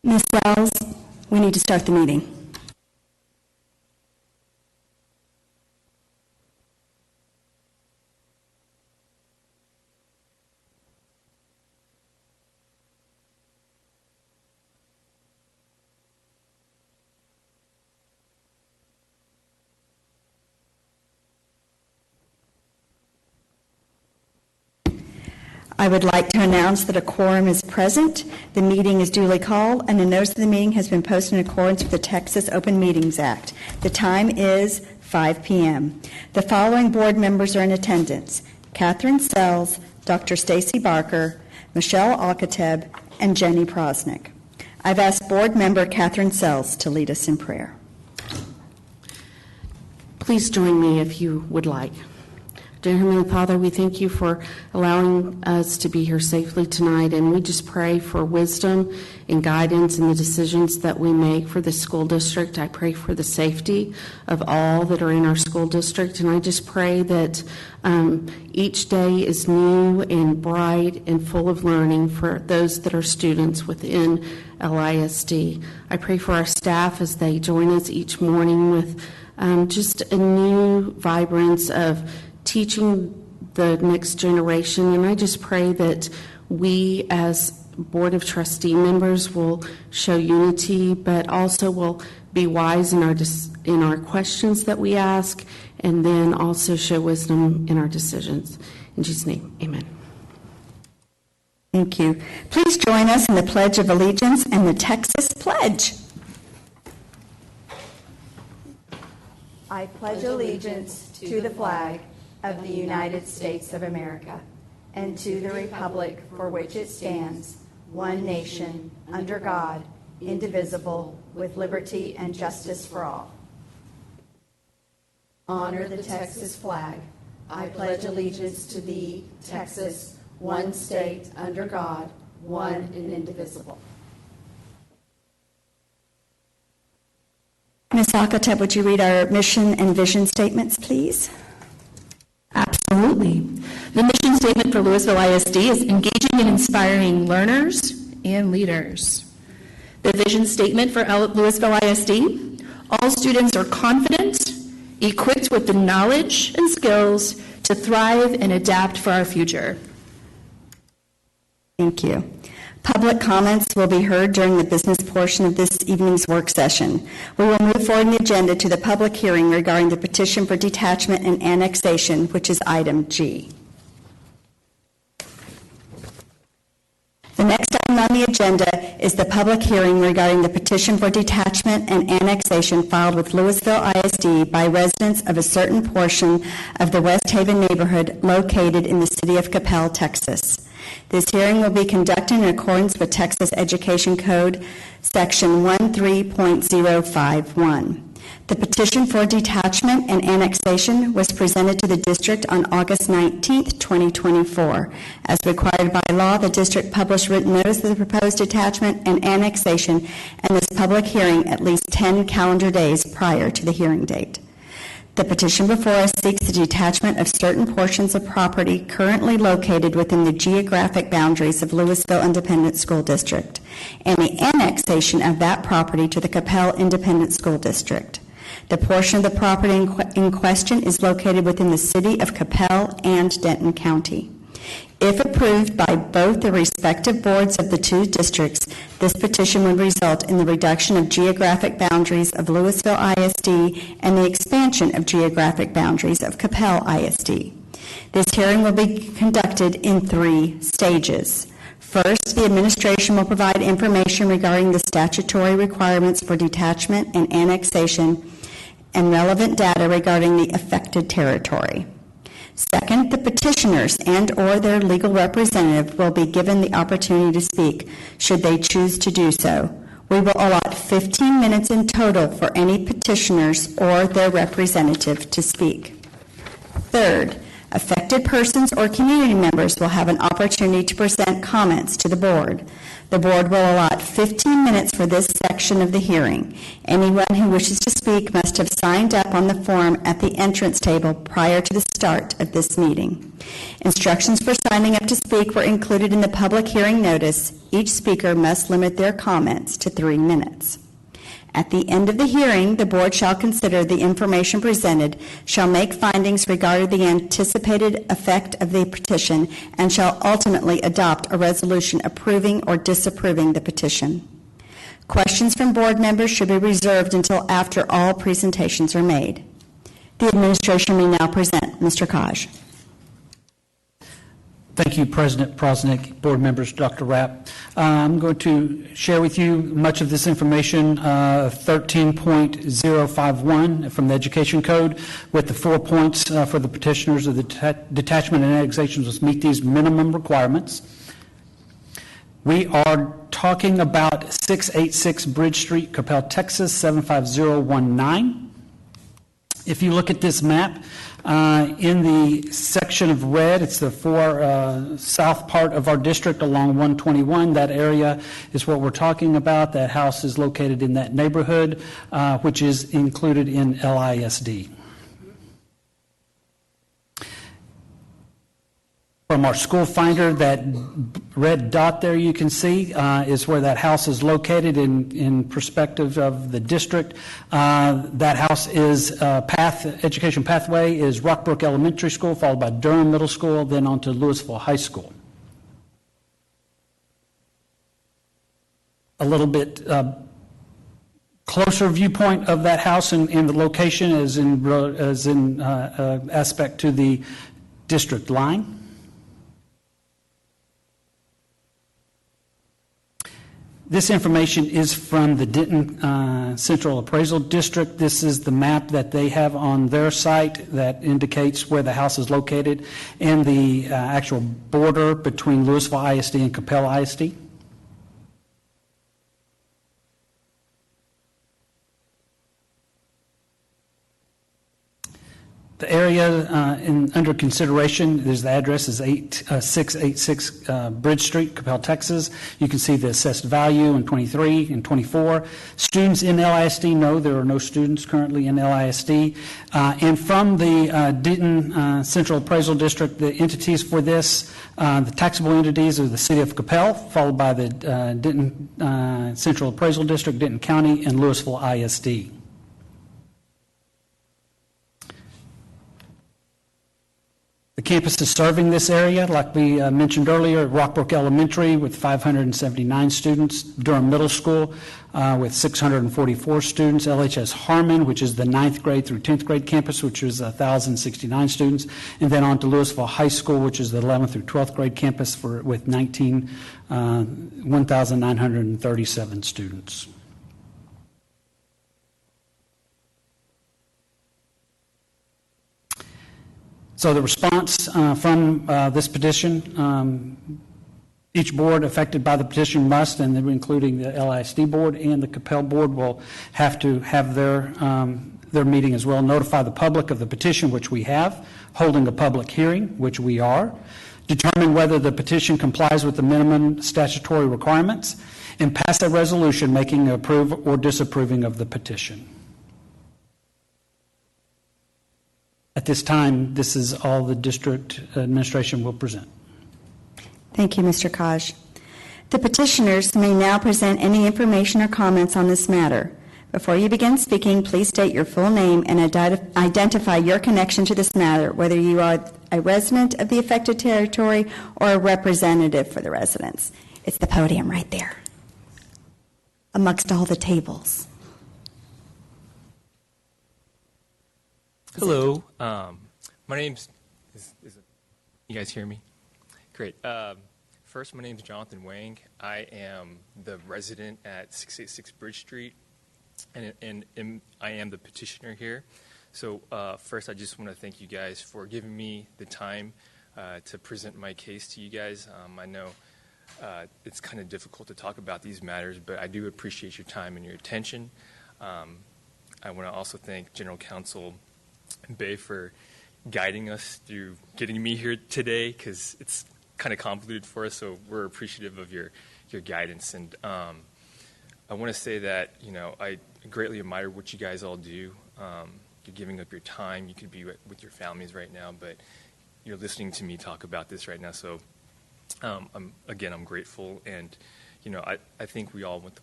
Ms. Wells, we need to start the meeting. I would like to announce that a quorum is present. The meeting is duly called, and a notice of the meeting has been posted in accordance with the Texas Open Meetings Act. The time is 5 p.m. The following board members are in attendance: Catherine Sells, Dr. Stacy Barker, Michelle Alkateb, and Jenny Prosnick. I've asked board member Catherine Sells to lead us in prayer. Please join me if you would like. Dear Heavenly Father, we thank you for allowing us to be here safely tonight, and we just pray for wisdom and guidance in the decisions that we make for the school district. I pray for the safety of all that are in our school district, and I just pray that each day is new and bright and full of learning for those that are students within LISD. I pray for our staff as they join us each morning with just a new vibrance of teaching the next generation, and I just pray that we as Board of Trustee members will show unity, but also will be wise in our questions that we ask, and then also show wisdom in our decisions. In Jesus' name, amen. Thank you. Please join us in the Pledge of Allegiance and the Texas Pledge. I pledge allegiance to the flag of the United States of America and to the republic for which it stands, one nation, under God, indivisible, with liberty and justice for all. Honor the Texas flag. I pledge allegiance to thee, Texas, one state, under God, one and indivisible. Ms. Alkateb, would you read our mission and vision statements, please? Absolutely. The mission statement for Lewisville ISD is engaging and inspiring learners and leaders. The vision statement for Lewisville ISD: all students are confident, equipped with the knowledge and skills to thrive and adapt for our future. Thank you. Public comments will be heard during the business portion of this evening's work session. We will move forward in the agenda to the public hearing regarding the petition for detachment and annexation, which is item G. The next item on the agenda is the public hearing regarding the petition for detachment and annexation filed with Lewisville ISD by residents of a certain portion of the West Haven neighborhood located in the city of Coppell, Texas. This hearing will be conducted in accordance with Texas Education Code, Section 13.051. The petition for detachment and annexation was presented to the district on August 19, 2024. As required by law, the district published written notice of the proposed detachment and annexation and this public hearing at least 10 calendar days prior to the hearing date. The petition before us seeks the detachment of certain portions of property currently located within the geographic boundaries of Lewisville Independent School District and the annexation of that property to the Coppell Independent School District. The portion of the property in question is located within the city of Coppell and Denton County. If approved by both the respective boards of the two districts, this petition would result in the reduction of geographic boundaries of Lewisville ISD and the expansion of geographic boundaries of Coppell ISD. This hearing will be conducted in 3 stages. First, the administration will provide information regarding the statutory requirements for detachment and annexation and relevant data regarding the affected territory. Second, the petitioners and or their legal representative will be given the opportunity to speak, should they choose to do so. We will allot 15 minutes in total for any petitioners or their representative to speak. Third, affected persons or community members will have an opportunity to present comments to the board. The board will allot 15 minutes for this section of the hearing. Anyone who wishes to speak must have signed up on the form at the entrance table prior to the start of this meeting. Instructions for signing up to speak were included in the public hearing notice. Each speaker must limit their comments to 3 minutes. At the end of the hearing, the board shall consider the information presented, shall make findings regarding the anticipated effect of the petition, and shall ultimately adopt a resolution approving or disapproving the petition. Questions from board members should be reserved until after all presentations are made. The administration may now present. Mr. Kaj. Thank you, President Prosnick, board members, Dr. Rapp. I'm going to share with you much of this information, 13.051 from the Education Code, with the 4 points for the petitioners of the detachment and annexations must meet these minimum requirements. We are talking about 686 Bridge Street, Coppell, Texas, 75019. If you look at this map, in the section of red, it's the south part of our district along 121. That area is what we're talking about. That house is located in that neighborhood, which is included in LISD. From our school finder, that red dot there you can see is where that house is located in perspective of the district. That house is education pathway is Rockbrook Elementary School, followed by Durham Middle School, then on to Lewisville High School. A little bit closer viewpoint of that house and the location is in aspect to the district line. This information is from the Denton Central Appraisal District. This is the map that they have on their site that indicates where the house is located and the actual border between Lewisville ISD and Coppell ISD. The area under consideration, the address is 686 Bridge Street, Coppell, Texas. You can see the assessed value in 23 and 24. Students in LISD, no, there are no students currently in LISD. And from the Denton Central Appraisal District, the entities for this, the taxable entities are the City of Coppell, followed by the Denton Central Appraisal District, Denton County, and Lewisville ISD. The campus is serving this area, like we mentioned earlier, Rockbrook Elementary with 579 students, Durham Middle School with 644 students, LHS Harmon, which is the 9th grade through 10th grade campus, which is 1,069 students, and then on to Lewisville High School, which is the 11th through 12th grade campus with 1,937 students. So the response from this petition, each board affected by the petition must, and including the LISD board and the Coppell board, will have to have their meeting as well, notify the public of the petition, which we have, holding a public hearing, which we are, determine whether the petition complies with the minimum statutory requirements, and pass a resolution making approve or disapproving of the petition. At this time, this is all the district administration will present. Thank you, Mr. Kaj. The petitioners may now present any information or comments on this matter. Before you begin speaking, please state your full name and identify your connection to this matter, whether you are a resident of the affected territory or a representative for the residents. It's the podium right there, amongst all the tables. Hello, my name's, you guys hear me? Great. First, my name's Jonathan Wang. I am the resident at 686 Bridge Street, and I am the petitioner here. So first, I just want to thank you guys for giving me the time to present my case to you guys. I know it's kind of difficult to talk about these matters, but I do appreciate your time and your attention. I want to also thank General Counsel Bay for guiding us through getting me here today, because it's kind of convoluted for us, so we're appreciative of your your guidance. And I want to say that, I greatly admire what you guys all do. You're giving up your time. You could be with your families right now, but you're listening to me talk about this right now. So, I'm grateful. And, I think we all want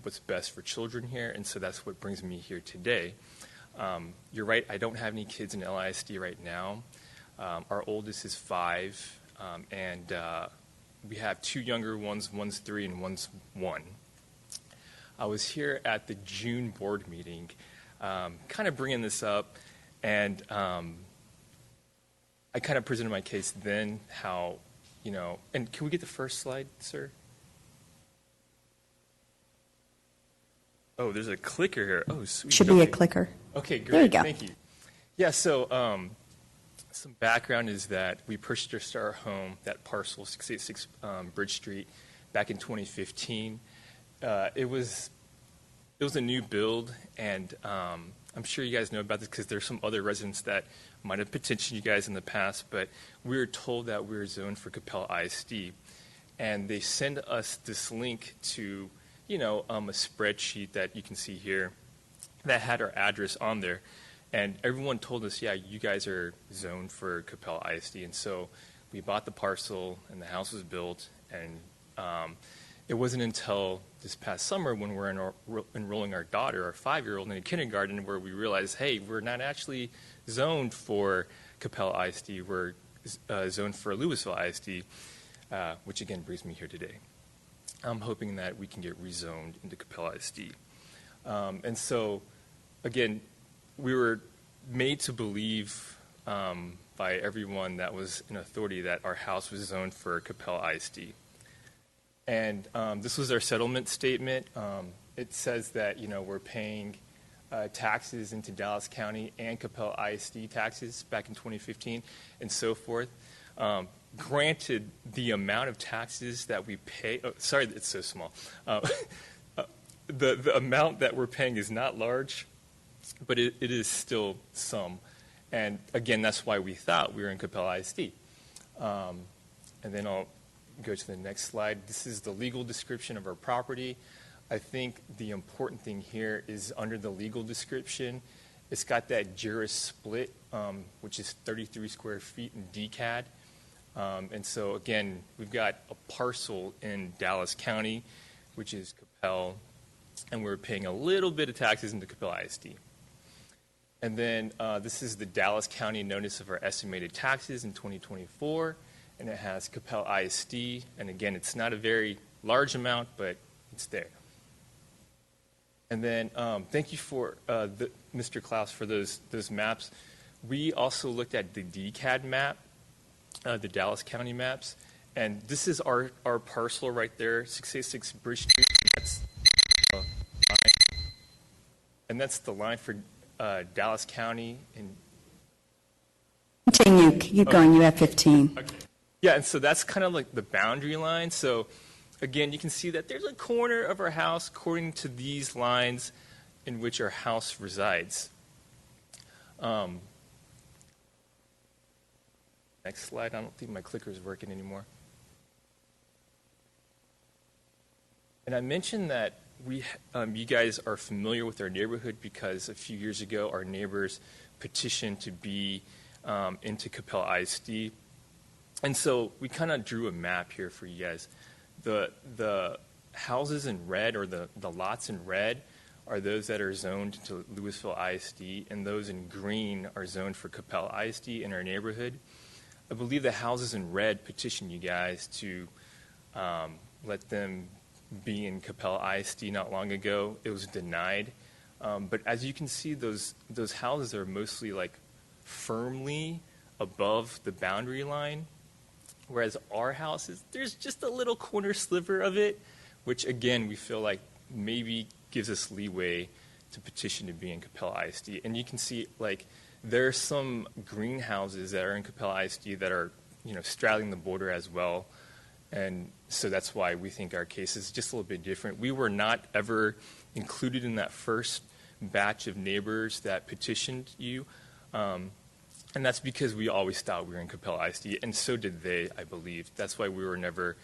what's best for children here. And so that's what brings me here today. You're right. I don't have any kids in LISD right now. Our oldest is 5, and we have 2 younger ones. One's 3 and one's 1. I was here at the June board meeting, kind of bringing this up, and I kind of presented my case then, how, and can we get the first slide, sir? Oh, there's a clicker here. Oh, sweet. Should be a clicker. Okay, great. There you go. Thank you. Yeah, so some background is that we purchased our home, that parcel, 686 Bridge Street, back in 2015. It was a new build, and I'm sure you guys know about this because there's some other residents that might have petitioned you guys in the past, but we were told that we were zoned for Capella ISD, and they send us this link to, a spreadsheet that you can see here that had our address on there, and everyone told us, yeah, you guys are zoned for Capella ISD, and so we bought the parcel, and the house was built, and it wasn't until this past summer when we're enrolling our daughter, our 5-year-old, in a kindergarten where we realized, hey, we're not actually zoned for Capella ISD. We're zoned for Lewisville ISD, which again brings me here today. I'm hoping that we can get rezoned into Capella ISD. And so, again, we were made to believe by everyone that was in authority that our house was zoned for Capella ISD. And this was our settlement statement. It says that, we're paying taxes into Dallas County and Capella ISD taxes back in 2015 and so forth. Granted, the amount of taxes that we pay, sorry, it's so small. The amount that we're paying is not large, but it is still some. And again, that's why we thought we were in Capella ISD. And then I'll go to the next slide. This is the legal description of our property. I think the important thing here is under the legal description, it's got that juris split, which is 33 square feet in DCAD. And so, again, we've got a parcel in Dallas County, which is Capella, and we're paying a little bit of taxes into Capella ISD. And then this is the Dallas County notice of our estimated taxes in 2024, and it has Capella ISD. And again, it's not a very large amount, but it's there. And then thank you for Mr. Klaus for those maps. We also looked at the DCAD map, the Dallas County maps, and this is our parcel right there, 686 Bridge Street. And that's the line for Dallas County. Continue. Keep going. You have 15. Okay. Yeah, and so that's kind of like the boundary line. So, again, you can see that there's a corner of our house according to these lines in which our house resides. Next slide. I don't think my clicker is working anymore. And I mentioned that you guys are familiar with our neighborhood because a few years ago our neighbors petitioned to be into Capella ISD. And so we kind of drew a map here for you guys. The houses in red, or the lots in red, are those that are zoned to Lewisville ISD, and those in green are zoned for Capella ISD in our neighborhood. I believe the houses in red petitioned you guys to let them be in Capella ISD not long ago. It was denied. But as you can see, those houses are mostly like firmly above the boundary line, whereas our house there's just a little corner sliver of it, which again we feel like maybe gives us leeway to petition to be in Capella ISD. And you can see like there are some greenhouses that are in Capella ISD that are straddling the border as well. And so that's why we think our case is just a little bit different. We were not ever included in that first batch of neighbors that petitioned you. And that's because we always thought we were in Capella ISD, and so did they, I believe. That's why we were never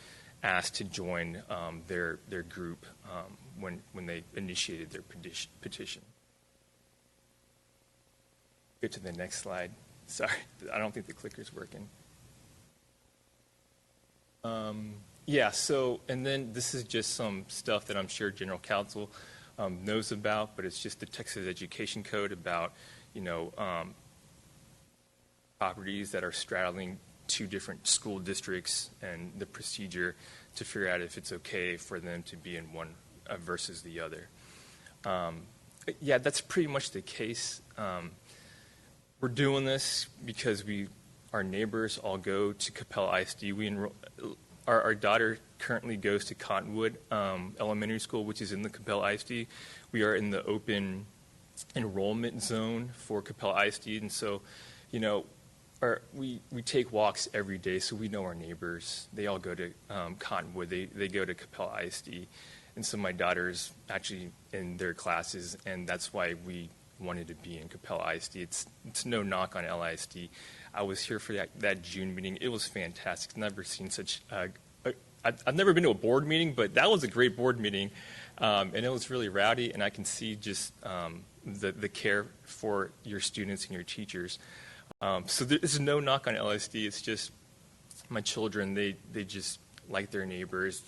asked to join their group when they initiated their petition. Go to the next slide. Sorry, I don't think the clicker's working. Yeah, so, and then this is just some stuff that I'm sure General Counsel knows about, but it's just the Texas Education Code about, properties that are straddling two different school districts and the procedure to figure out if it's okay for them to be in one versus the other. Yeah, that's pretty much the case. We're doing this because our neighbors all go to Capella ISD. Our daughter currently goes to Cottonwood Elementary School, which is in the Capella ISD. We are in the open enrollment zone for Capella ISD, and so, we take walks every day, so we know our neighbors. They all go to Cottonwood. They go to Capella ISD, and so my daughter's actually in their classes, and that's why we wanted to be in Capella ISD. It's no knock on LISD. I was here for that June meeting. It was fantastic. Never seen such I've never been to a board meeting, but that was a great board meeting, and it was really rowdy, and I can see just the care for your students and your teachers. So there's no knock on LISD. It's just my children, they just like their neighbors,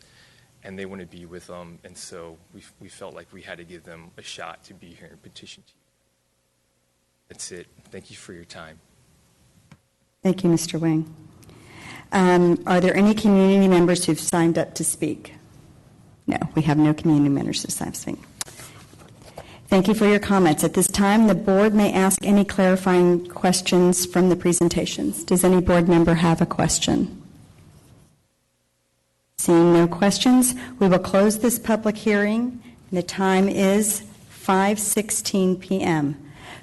and they want to be with them, and so we felt like we had to give them a shot to be here and petition to you. That's it. Thank you for your time. Thank you, Mr. Wing. Are there any community members who've signed up to speak? No, we have no community members who signed up to speak. Thank you for your comments. At this time, the board may ask any clarifying questions from the presentations. Does any board member have a question? Seeing no questions, we will close this public hearing. The time is 5:16 p.m.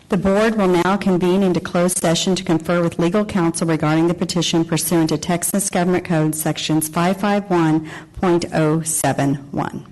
The board will now convene into closed session to confer with legal counsel regarding the petition pursuant to Texas Government Code sections 551.071.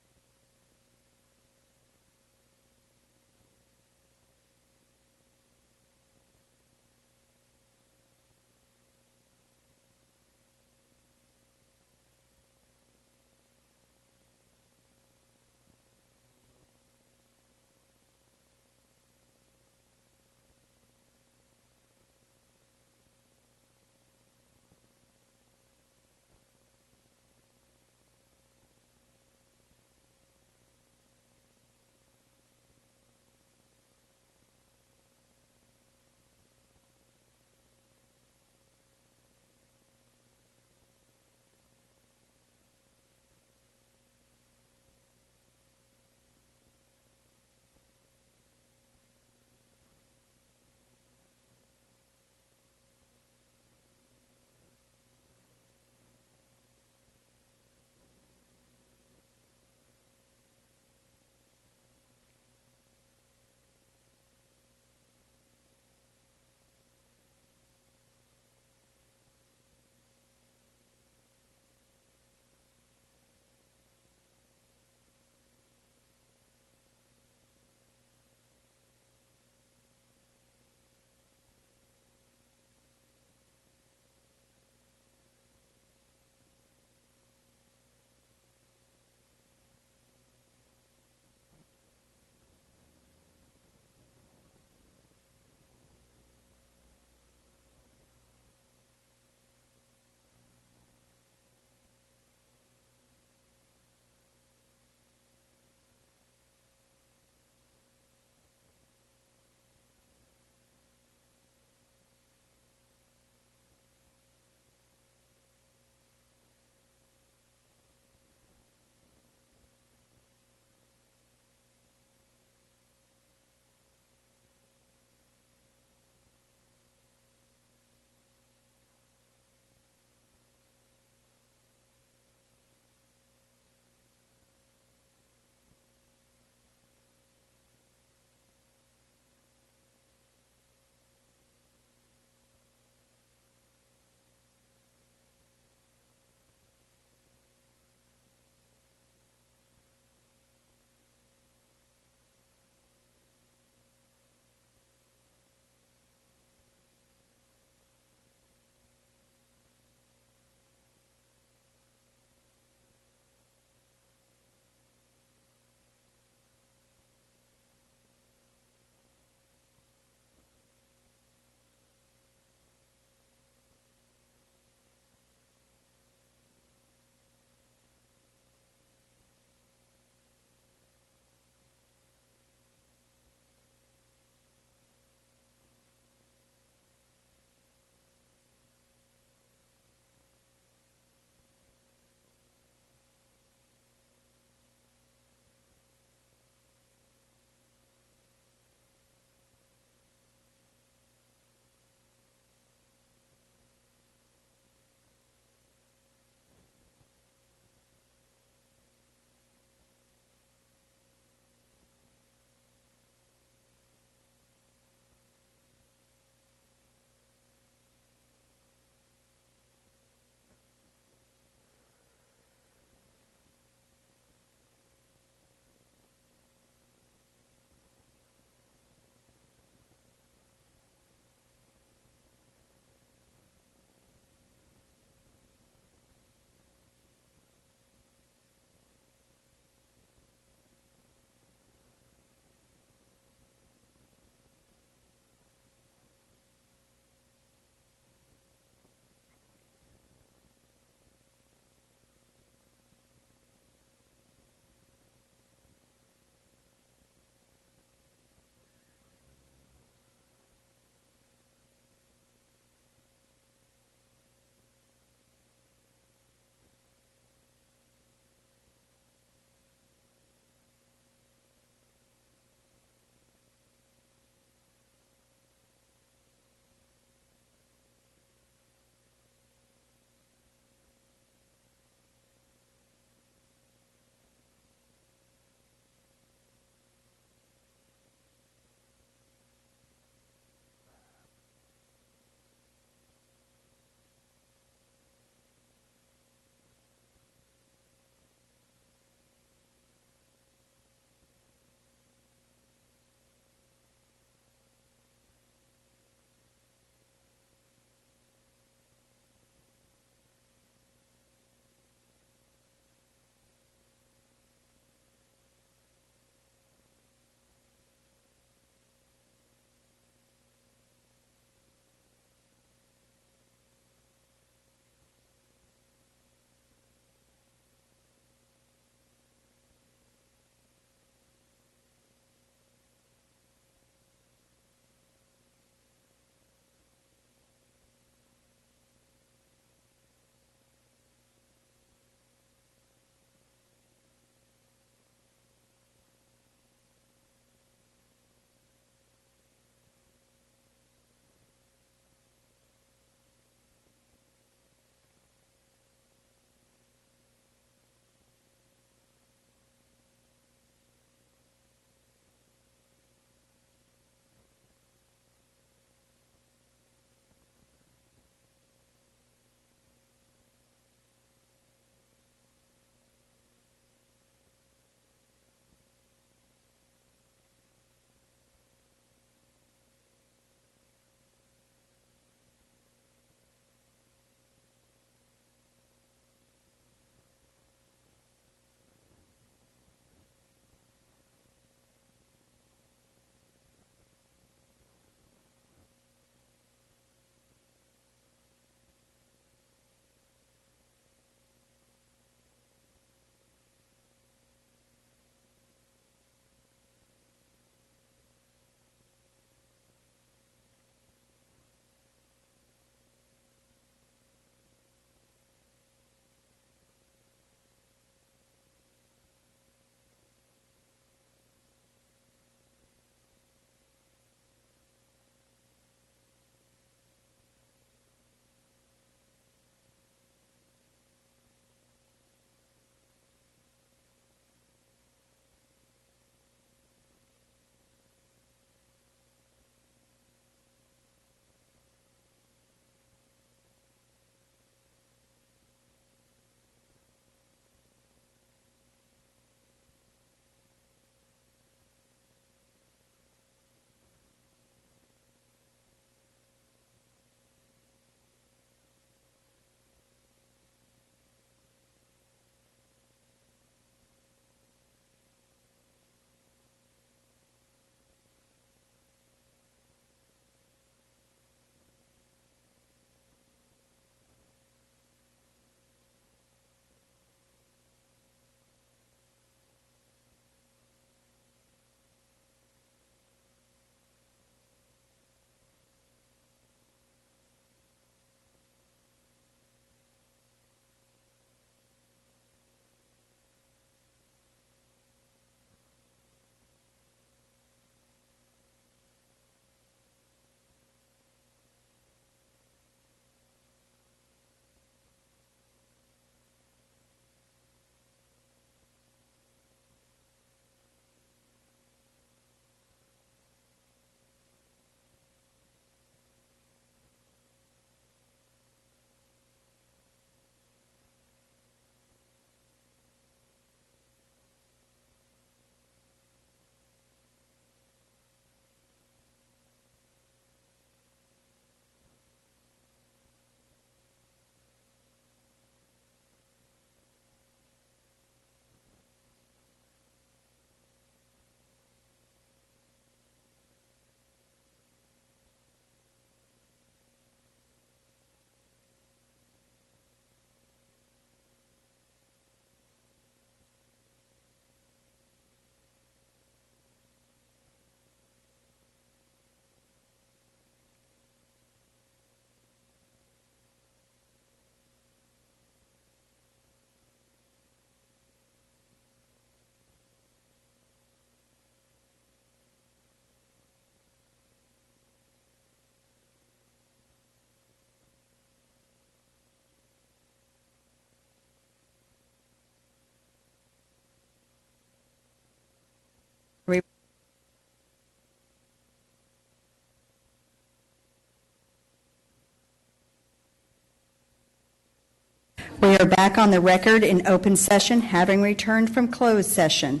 We are back on the record in open session, having returned from closed session.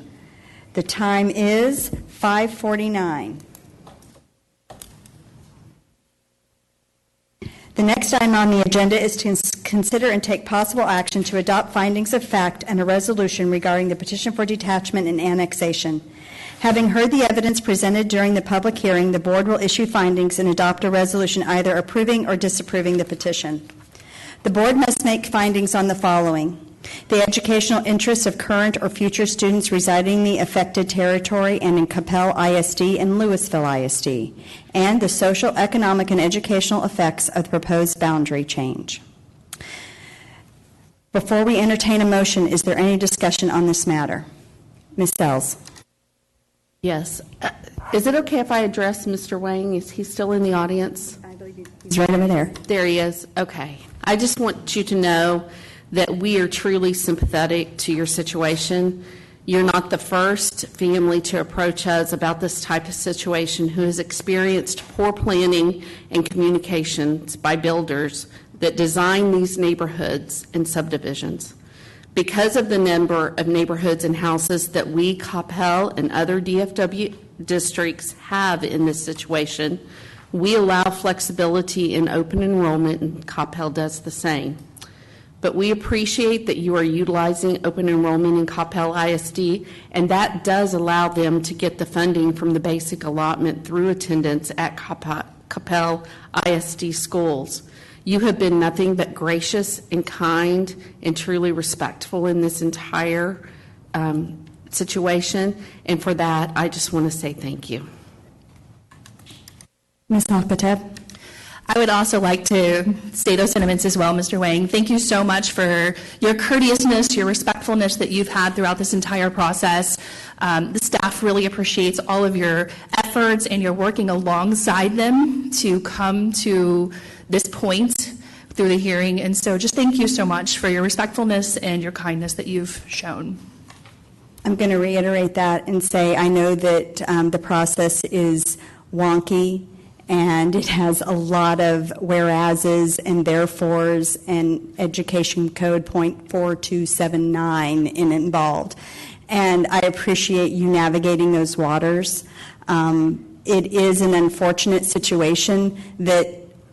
The time is 5:49. The next item on the agenda is to consider and take possible action to adopt findings of fact and a resolution regarding the petition for detachment and annexation. Having heard the evidence presented during the public hearing, the board will issue findings and adopt a resolution either approving or disapproving the petition. The board must make findings on the following: the educational interests of current or future students residing in the affected territory and in Capel ISD and Lewisville ISD, and the social, economic, and educational effects of the proposed boundary change. Before we entertain a motion, is there any discussion on this matter? Ms. Sells. Yes. Is it okay if I address Mr. Wang? Is he still in the audience? I believe he's right over there. There he is. Okay. I just want you to know that we are truly sympathetic to your situation. You're not the first family to approach us about this type of situation who has experienced poor planning and communications by builders that design these neighborhoods and subdivisions. Because of the number of neighborhoods and houses that we, Capel, and other DFW districts have in this situation, we allow flexibility in open enrollment, and Capel does the same. But we appreciate that you are utilizing open enrollment in Capel ISD, and that does allow them to get the funding from the basic allotment through attendance at Capel ISD schools. You have been nothing but gracious and kind and truly respectful in this entire situation, and for that, I just want to say thank you. Ms. Alcatab. I would also like to state those sentiments as well, Mr. Wang. Thank you so much for your courteousness, your respectfulness that you've had throughout this entire process. The staff really appreciates all of your efforts, and you're working alongside them to come to this point through the hearing. And so just thank you so much for your respectfulness and your kindness that you've shown. I'm going to reiterate that and say I know that the process is wonky, and it has a lot of whereases and therefores and Education Code .4279 involved. And I appreciate you navigating those waters. It is an unfortunate situation that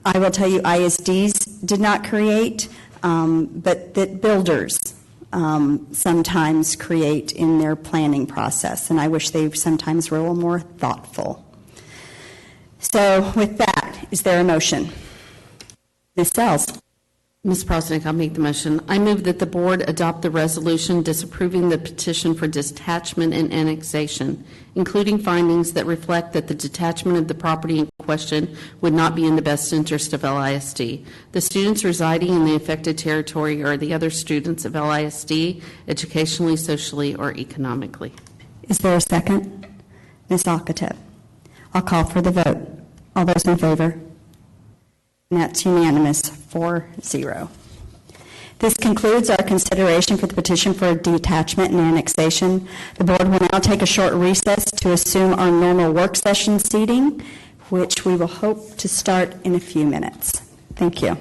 I will tell you ISDs did not create, but that builders sometimes create in their planning process. And I wish they sometimes were a little more thoughtful. So with that, is there a motion? Ms. Sells. Ms. President, I'll make the motion. I move that the board adopt the resolution disapproving the petition for detachment and annexation, including findings that reflect that the detachment of the property in question would not be in the best interest of LISD. The students residing in the affected territory are the other students of LISD, educationally, socially, or economically. Is there a second? Ms. Alcatab. I'll call for the vote. All those in favor? And that's unanimous, 4-0. This concludes our consideration for the petition for detachment and annexation. The board will now take a short recess to assume our normal work session seating, which we will hope to start in a few minutes. Thank you.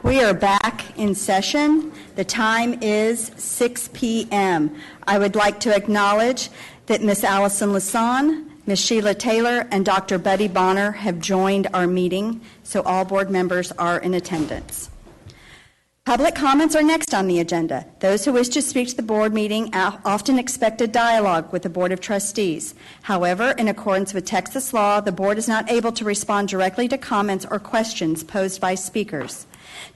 We are back in session. The time is 6 p.m. I would like to acknowledge that Ms. Allison Lasan, Ms. Sheila Taylor, and Dr. Buddy Bonner have joined our meeting, so all board members are in attendance. Public comments are next on the agenda. Those who wish to speak to the board meeting often expect a dialogue with the Board of Trustees. However, in accordance with Texas law, the board is not able to respond directly to comments or questions posed by speakers.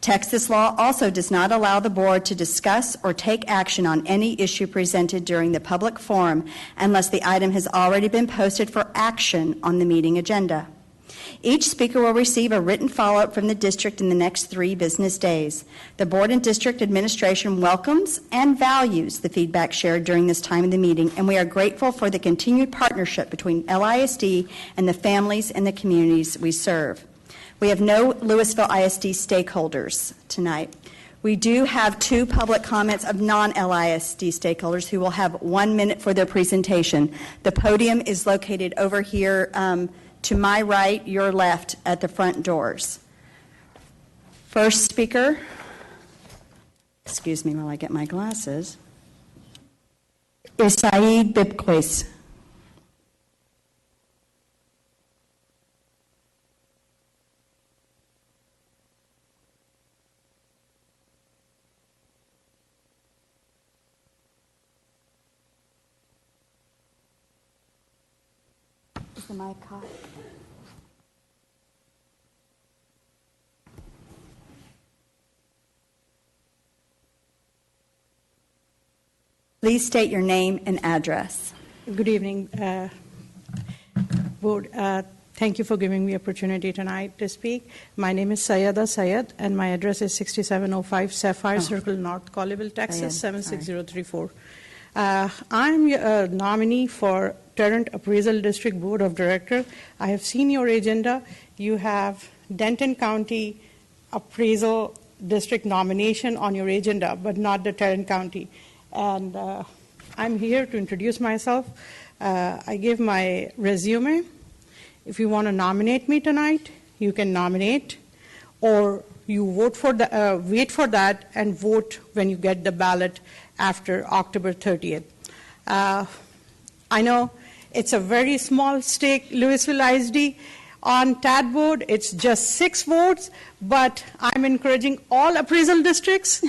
Texas law also does not allow the board to discuss or take action on any issue presented during the public forum unless the item has already been posted for action on the meeting agenda. Each speaker will receive a written follow-up from the district in the next 3 business days. The board and district administration welcomes and values the feedback shared during this time of the meeting, and we are grateful for the continued partnership between LISD and the families and the communities we serve. We have no Lewisville ISD stakeholders tonight. We do have 2 public comments of non-LISD stakeholders who will have 1 minute for their presentation. The podium is located over here to my right, your left, at the front doors. First speaker, excuse me while I get my glasses, is Saeed Bibquis. Is the mic hot? Please state your name and address. Good evening, Board. Thank you for giving me opportunity tonight to speak. My name is Sayeda Sayed, and my address is 6705 Sapphire Circle North, Colleyville, Texas, 76034. I'm a nominee for Tarrant Appraisal District Board of Directors. I have seen your agenda. You have Denton County Appraisal District nomination on your agenda, but not the Tarrant County. And I'm here to introduce myself. I give my resume. If you want to nominate me tonight, you can nominate, or you vote for the, wait for that and vote when you get the ballot after October 30th. I know it's a very small stake, Lewisville ISD. On TAD board, it's just 6 votes, but I'm encouraging all appraisal districts,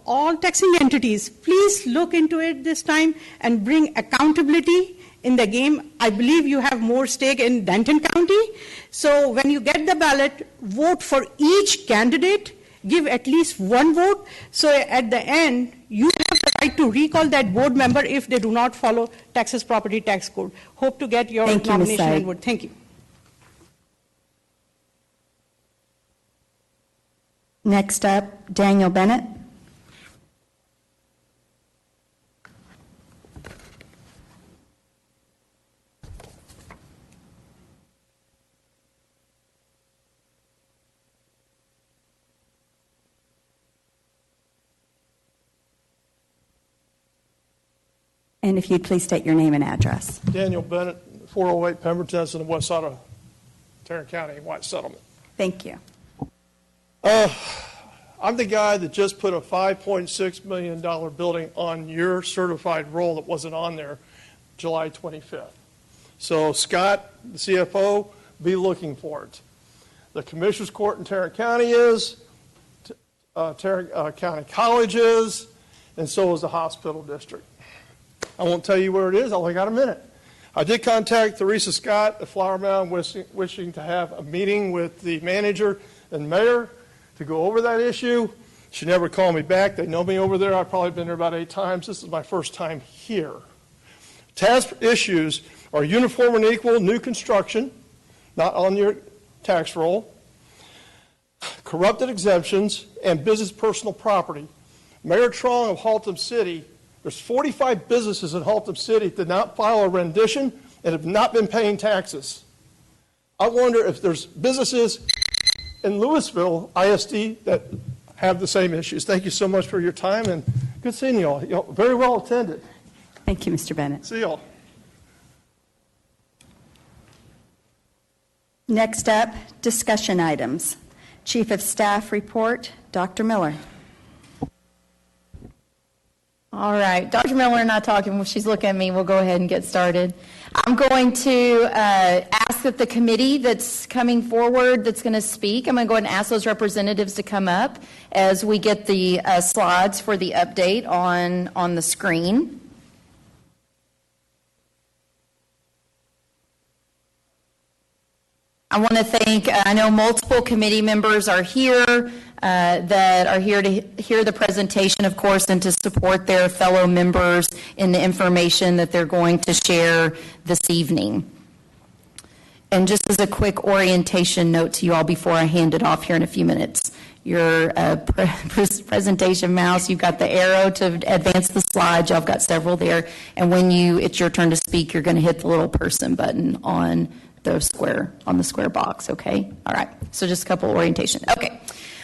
all taxing entities, please look into it this time and bring accountability in the game. I believe you have more stake in Denton County. So when you get the ballot, vote for each candidate, give at least 1 vote. So at the end, you have the right to recall that board member if they do not follow Texas Property Tax Code. Hope to get your nomination and vote. Thank you. Next up, Daniel Bennett. And if you'd please state your name and address. Daniel Bennett, 408 Pemberton, that's in the west side of Tarrant County, White Settlement. Thank you. I'm the guy that just put a $5.6 million building on your certified roll that wasn't on there July 25th. So Scott, the CFO, be looking for it. The Commissioner's Court in Tarrant County is, Tarrant County College is, and so is the hospital district. I won't tell you where it is, I only got a minute. I did contact Theresa Scott at Flower Mound wishing to have a meeting with the manager and mayor to go over that issue. She never called me back. They know me over there. I've probably been there about 8 times. This is my first time here. Task issues are uniform and equal new construction, not on your tax roll, corrupted exemptions, and business personal property. Mayor Trong of Haltom City, there's 45 businesses in Haltom City that did not file a rendition and have not been paying taxes. I wonder if there's businesses in Lewisville ISD that have the same issues. Thank you so much for your time, and good seeing you all. You all very well attended. Thank you, Mr. Bennett. See you all. Next up, discussion items. Chief of Staff report, Dr. Miller. All right, Dr. Miller and I talking, she's looking at me, we'll go ahead and get started. I'm going to ask that the committee that's coming forward that's going to speak, I'm going to go ahead and ask those representatives to come up as we get the slides for the update on the screen. I want to thank, I know multiple committee members are here that are here to hear the presentation, of course, and to support their fellow members in the information that they're going to share this evening. And just as a quick orientation note to you all before I hand it off here in a few minutes, your presentation mouse, you've got the arrow to advance the slides, y'all have got several there, and when it's your turn to speak, you're going to hit the little person button on the square box, okay? All right, so just a couple orientation. Okay.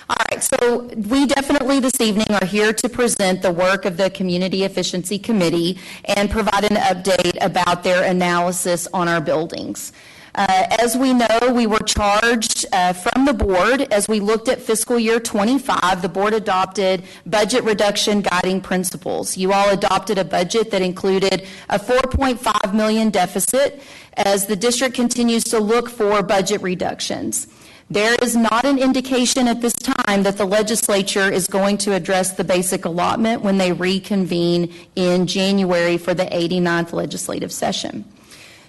All right, so we definitely this evening are here to present the work of the Community Efficiency Committee and provide an update about their analysis on our buildings. As we know, we were charged from the board as we looked at fiscal year 25, the board adopted budget reduction guiding principles. You all adopted a budget that included a $4.5 million deficit as the district continues to look for budget reductions. There is not an indication at this time that the legislature is going to address the basic allotment when they reconvene in January for the 89th legislative session.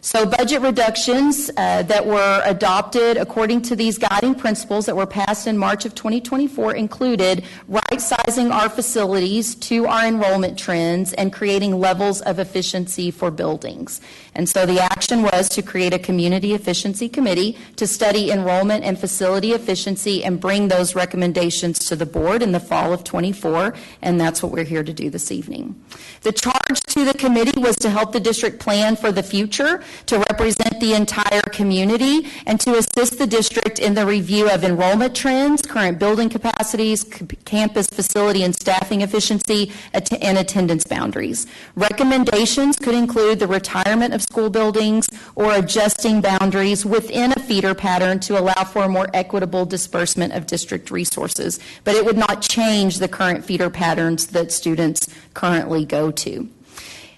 So budget reductions that were adopted according to these guiding principles that were passed in March of 2024 included right-sizing our facilities to our enrollment trends and creating levels of efficiency for buildings. And so the action was to create a Community Efficiency Committee to study enrollment and facility efficiency and bring those recommendations to the board in the fall of 24, and that's what we're here to do this evening. The charge to the committee was to help the district plan for the future, to represent the entire community, and to assist the district in the review of enrollment trends, current building capacities, campus facility and staffing efficiency, and attendance boundaries. Recommendations could include the retirement of school buildings or adjusting boundaries within a feeder pattern to allow for a more equitable disbursement of district resources, but it would not change the current feeder patterns that students currently go to.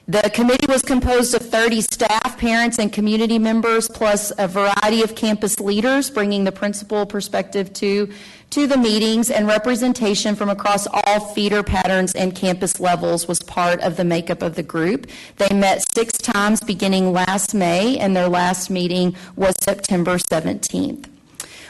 The committee was composed of 30 staff, parents, and community members, plus a variety of campus leaders, bringing the principal perspective to the meetings, and representation from across all feeder patterns and campus levels was part of the makeup of the group. They met 6 times beginning last May, and their last meeting was September 17th.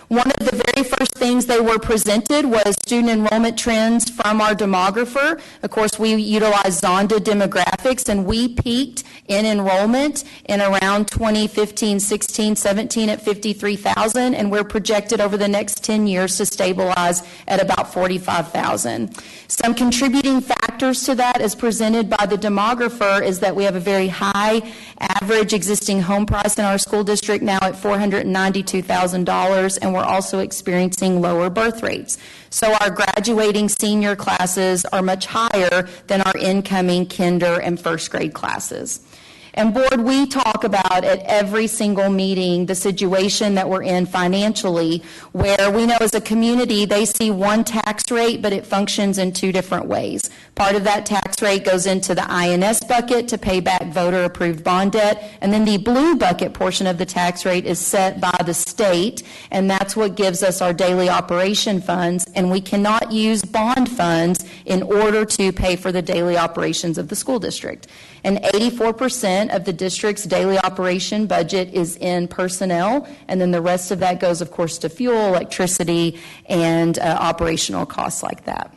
One of the very first things they were presented was student enrollment trends from our demographer. Of course, we utilized Zonda demographics, and we peaked in enrollment in around 2015, 16, 17 at 53,000, and we're projected over the next 10 years to stabilize at about 45,000. Some contributing factors to that, as presented by the demographer, is that we have a very high average existing home price in our school district, now at $492,000, and we're also experiencing lower birth rates. So our graduating senior classes are much higher than our incoming kinder and first grade classes. And board, we talk about at every single meeting the situation that we're in financially, where we know as a community they see one tax rate, but it functions in 2 different ways. Part of that tax rate goes into the INS bucket to pay back voter-approved bond debt, and then the blue bucket portion of the tax rate is set by the state, and that's what gives us our daily operation funds, and we cannot use bond funds in order to pay for the daily operations of the school district. And 84% of the district's daily operation budget is in personnel, and then the rest of that goes, of course, to fuel, electricity, and operational costs like that.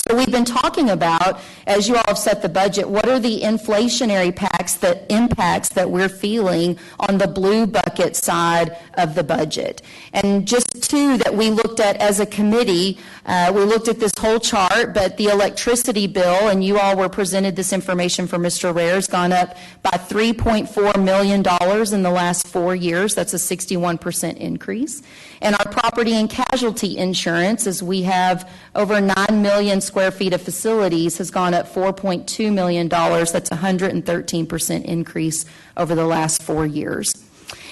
So we've been talking about, as you all have set the budget, what are the inflationary impacts that we're feeling on the blue bucket side of the budget. And just 2 that we looked at as a committee, we looked at this whole chart, but the electricity bill, and you all were presented this information from Mr. Rare, has gone up by $3.4 million in the last 4 years. That's a 61% increase. And our property and casualty insurance, as we have over 9 million square feet of facilities, has gone up $4.2 million. That's a 113% increase over the last 4 years.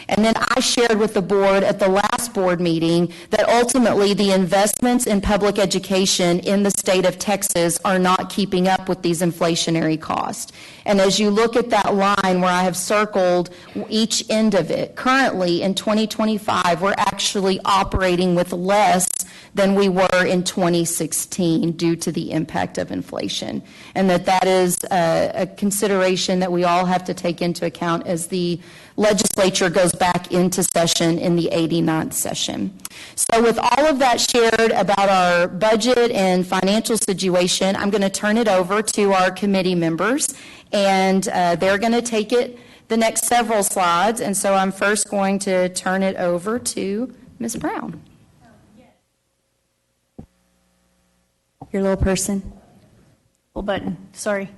And then I shared with the board at the last board meeting that ultimately the investments in public education in the state of Texas are not keeping up with these inflationary costs. And as you look at that line where I have circled each end of it, currently in 2025, we're actually operating with less than we were in 2016 due to the impact of inflation. And that is a consideration that we all have to take into account as the legislature goes back into session in the 89th session. So with all of that shared about our budget and financial situation, I'm going to turn it over to our committee members, and they're going to take it the next several slides. And so I'm first going to turn it over to Ms. Brown. Your little person. Full button, sorry.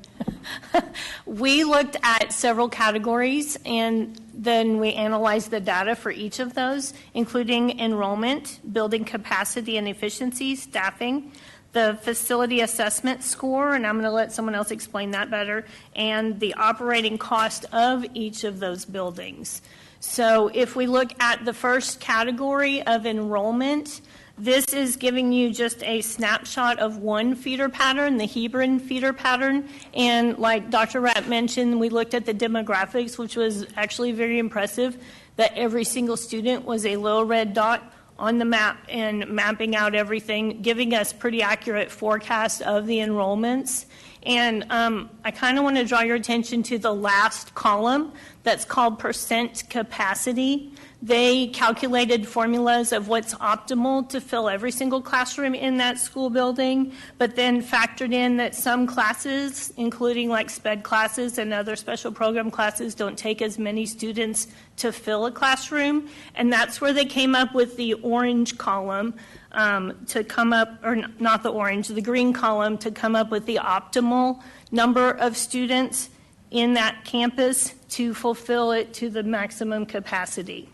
We looked at several categories, and then we analyzed the data for each of those, including enrollment, building capacity and efficiency, staffing, the facility assessment score, and I'm going to let someone else explain that better, and the operating cost of each of those buildings. So if we look at the first category of enrollment, this is giving you just a snapshot of one feeder pattern, the Hebron feeder pattern. And like Dr. Rapp mentioned, we looked at the demographics, which was actually very impressive, that every single student was a little red dot on the map and mapping out everything, giving us pretty accurate forecasts of the enrollments. And I kind of want to draw your attention to the last column that's called percent capacity. They calculated formulas of what's optimal to fill every single classroom in that school building, but then factored in that some classes, including like SPED classes and other special program classes, don't take as many students to fill a classroom. And that's where they came up with the orange column to come up, or not the orange, the green column to come up with the optimal number of students in that campus to fulfill it to the maximum capacity.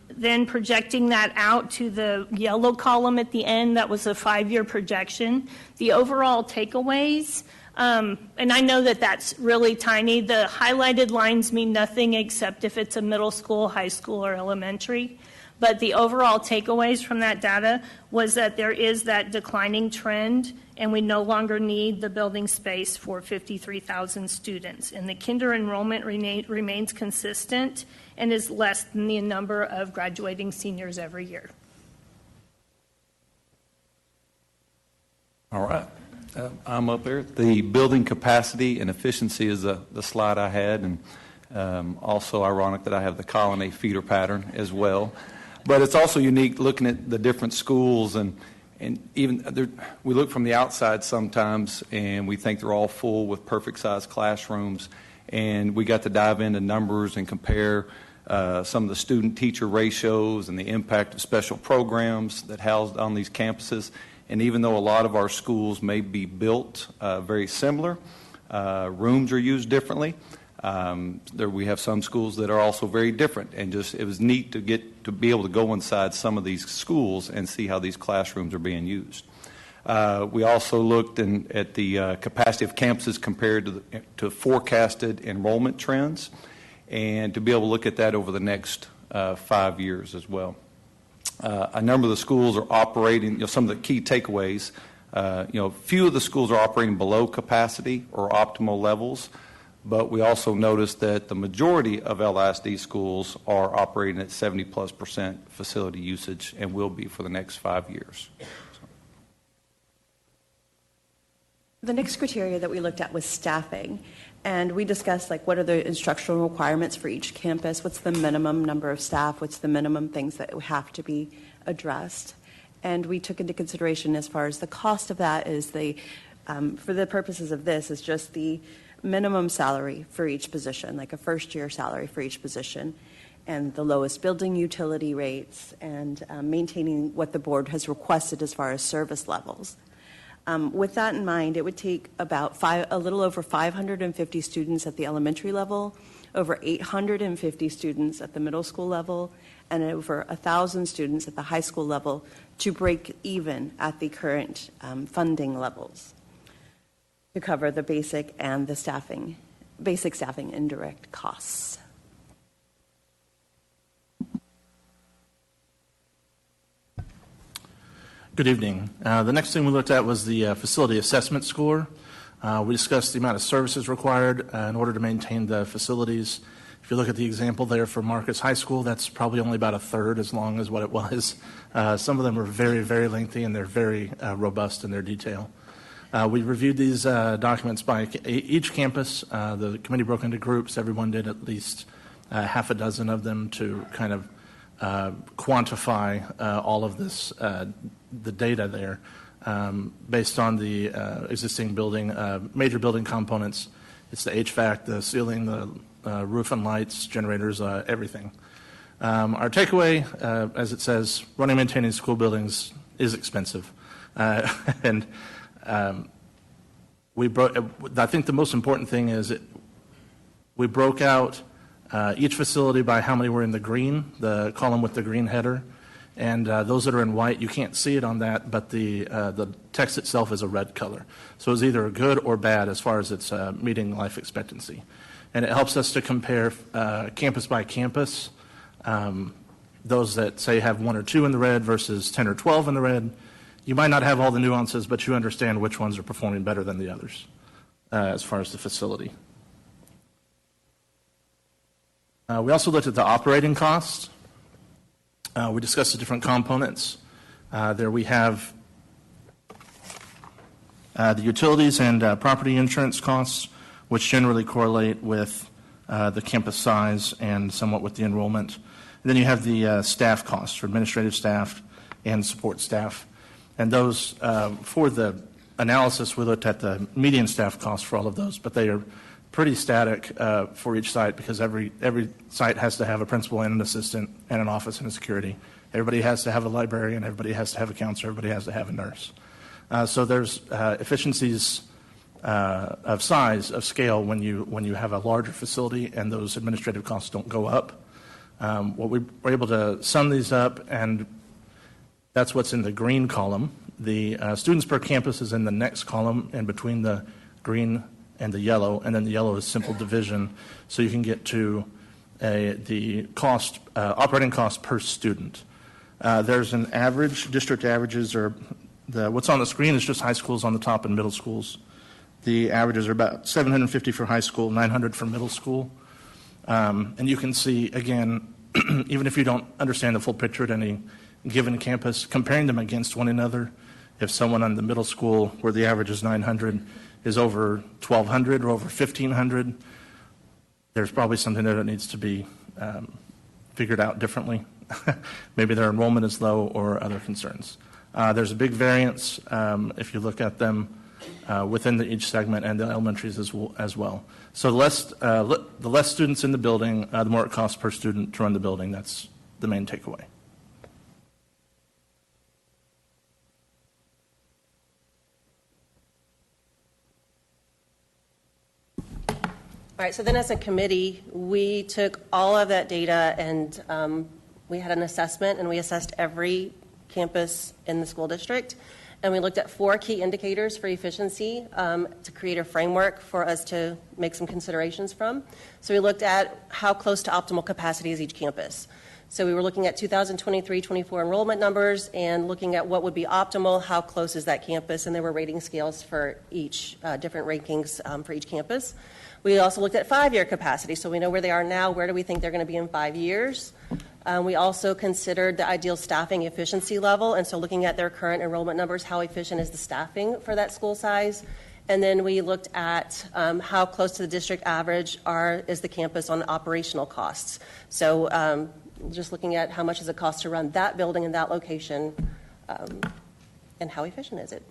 Then projecting that out to the yellow column at the end, that was a 5-year projection. The overall takeaways, and I know that that's really tiny. The highlighted lines mean nothing except if it's a middle school, high school, or elementary. But the overall takeaways from that data was that there is that declining trend, and we no longer need the building space for 53,000 students. And the kinder enrollment remains consistent and is less than the number of graduating seniors every year. All right. I'm up there. The building capacity and efficiency is the slide I had, and also ironic that I have the colony feeder pattern as well. But it's also unique looking at the different schools, and even we look from the outside sometimes and we think they're all full with perfect sized classrooms, and we got to dive into numbers and compare some of the student teacher ratios and the impact of special programs that housed on these campuses. And even though a lot of our schools may be built very similar, rooms are used differently. We have some schools that are also very different, and just it was neat to get to be able to go inside some of these schools and see how these classrooms are being used. We also looked at the capacity of campuses compared to forecasted enrollment trends, and to be able to look at that over the next 5 years as well. A number of the schools are operating, some of the key takeaways, few of the schools are operating below capacity or optimal levels. But we also noticed that the majority of LISD schools are operating at 70+% facility usage and will be for the next 5 years. The next criteria that we looked at was staffing. And we discussed what are the instructional requirements for each campus, what's the minimum number of staff, what's the minimum things that have to be addressed. And we took into consideration as far as the cost of that is for the purposes of this, is just the minimum salary for each position, like a first-year salary for each position, and the lowest building utility rates, and maintaining what the board has requested as far as service levels. With that in mind, it would take about a little over 550 students at the elementary level, over 850 students at the middle school level, and over 1,000 students at the high school level to break even at the current funding levels, to cover the basic and the basic staffing indirect costs. Good evening. The next thing we looked at was the facility assessment score. We discussed the amount of services required in order to maintain the facilities. If you look at the example there for Marcus High School, that's probably only about a third as long as what it was. Some of them are very, very lengthy, and they're very robust in their detail. We reviewed these documents by each campus. The committee broke into groups. Everyone did at least half a dozen of them to kind of quantify all of this, the data there, based on the existing building, major building components. It's the HVAC, the ceiling, the roof and lights, generators, everything. Our takeaway, as it says, running and maintaining school buildings is expensive. And I think the most important thing is we broke out each facility by how many were in the green, the column with the green header, and those that are in white, you can't see it on that, but the text itself is a red color. So it's either good or bad as far as it's meeting life expectancy. And it helps us to compare campus by campus, those that say have 1 or 2 in the red versus 10 or 12 in the red. You might not have all the nuances, but you understand which ones are performing better than the others as far as the facility. We also looked at the operating costs. We discussed the different components. There we have the utilities and property insurance costs, which generally correlate with the campus size and somewhat with the enrollment. And then you have the staff costs for administrative staff and support staff. And those, for the analysis, we looked at the median staff costs for all of those, but they are pretty static for each site because every site has to have a principal and an assistant and an office and a security. Everybody has to have a librarian, everybody has to have a counselor, everybody has to have a nurse. So there's efficiencies of size, of scale, when you have a larger facility and those administrative costs don't go up. What we were able to sum these up, and that's what's in the green column. The students per campus is in the next column, and between the green and the yellow, and then the yellow is simple division, so you can get to the cost, operating cost per student. There's an average, district averages are, what's on the screen is just high schools on the top and middle schools. The averages are about 750 for high school, 900 for middle school. And you can see, again, even if you don't understand the full picture at any given campus, comparing them against one another, if someone on the middle school where the average is 900 is over 1,200 or over 1,500, there's probably something there that needs to be figured out differently. Maybe their enrollment is low or other concerns. There's a big variance if you look at them within each segment and the elementaries as well. So the less students in the building, the more it costs per student to run the building. That's the main takeaway. All right, so then as a committee, we took all of that data and we had an assessment, and we assessed every campus in the school district. And we looked at 4 key indicators for efficiency to create a framework for us to make some considerations from. So we looked at how close to optimal capacity is each campus. So we were looking at 2023-24 enrollment numbers and looking at what would be optimal, how close is that campus, and there were rating scales for each, different rankings for each campus. We also looked at 5-year capacity, so we know where they are now, where do we think they're going to be in 5 years. We also considered the ideal staffing efficiency level, and so looking at their current enrollment numbers, how efficient is the staffing for that school size. And then we looked at how close to the district average is the campus on operational costs. So just looking at how much does it cost to run that building in that location, and how efficient is it.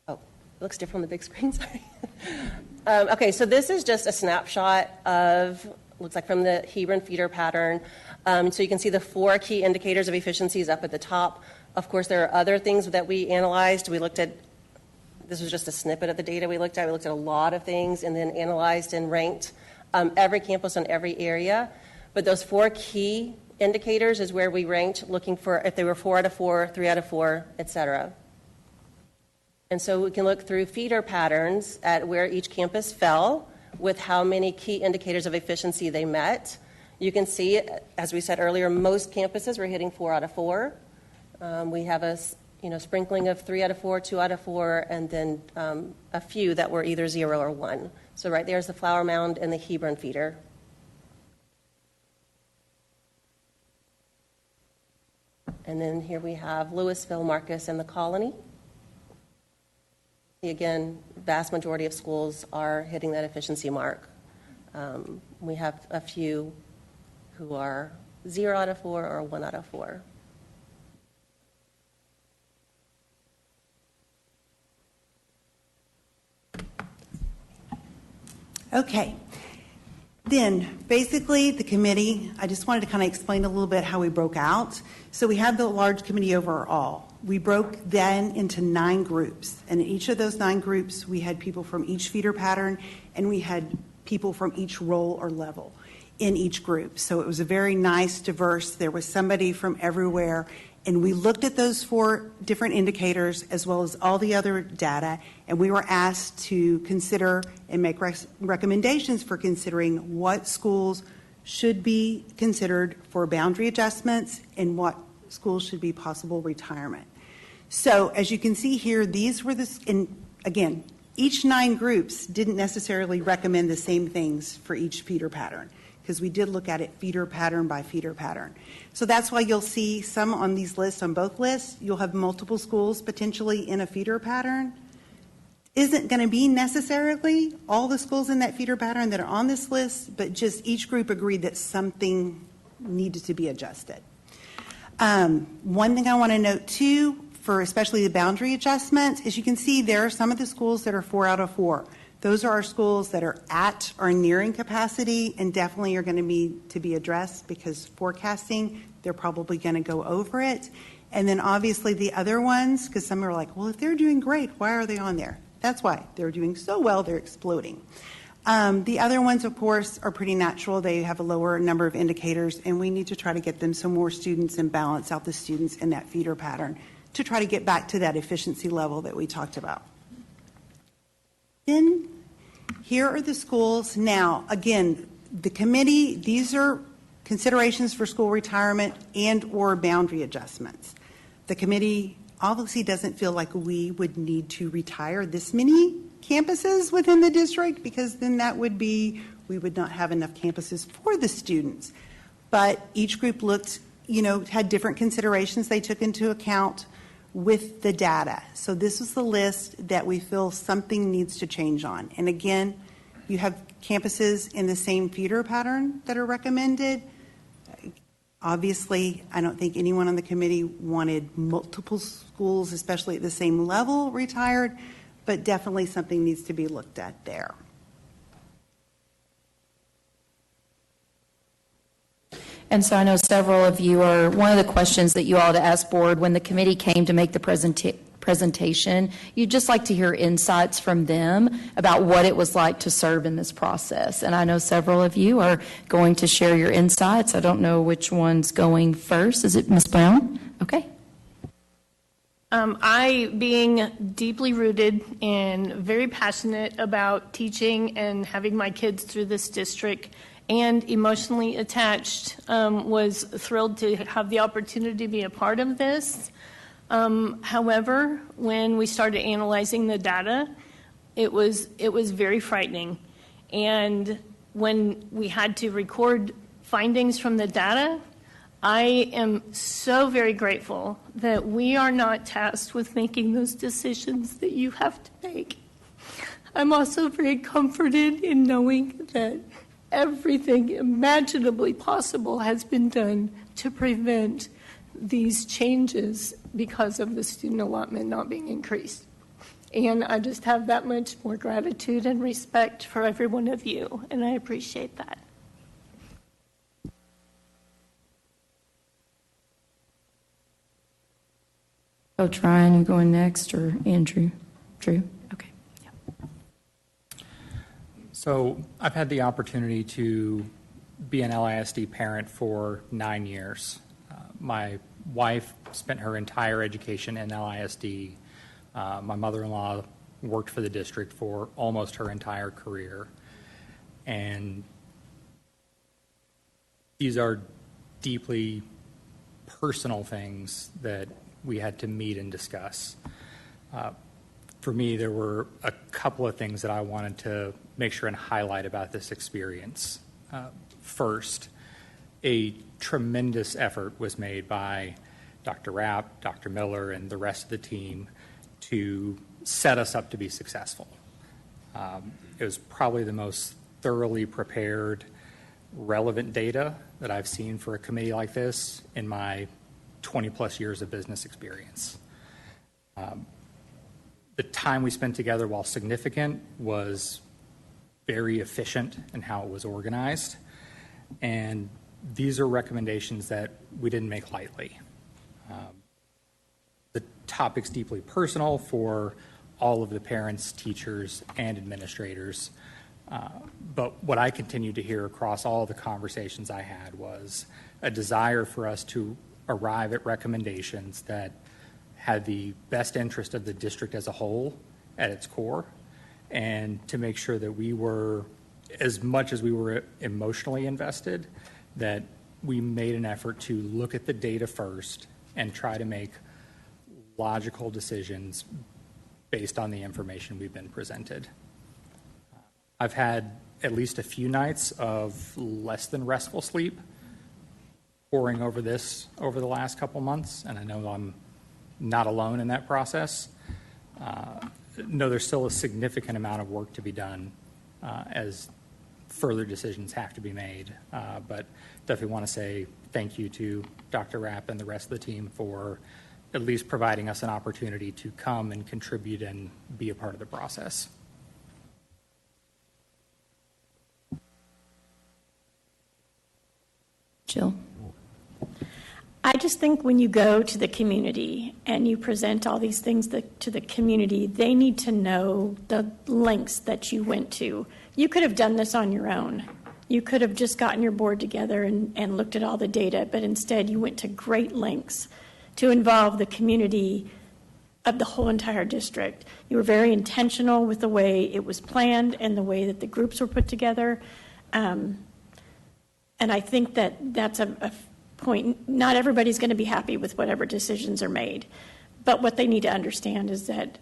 Oh, it looks different on the big screen, sorry. Okay, so this is just a snapshot of, looks like from the Hebron feeder pattern. So you can see the 4 key indicators of efficiencies up at the top. Of course, there are other things that we analyzed. We looked at, this was just a snippet of the data we looked at. We looked at a lot of things and then analyzed and ranked every campus on every area. But those 4 key indicators is where we ranked, looking for if they were 4 out of 4, 3 out of 4, et cetera. And so we can look through feeder patterns at where each campus fell with how many key indicators of efficiency they met. You can see, as we said earlier, most campuses were hitting 4 out of 4. We have sprinkling of 3 out of 4, 2 out of 4, and then a few that were either 0 or 1. So right there is the Flower Mound and the Hebron feeder. And then here we have Lewisville, Marcus, and the Colony. Again, vast majority of schools are hitting that efficiency mark. We have a few who are 0 out of 4 or 1 out of 4. Okay. Then, basically, the committee, I just wanted to kind of explain a little bit how we broke out. So we had the large committee overall. We broke then into 9 groups. And in each of those 9 groups, we had people from each feeder pattern, and we had people from each role or level in each group. So it was a very nice, diverse, there was somebody from everywhere. And we looked at those 4 different indicators as well as all the other data, and we were asked to consider and make recommendations for considering what schools should be considered for boundary adjustments and what schools should be possible retirement. So as you can see here, these were and again, each 9 groups didn't necessarily recommend the same things for each feeder pattern, because we did look at it feeder pattern by feeder pattern. So that's why you'll see some on these lists, on both lists, you'll have multiple schools potentially in a feeder pattern. Isn't going to be necessarily all the schools in that feeder pattern that are on this list, but just each group agreed that something needed to be adjusted. One thing I want to note too, for especially the boundary adjustments, is you can see there are some of the schools that are 4 out of 4. Those are our schools that are at or nearing capacity and definitely are going to need to be addressed, because forecasting, they're probably going to go over it. And then obviously the other ones, because some are like, well, if they're doing great, why are they on there? That's why. They're doing so well, they're exploding. The other ones, of course, are pretty natural. They have a lower number of indicators, and we need to try to get them some more students and balance out the students in that feeder pattern to try to get back to that efficiency level that we talked about. Then here are the schools. Now, again, the committee, these are considerations for school retirement and or boundary adjustments. The committee obviously doesn't feel like we would need to retire this many campuses within the district, because then that would be, we would not have enough campuses for the students. But each group looked, had different considerations they took into account with the data. So this is the list that we feel something needs to change on. And again, you have campuses in the same feeder pattern that are recommended. Obviously, I don't think anyone on the committee wanted multiple schools, especially at the same level, retired, but definitely something needs to be looked at there. And so I know several of you are, one of the questions that you all to ask board when the committee came to make the presentation, you'd just like to hear insights from them about what it was like to serve in this process. And I know several of you are going to share your insights. I don't know which one's going first. Is it Ms. Brown? Okay. I, being deeply rooted and very passionate about teaching and having my kids through this district, and emotionally attached, was thrilled to have the opportunity to be a part of this. However, when we started analyzing the data, it was very frightening. And when we had to record findings from the data, I am so very grateful that we are not tasked with making those decisions that you have to make. I'm also very comforted in knowing that everything imaginably possible has been done to prevent these changes because of the student allotment not being increased. And I just have that much more gratitude and respect for every one of you, and I appreciate that. Coach Ryan, you going next, or Andrew? Drew? Okay. Yeah. So I've had the opportunity to be an LISD parent for 9 years. My wife spent her entire education in LISD. My mother-in-law worked for the district for almost her entire career. And these are deeply personal things that we had to meet and discuss. For me, there were a couple of things that I wanted to make sure and highlight about this experience. First, a tremendous effort was made by Dr. Rapp, Dr. Miller, and the rest of the team to set us up to be successful. It was probably the most thoroughly prepared, relevant data that I've seen for a committee like this in my 20-plus years of business experience. The time we spent together, while significant, was very efficient in how it was organized. And these are recommendations that we didn't make lightly. The topic's deeply personal for all of the parents, teachers, and administrators. But what I continued to hear across all the conversations I had was a desire for us to arrive at recommendations that had the best interest of the district as a whole at its core, and to make sure that we were, as much as we were emotionally invested, that we made an effort to look at the data first and try to make logical decisions based on the information we've been presented. I've had at least a few nights of less than restful sleep poring over this over the last couple months, and I know I'm not alone in that process. No, there's still a significant amount of work to be done as further decisions have to be made, but definitely want to say thank you to Dr. Rapp and the rest of the team for at least providing us an opportunity to come and contribute and be a part of the process. Jill? I just think when you go to the community and you present all these things to the community, they need to know the lengths that you went to. You could have done this on your own. You could have just gotten your board together and looked at all the data, but instead you went to great lengths to involve the community of the whole entire district. You were very intentional with the way it was planned and the way that the groups were put together. And I think that that's a point. Not everybody's going to be happy with whatever decisions are made, but what they need to understand is that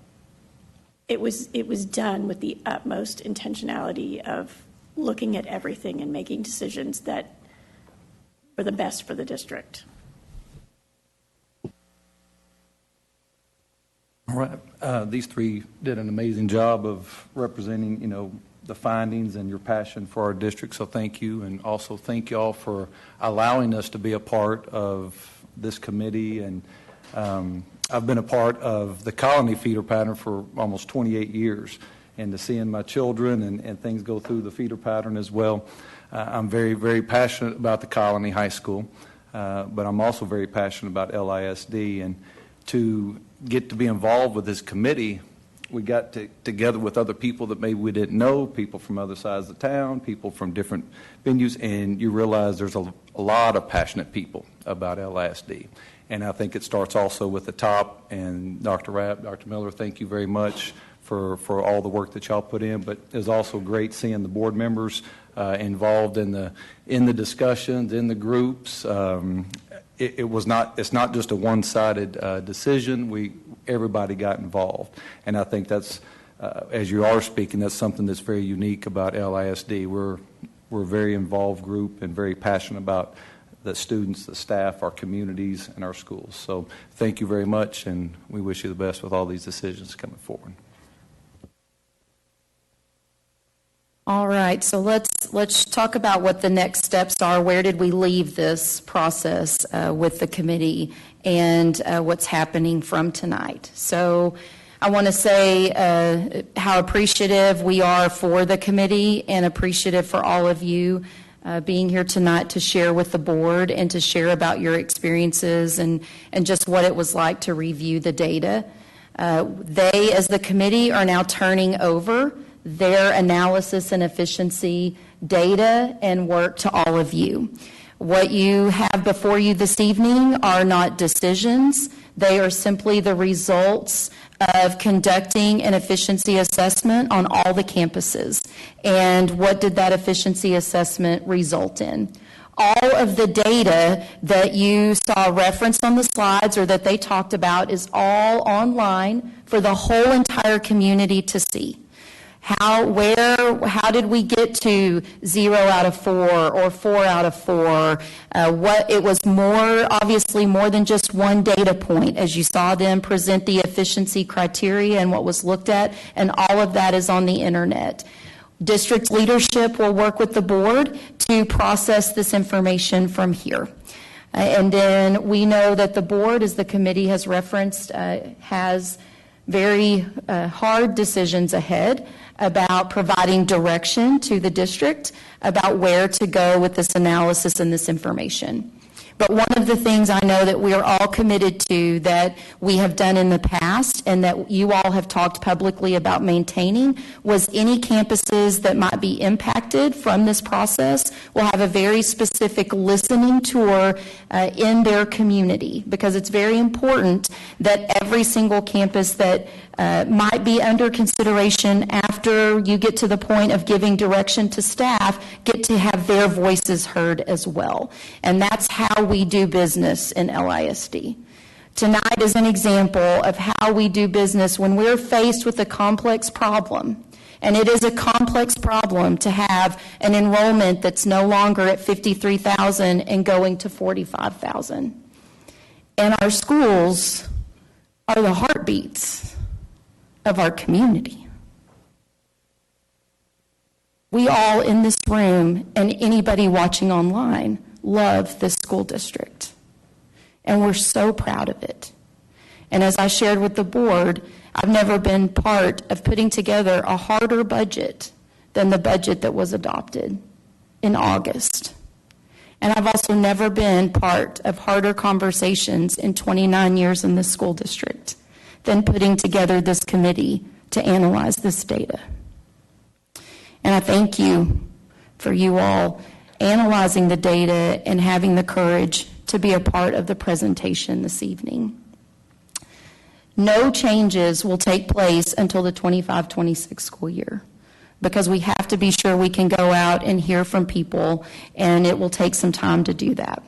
it was done with the utmost intentionality of looking at everything and making decisions that were the best for the district. All right. These three did an amazing job of representing, the findings and your passion for our district, so thank you. And also thank you all for allowing us to be a part of this committee. And I've been a part of the colony feeder pattern for almost 28 years. And to seeing my children and things go through the feeder pattern as well, I'm very, very passionate about the colony high school, but I'm also very passionate about LISD. And to get to be involved with this committee, we got together with other people that maybe we didn't know, people from other sides of the town, people from different venues, and you realize there's a lot of passionate people about LISD. And I think it starts also with the top, and Dr. Rapp, Dr. Miller, thank you very much for all the work that y'all put in, but it's also great seeing the board members involved in the discussions, in the groups. It's not just a one-sided decision. Everybody got involved, and I think that's, as you are speaking, that's something that's very unique about LISD. We're a very involved group and very passionate about the students, the staff, our communities, and our schools. So thank you very much, and we wish you the best with all these decisions coming forward. All right, so let's talk about what the next steps are. Where did we leave this process with the committee, and what's happening from tonight? So I want to say how appreciative we are for the committee and appreciative for all of you being here tonight to share with the board and to share about your experiences and just what it was like to review the data. They, as the committee, are now turning over their analysis and efficiency data and work to all of you. What you have before you this evening are not decisions. They are simply the results of conducting an efficiency assessment on all the campuses. And what did that efficiency assessment result in? All of the data that you saw referenced on the slides or that they talked about is all online for the whole entire community to see. How did we get to 0 out of 4 or 4 out of 4? It was obviously more than just one data point, as you saw them present the efficiency criteria and what was looked at, and all of that is on the internet. District leadership will work with the board to process this information from here. And then we know that the board, as the committee has referenced, has very hard decisions ahead about providing direction to the district about where to go with this analysis and this information. But one of the things I know that we are all committed to, that we have done in the past and that you all have talked publicly about maintaining, was any campuses that might be impacted from this process will have a very specific listening tour in their community, because it's very important that every single campus that might be under consideration after you get to the point of giving direction to staff get to have their voices heard as well. And that's how we do business in LISD. Tonight is an example of how we do business when we're faced with a complex problem. And it is a complex problem to have an enrollment that's no longer at 53,000 and going to 45,000. And our schools are the heartbeats of our community. We all in this room and anybody watching online love this school district, and we're so proud of it. And as I shared with the board, I've never been part of putting together a harder budget than the budget that was adopted in August. And I've also never been part of harder conversations in 29 years in this school district than putting together this committee to analyze this data. And I thank you for you all analyzing the data and having the courage to be a part of the presentation this evening. No changes will take place until the 25-26 school year, because we have to be sure we can go out and hear from people, and it will take some time to do that.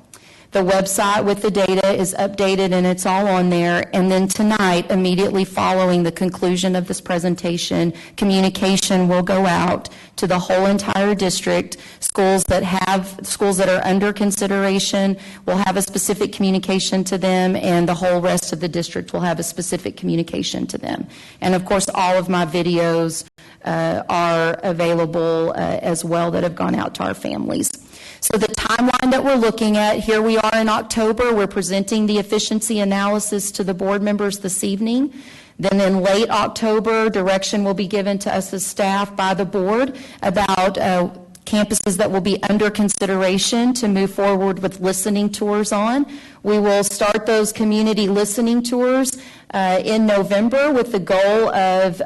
The website with the data is updated and it's all on there. And then tonight, immediately following the conclusion of this presentation, communication will go out to the whole entire district. Schools that are under consideration will have a specific communication to them, and the whole rest of the district will have a specific communication to them. And of course, all of my videos are available as well that have gone out to our families. So the timeline that we're looking at, here we are in October. We're presenting the efficiency analysis to the board members this evening. Then in late October, direction will be given to us as staff by the board about campuses that will be under consideration to move forward with listening tours on. We will start those community listening tours in November with the goal of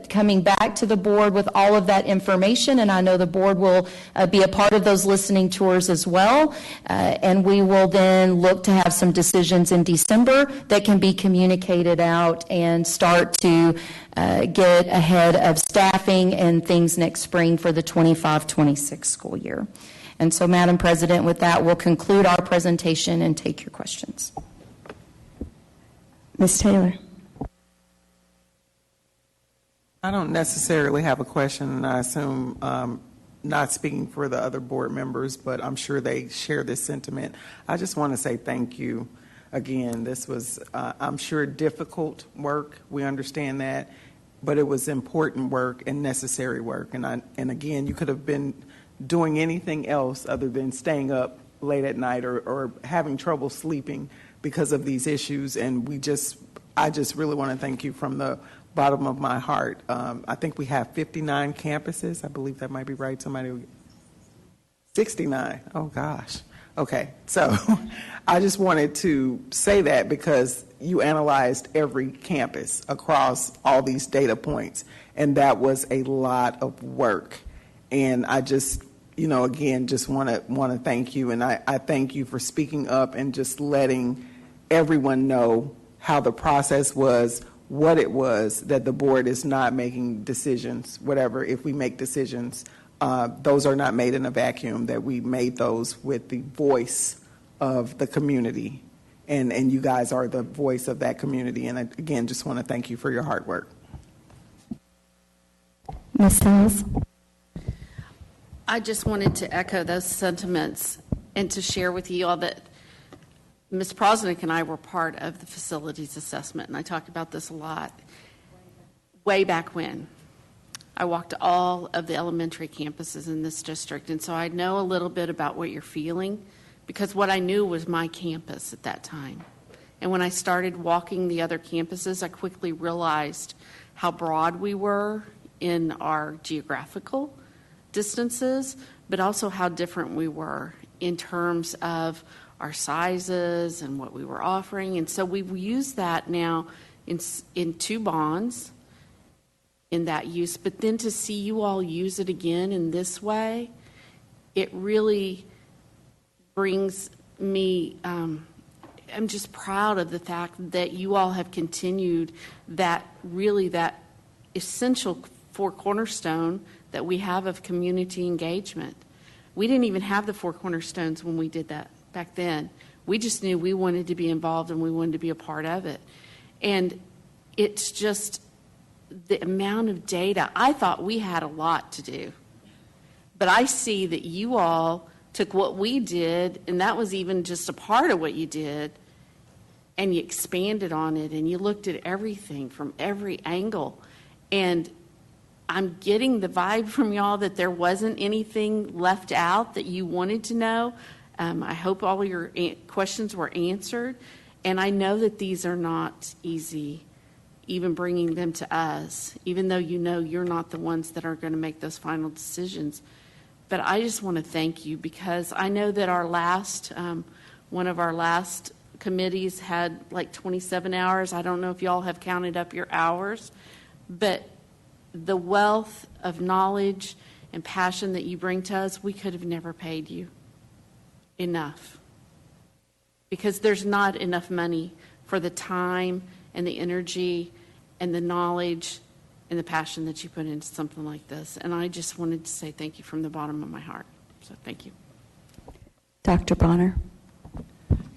coming back to the board with all of that information, and I know the board will be a part of those listening tours as well, and we will then look to have some decisions in December that can be communicated out and start to get ahead of staffing and things next spring for the 25-26 school year. And so, Madam President, with that, we'll conclude our presentation and take your questions. Ms. Taylor. I don't necessarily have a question, and I assume not speaking for the other board members, but I'm sure they share this sentiment. I just want to say thank you again. This was, I'm sure, difficult work. We understand that, but it was important work and necessary work. And again, you could have been doing anything else other than staying up late at night or having trouble sleeping because of these issues. And I just really want to thank you from the bottom of my heart. I think we have 59 campuses. I believe that might be right. 69. Oh, gosh. Okay. So I just wanted to say that because you analyzed every campus across all these data points, and that was a lot of work. And I just, again, just want to thank you. And I thank you for speaking up and just letting everyone know how the process was, what it was, that the board is not making decisions, whatever, if we make decisions those are not made in a vacuum, that we made those with the voice of the community. And you guys are the voice of that community. And again, just want to thank you for your hard work. Ms. Sells? I just wanted to echo those sentiments and to share with you all that Ms. Prosnick and I were part of the facilities assessment, and I talked about this a lot. Way back when, I walked all of the elementary campuses in this district, and so I know a little bit about what you're feeling, because what I knew was my campus at that time. And when I started walking the other campuses, I quickly realized how broad we were in our geographical distances, but also how different we were in terms of our sizes and what we were offering. And so we've used that now in 2 bonds in that use, but then to see you all use it again in this way, it really brings me, I'm just proud of the fact that you all have continued that essential 4 cornerstone that we have of community engagement. We didn't even have the 4 cornerstones when we did that back then. We just knew we wanted to be involved and we wanted to be a part of it. And it's just the amount of data. I thought we had a lot to do, but I see that you all took what we did, and that was even just a part of what you did, and you expanded on it, and you looked at everything from every angle. And I'm getting the vibe from y'all that there wasn't anything left out that you wanted to know. I hope all your questions were answered, and I know that these are not easy, even bringing them to us, even though you know you're not the ones that are going to make those final decisions. But I just want to thank you, because I know that our last, one of our last committees had like 27 hours. I don't know if y'all have counted up your hours, but the wealth of knowledge and passion that you bring to us, we could have never paid you enough, because there's not enough money for the time and the energy and the knowledge and the passion that you put into something like this. And I just wanted to say thank you from the bottom of my heart. So thank you. Dr. Bonner?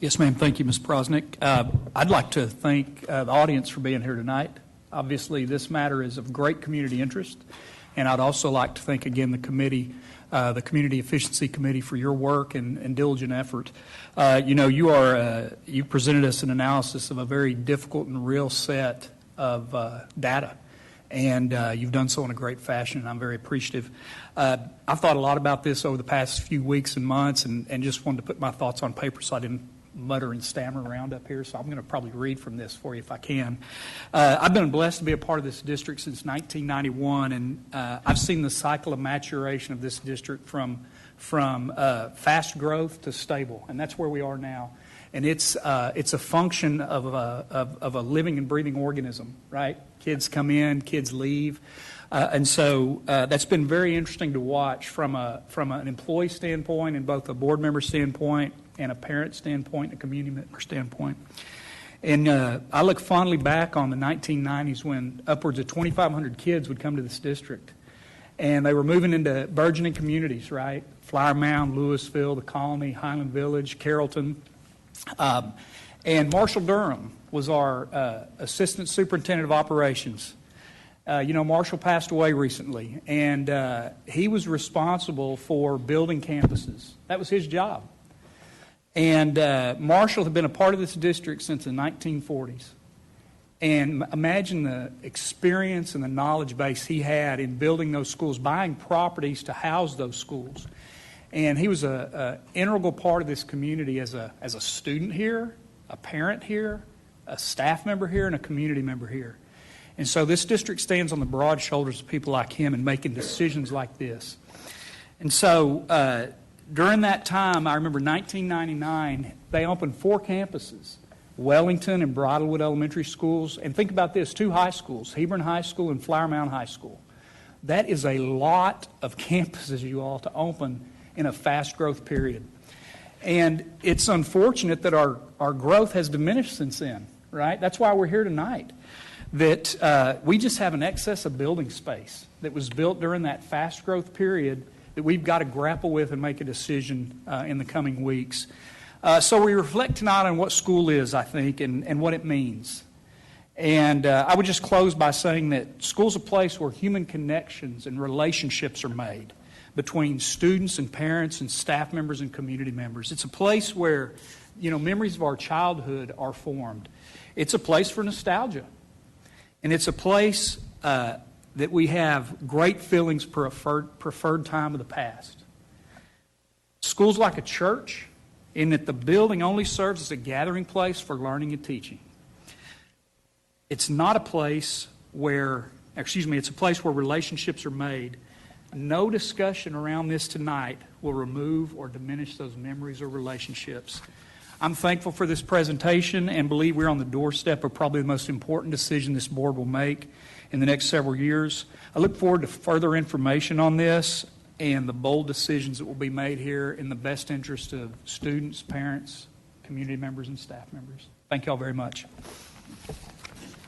Yes, ma'am. Thank you, Ms. Prosnick. I'd like to thank the audience for being here tonight. Obviously, this matter is of great community interest, and I'd also like to thank again the committee, the Community Efficiency Committee, for your work and diligent effort. You presented us an analysis of a very difficult and real set of data, and you've done so in a great fashion, and I'm very appreciative. I've thought a lot about this over the past few weeks and months, and just wanted to put my thoughts on paper so I didn't mutter and stammer around up here, so I'm going to probably read from this for you if I can. I've been blessed to be a part of this district since 1991, and I've seen the cycle of maturation of this district from fast growth to stable, and that's where we are now. And it's a function of a living and breathing organism, right? Kids come in, kids leave. And so that's been very interesting to watch from an employee standpoint, and both a board member standpoint and a parent standpoint and a community member standpoint. And I look fondly back on the 1990s when upwards of 2,500 kids would come to this district. And they were moving into burgeoning communities, right? Flower Mound, Lewisville, the Colony, Highland Village, Carrollton. And Marshall Durham was our assistant superintendent of operations. Marshall passed away recently, and he was responsible for building campuses. That was his job. And Marshall had been a part of this district since the 1940s. And imagine the experience and the knowledge base he had in building those schools, buying properties to house those schools. And he was an integral part of this community as a student here, a parent here, a staff member here, and a community member here. And so this district stands on the broad shoulders of people like him in making decisions like this. And so during that time, I remember 1999, they opened 4 campuses, Wellington and Bridlewood Elementary Schools. And think about this, 2 high schools, Hebron High School and Flower Mound High School. That is a lot of campuses, you all, to open in a fast growth period. And it's unfortunate that our growth has diminished since then, right? That's why we're here tonight. that we just have an excess of building space that was built during that fast growth period that we've got to grapple with and make a decision in the coming weeks. So we reflect tonight on what school is, I think, and what it means. And I would just close by saying that school's a place where human connections and relationships are made between students and parents and staff members and community members. It's a place where, memories of our childhood are formed. It's a place for nostalgia. And it's a place that we have great feelings preferred time of the past. School's like a church in that the building only serves as a gathering place for learning and teaching. It's not a place it's a place where relationships are made. No discussion around this tonight will remove or diminish those memories or relationships. I'm thankful for this presentation and believe we're on the doorstep of probably the most important decision this board will make in the next several years. I look forward to further information on this and the bold decisions that will be made here in the best interest of students, parents, community members, and staff members. Thank you all very much.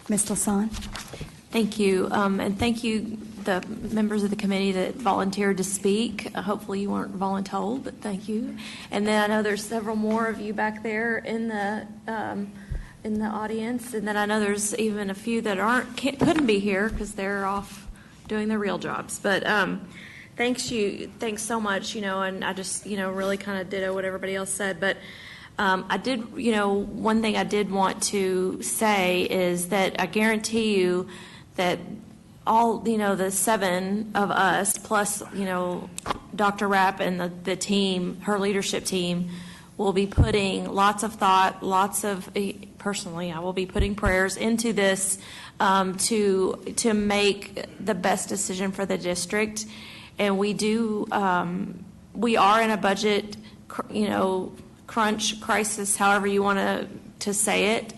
Ms. Lasan? Thank you. And thank you, the members of the committee that volunteered to speak. Hopefully you weren't voluntold, but thank you. And then I know there's several more of you back there in the audience. And then I know there's even a few that couldn't be here because they're off doing their real jobs. But thanks so much, and I just, really kind of ditto what everybody else said. But I did, one thing I did want to say is that I guarantee you that all, the 7 of us plus, Dr. Rapp and the team, her leadership team, will be putting lots of thought, personally, I will be putting prayers into this to make the best decision for the district. And we are in a budget, crunch, crisis, however you want to say it.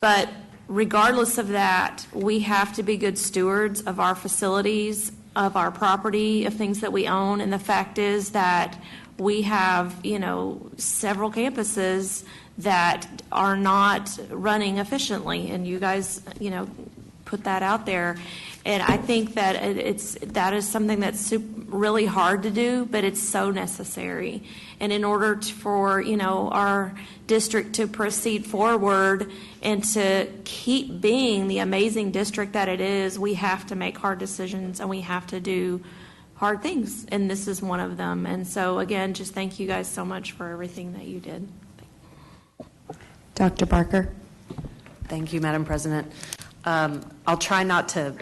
But regardless of that, we have to be good stewards of our facilities, of our property, of things that we own. And the fact is that we have, several campuses that are not running efficiently. And you guys, put that out there. And I think that that is something that's really hard to do, but it's so necessary. And in order for our district to proceed forward and to keep being the amazing district that it is, we have to make hard decisions and we have to do hard things. And this is one of them. And so again, just thank you guys so much for everything that you did. Dr. Barker. Thank you, Madam President. I'll try not to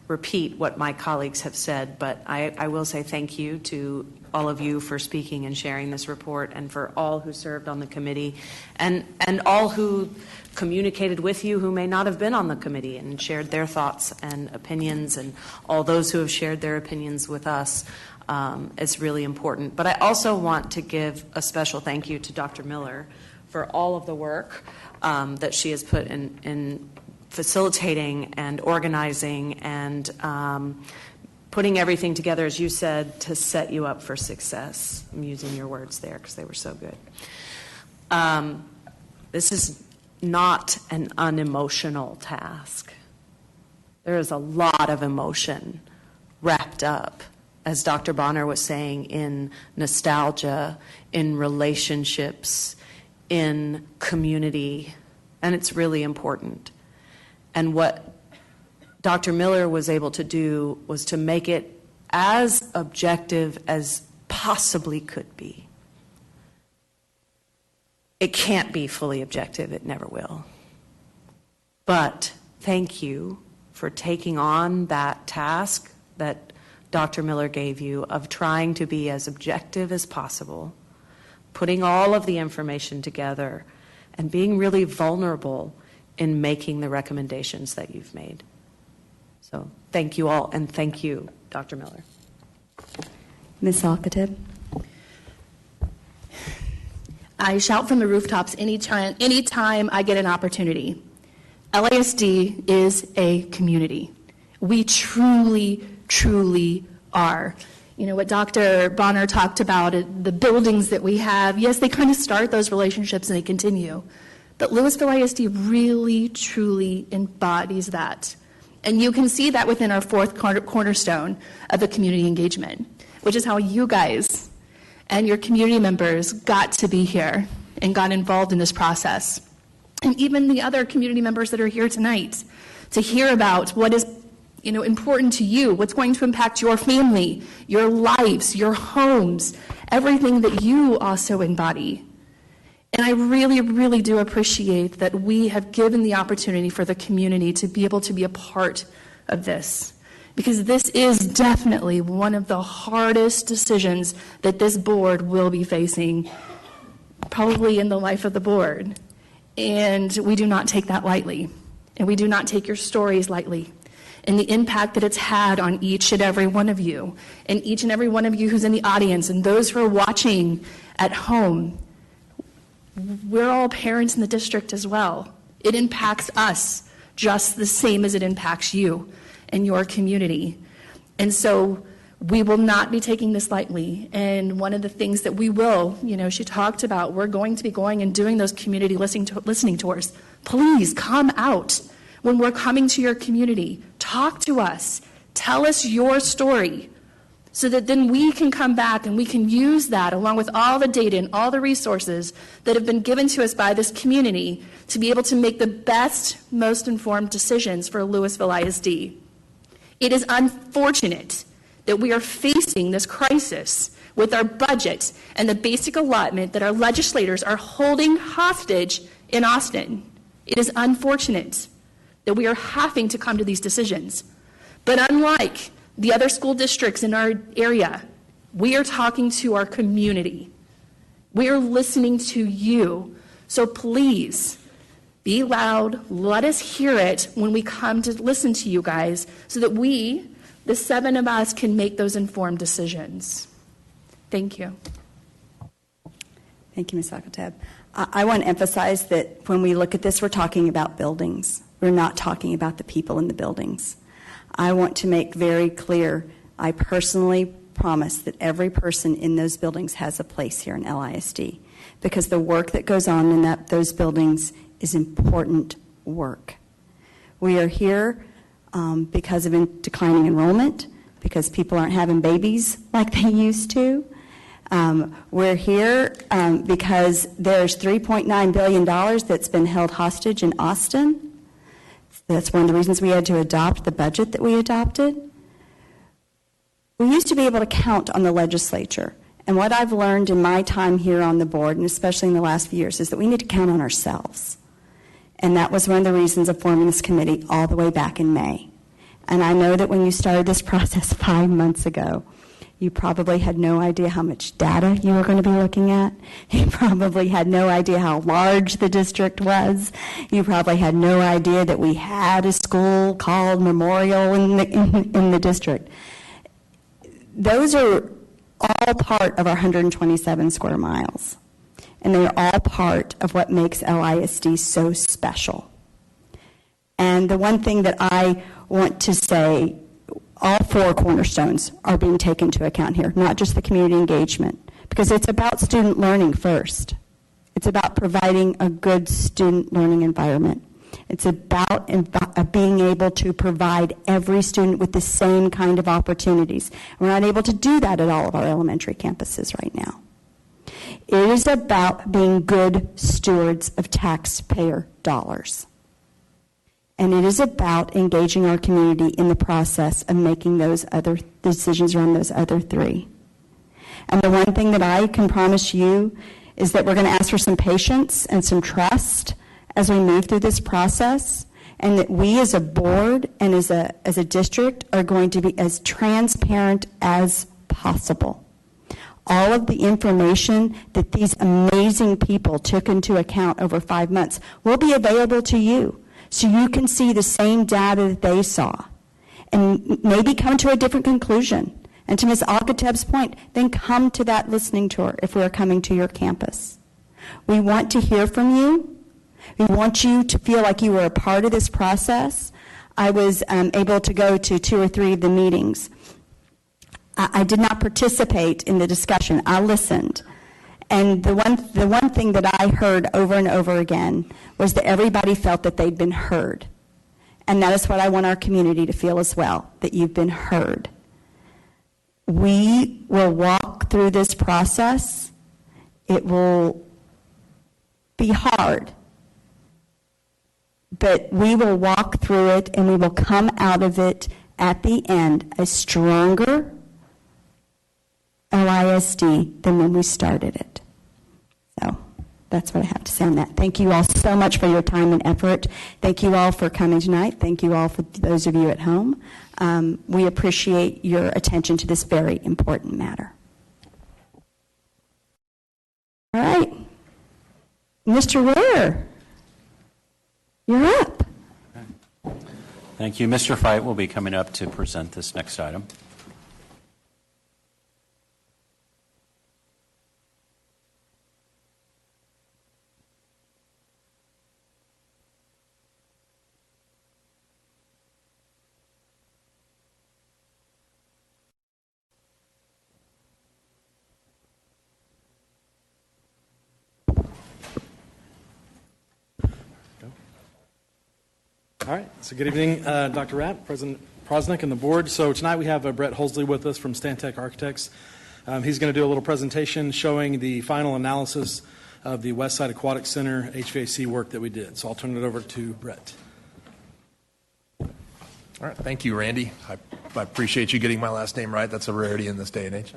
repeat what my colleagues have said, but I will say thank you to all of you for speaking and sharing this report, and for all who served on the committee, and all who communicated with you who may not have been on the committee and shared their thoughts and opinions, and all those who have shared their opinions with us. It's really important. But I also want to give a special thank you to Dr. Miller for all of the work that she has put in facilitating and organizing and putting everything together, as you said, to set you up for success. I'm using your words there because they were so good. This is not an unemotional task. There is a lot of emotion wrapped up, as Dr. Bonner was saying, in nostalgia, in relationships, in community, and it's really important. And what Dr. Miller was able to do was to make it as objective as possibly could be. It can't be fully objective, it never will. But thank you for taking on that task that Dr. Miller gave you of trying to be as objective as possible, putting all of the information together, and being really vulnerable in making the recommendations that you've made. So thank you all, and thank you, Dr. Miller. Ms. Alcatib. I shout from the rooftops anytime I get an opportunity. LASD is a community. We truly, truly are. What Dr. Bonner talked about, the buildings that we have, yes, they kind of start those relationships and they continue. But Lewisville ISD really, truly embodies that. And you can see that within our fourth cornerstone of the community engagement, which is how you guys and your community members got to be here and got involved in this process. And even the other community members that are here tonight to hear about what is important to you, what's going to impact your family, your lives, your homes, everything that you also embody. And I really, really do appreciate that we have given the opportunity for the community to be able to be a part of this, because this is definitely one of the hardest decisions that this board will be facing, probably in the life of the board. And we do not take that lightly. And we do not take your stories lightly. And the impact that it's had on each and every one of you, and each and every one of you who's in the audience, and those who are watching at home. We're all parents in the district as well. It impacts us just the same as it impacts you and your community. And so we will not be taking this lightly. And one of the things that we will, she talked about, we're going to be going and doing those community listening tours. Please come out when we're coming to your community. Talk to us. Tell us your story, so that then we can come back and we can use that along with all the data and all the resources that have been given to us by this community to be able to make the best, most informed decisions for Lewisville ISD. It is unfortunate that we are facing this crisis with our budget and the basic allotment that our legislators are holding hostage in Austin. It is unfortunate that we are having to come to these decisions. But unlike the other school districts in our area, we are talking to our community. We are listening to you. So please, be loud. Let us hear it when we come to listen to you guys, so that we, the 7 of us, can make those informed decisions. Thank you. Thank you, Ms. Akateb. I want to emphasize that when we look at this, we're talking about buildings. We're not talking about the people in the buildings. I want to make very clear, I personally promise that every person in those buildings has a place here in LISD, because the work that goes on in those buildings is important work. We are here because of declining enrollment, because people aren't having babies like they used to. We're here because there's $3.9 billion that's been held hostage in Austin. That's one of the reasons we had to adopt the budget that we adopted. We used to be able to count on the legislature. And what I've learned in my time here on the board, and especially in the last few years, is that we need to count on ourselves. And that was one of the reasons of forming this committee all the way back in May. And I know that when you started this process 5 months ago, you probably had no idea how much data you were going to be looking at. You probably had no idea how large the district was. You probably had no idea that we had a school called Memorial in the district. Those are all part of our 127 square miles. And they are all part of what makes LISD so special. And the one thing that I want to say, all 4 cornerstones are being taken into account here, not just the community engagement, because it's about student learning first. It's about providing a good student learning environment. It's about being able to provide every student with the same kind of opportunities. We're not able to do that at all of our elementary campuses right now. It is about being good stewards of taxpayer dollars. And it is about engaging our community in the process of making those other decisions around those other 3. And the one thing that I can promise you is that we're going to ask for some patience and some trust as we move through this process, and that we as a board and as a district are going to be as transparent as possible. All of the information that these amazing people took into account over 5 months will be available to you, so you can see the same data that they saw and maybe come to a different conclusion. And to Ms. Alkateb's point, then come to that listening tour if we're coming to your campus. We want to hear from you. We want you to feel like you were a part of this process. I was able to go to 2 or 3 of the meetings. I did not participate in the discussion. I listened. And the one thing that I heard over and over again was that everybody felt that they'd been heard. And that is what I want our community to feel as well, that you've been heard. We will walk through this process. It will be hard, but we will walk through it and we will come out of it at the end a stronger LISD than when we started it. So that's what I have to say on that. Thank you all so much for your time and effort. Thank you all for coming tonight. Thank you all for those of you at home. We appreciate your attention to this very important matter. All right. Mr. Ware, you're up. Thank you. Mr. Fight will be coming up to present this next item. All right, so good evening, Dr. Rapp, President Prosnick, and the board. So tonight we have Brett Holsley with us from Stantec Architects. He's going to do a little presentation showing the final analysis of the Westside Aquatic Center HVAC work that we did. So I'll turn it over to Brett. All right, thank you, Randy. I appreciate you getting my last name right. That's a rarity in this day and age.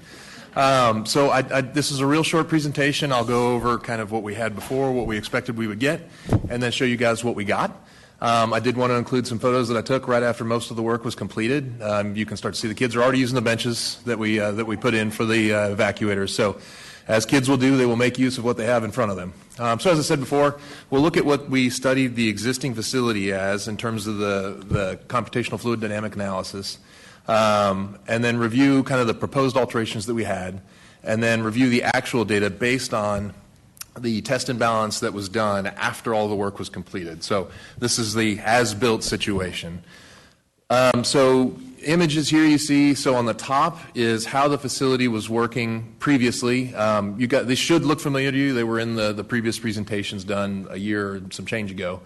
This is a real short presentation. I'll go over kind of what we had before, what we expected we would get, and then show you guys what we got. I did want to include some photos that I took right after most of the work was completed. You can start to see the kids are already using the benches that we put in for the evacuators. So as kids will do, they will make use of what they have in front of them. So as I said before, we'll look at what we studied the existing facility as in terms of the computational fluid dynamic analysis, and then review kind of the proposed alterations that we had, and then review the actual data based on the test and balance that was done after all the work was completed. So this is the as-built situation. So images here you see, so on the top is how the facility was working previously. They should look familiar to you. They were in the previous presentations done a year and some change ago.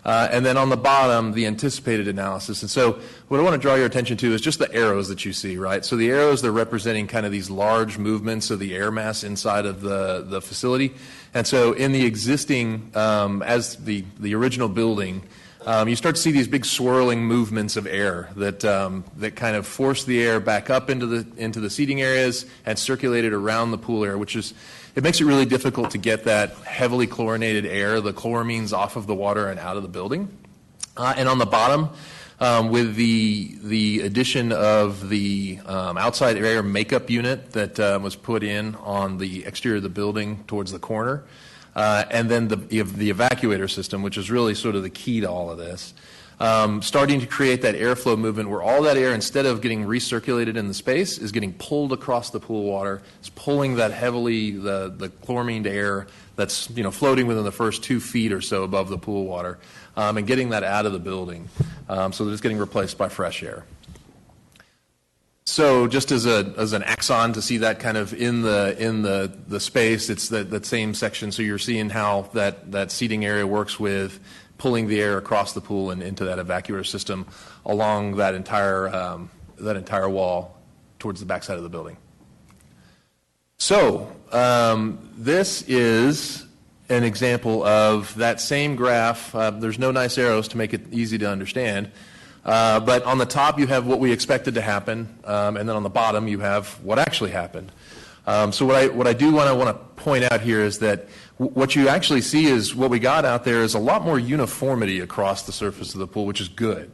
And then on the bottom, the anticipated analysis. And so what I want to draw your attention to is just the arrows that you see, right? So the arrows, they're representing kind of these large movements of the air mass inside of the facility. And so in the existing, as the original building, you start to see these big swirling movements of air that kind of force the air back up into the seating areas and circulate it around the pool area, it makes it really difficult to get that heavily chlorinated air, the chloramines, off of the water and out of the building. And on the bottom, with the addition of the outside air makeup unit that was put in on the exterior of the building towards the corner, and then the evacuator system, which is really sort of the key to all of this, starting to create that airflow movement where all that air, instead of getting recirculated in the space, is getting pulled across the pool water. It's pulling that heavily, the chloramined air that's floating within the first 2 feet or so above the pool water, and getting that out of the building, so that it's getting replaced by fresh air. So just as an axon to see that kind of in the space, it's that same section. So you're seeing how that seating area works with pulling the air across the pool and into that evacuator system along that entire wall towards the backside of the building. So this is an example of that same graph. There's no nice arrows to make it easy to understand. But on the top, you have what we expected to happen, and then on the bottom, you have what actually happened. So what I do want to point out here is that what you actually see is what we got out there is a lot more uniformity across the surface of the pool, which is good.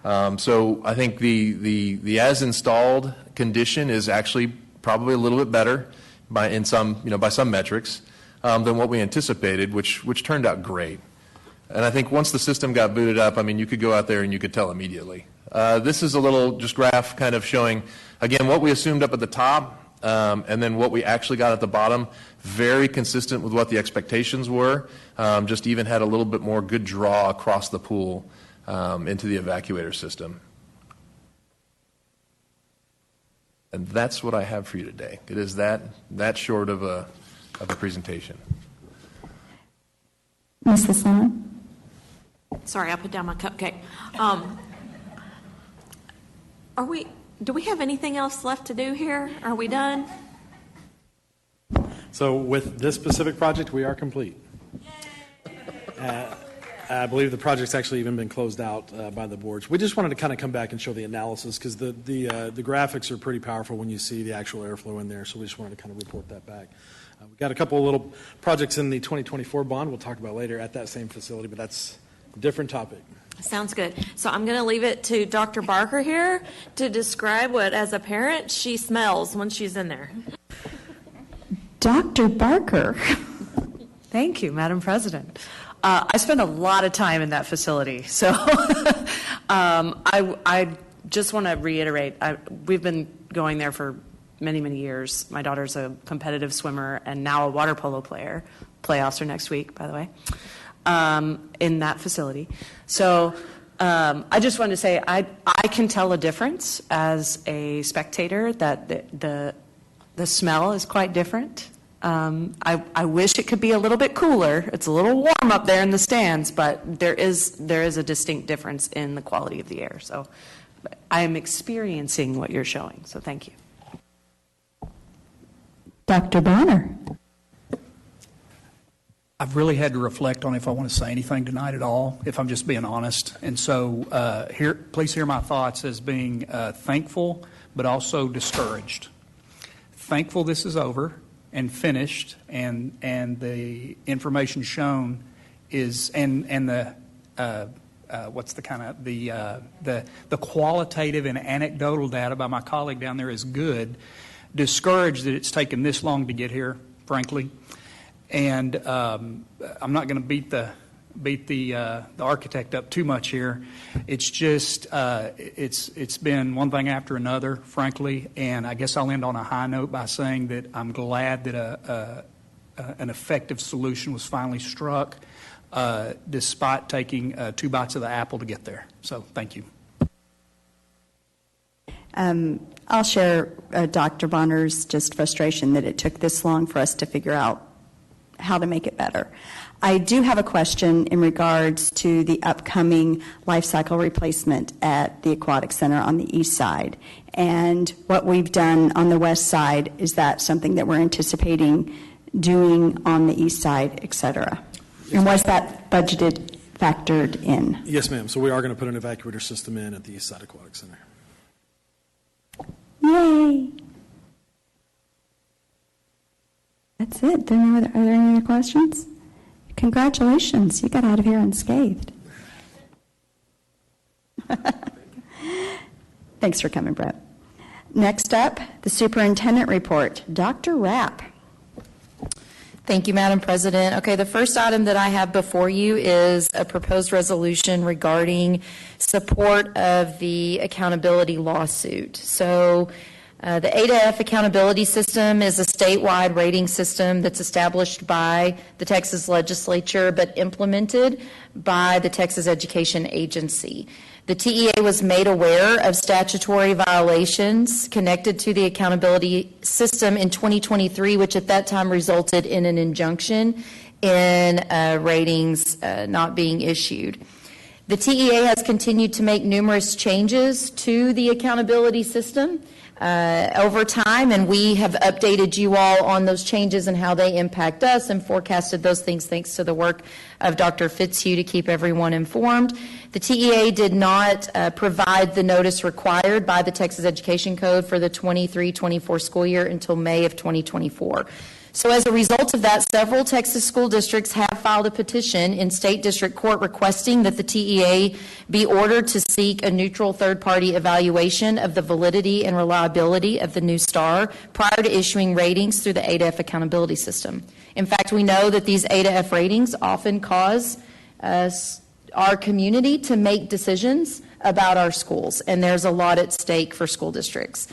So I think the as installed condition is actually probably a little bit better by some metrics than what we anticipated, which turned out great. And I think once the system got booted up, you could go out there and you could tell immediately. This is a little just graph kind of showing, again, what we assumed up at the top, and then what we actually got at the bottom, very consistent with what the expectations were, just even had a little bit more good draw across the pool into the evacuator system. And that's what I have for you today. It is that short of of the presentation. Ms. Hassan? Sorry, I put down my cupcake. Do we have anything else left to do here? Are we done? So with this specific project, we are complete. I believe the project's actually even been closed out by the boards. We just wanted to kind of come back and show the analysis because the graphics are pretty powerful when you see the actual airflow in there. So we just wanted to kind of report that back. We've got a couple of little projects in the 2024 bond we'll talk about later at that same facility, but that's a different topic. Sounds good. So I'm going to leave it to Dr. Barker here to describe what, as a parent, she smells when she's in there. Dr. Barker. Thank you, Madam President. I spend a lot of time in that facility, so I just want to reiterate, we've been going there for many, many years. My daughter's a competitive swimmer and now a water polo player. Playoffs are next week, by the way, in that facility. So I just wanted to say I can tell a difference as a spectator that the smell is quite different. I wish it could be a little bit cooler. It's a little warm up there in the stands, but there is a distinct difference in the quality of the air. So I am experiencing what you're showing. So thank you. Dr. Bonner. I've really had to reflect on if I want to say anything tonight at all, if I'm just being honest. And so please hear my thoughts as being thankful, but also discouraged. Thankful this is over and finished, and the information shown is, and the what's the kind of the qualitative and anecdotal data by my colleague down there is good. Discouraged that it's taken this long to get here, frankly, and I'm not going to beat the architect up too much here. It's just it's been one thing after another, frankly, and I guess I'll end on a high note by saying that I'm glad that an effective solution was finally struck, despite taking 2 bites of the apple to get there. So thank you. I'll share Dr. Bonner's just frustration that it took this long for us to figure out how to make it better. I do have a question in regards to the upcoming life cycle replacement at the Aquatic Center on the east side. And what we've done on the west side, is that something that we're anticipating doing on the east side, et cetera? And was that budgeted, factored in? Yes, ma'am. So we are going to put an evacuator system in at the east side Aquatic Center. Yay! That's it. Are there any other questions? Congratulations. You got out of here unscathed. Thanks for coming, Brett. Next up, the superintendent report. Dr. Rapp. Thank you, Madam President. Okay, the first item that I have before you is a proposed resolution regarding support of the accountability lawsuit. So the A2F accountability system is a statewide rating system that's established by the Texas legislature but implemented by the Texas Education Agency. The TEA was made aware of statutory violations connected to the accountability system in 2023, which at that time resulted in an injunction in ratings not being issued. The TEA has continued to make numerous changes to the accountability system over time, and we have updated you all on those changes and how they impact us and forecasted those things thanks to the work of Dr. Fitzhugh to keep everyone informed. The TEA did not provide the notice required by the Texas Education Code for the 23-24 school year until May of 2024. So as a result of that, several Texas school districts have filed a petition in state district court requesting that the TEA be ordered to seek a neutral third-party evaluation of the validity and reliability of the new STAR prior to issuing ratings through the A2F accountability system. In fact, we know that these A2F ratings often cause our community to make decisions about our schools, and there's a lot at stake for school districts.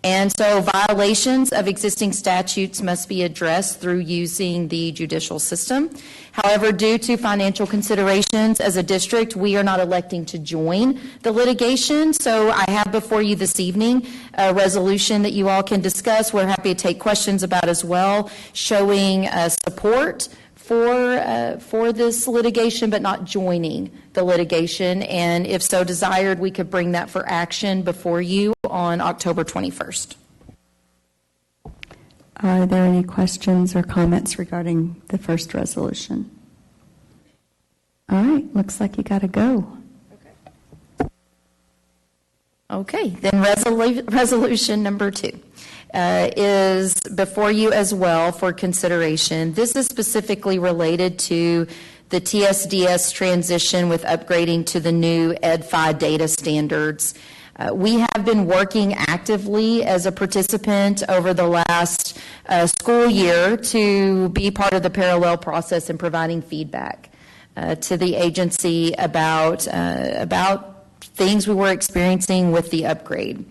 And so violations of existing statutes must be addressed through using the judicial system. However, due to financial considerations as a district, we are not electing to join the litigation. So I have before you this evening a resolution that you all can discuss. We're happy to take questions about as well, showing support for this litigation, but not joining the litigation. And if so desired, we could bring that for action before you on October 21st. Are there any questions or comments regarding the first resolution? All right, looks like you got to go. Okay, then resolution number 2 is before you as well for consideration. This is specifically related to the TSDS transition with upgrading to the new Ed5 data standards. We have been working actively as a participant over the last school year to be part of the parallel process in providing feedback to the agency about things we were experiencing with the upgrade.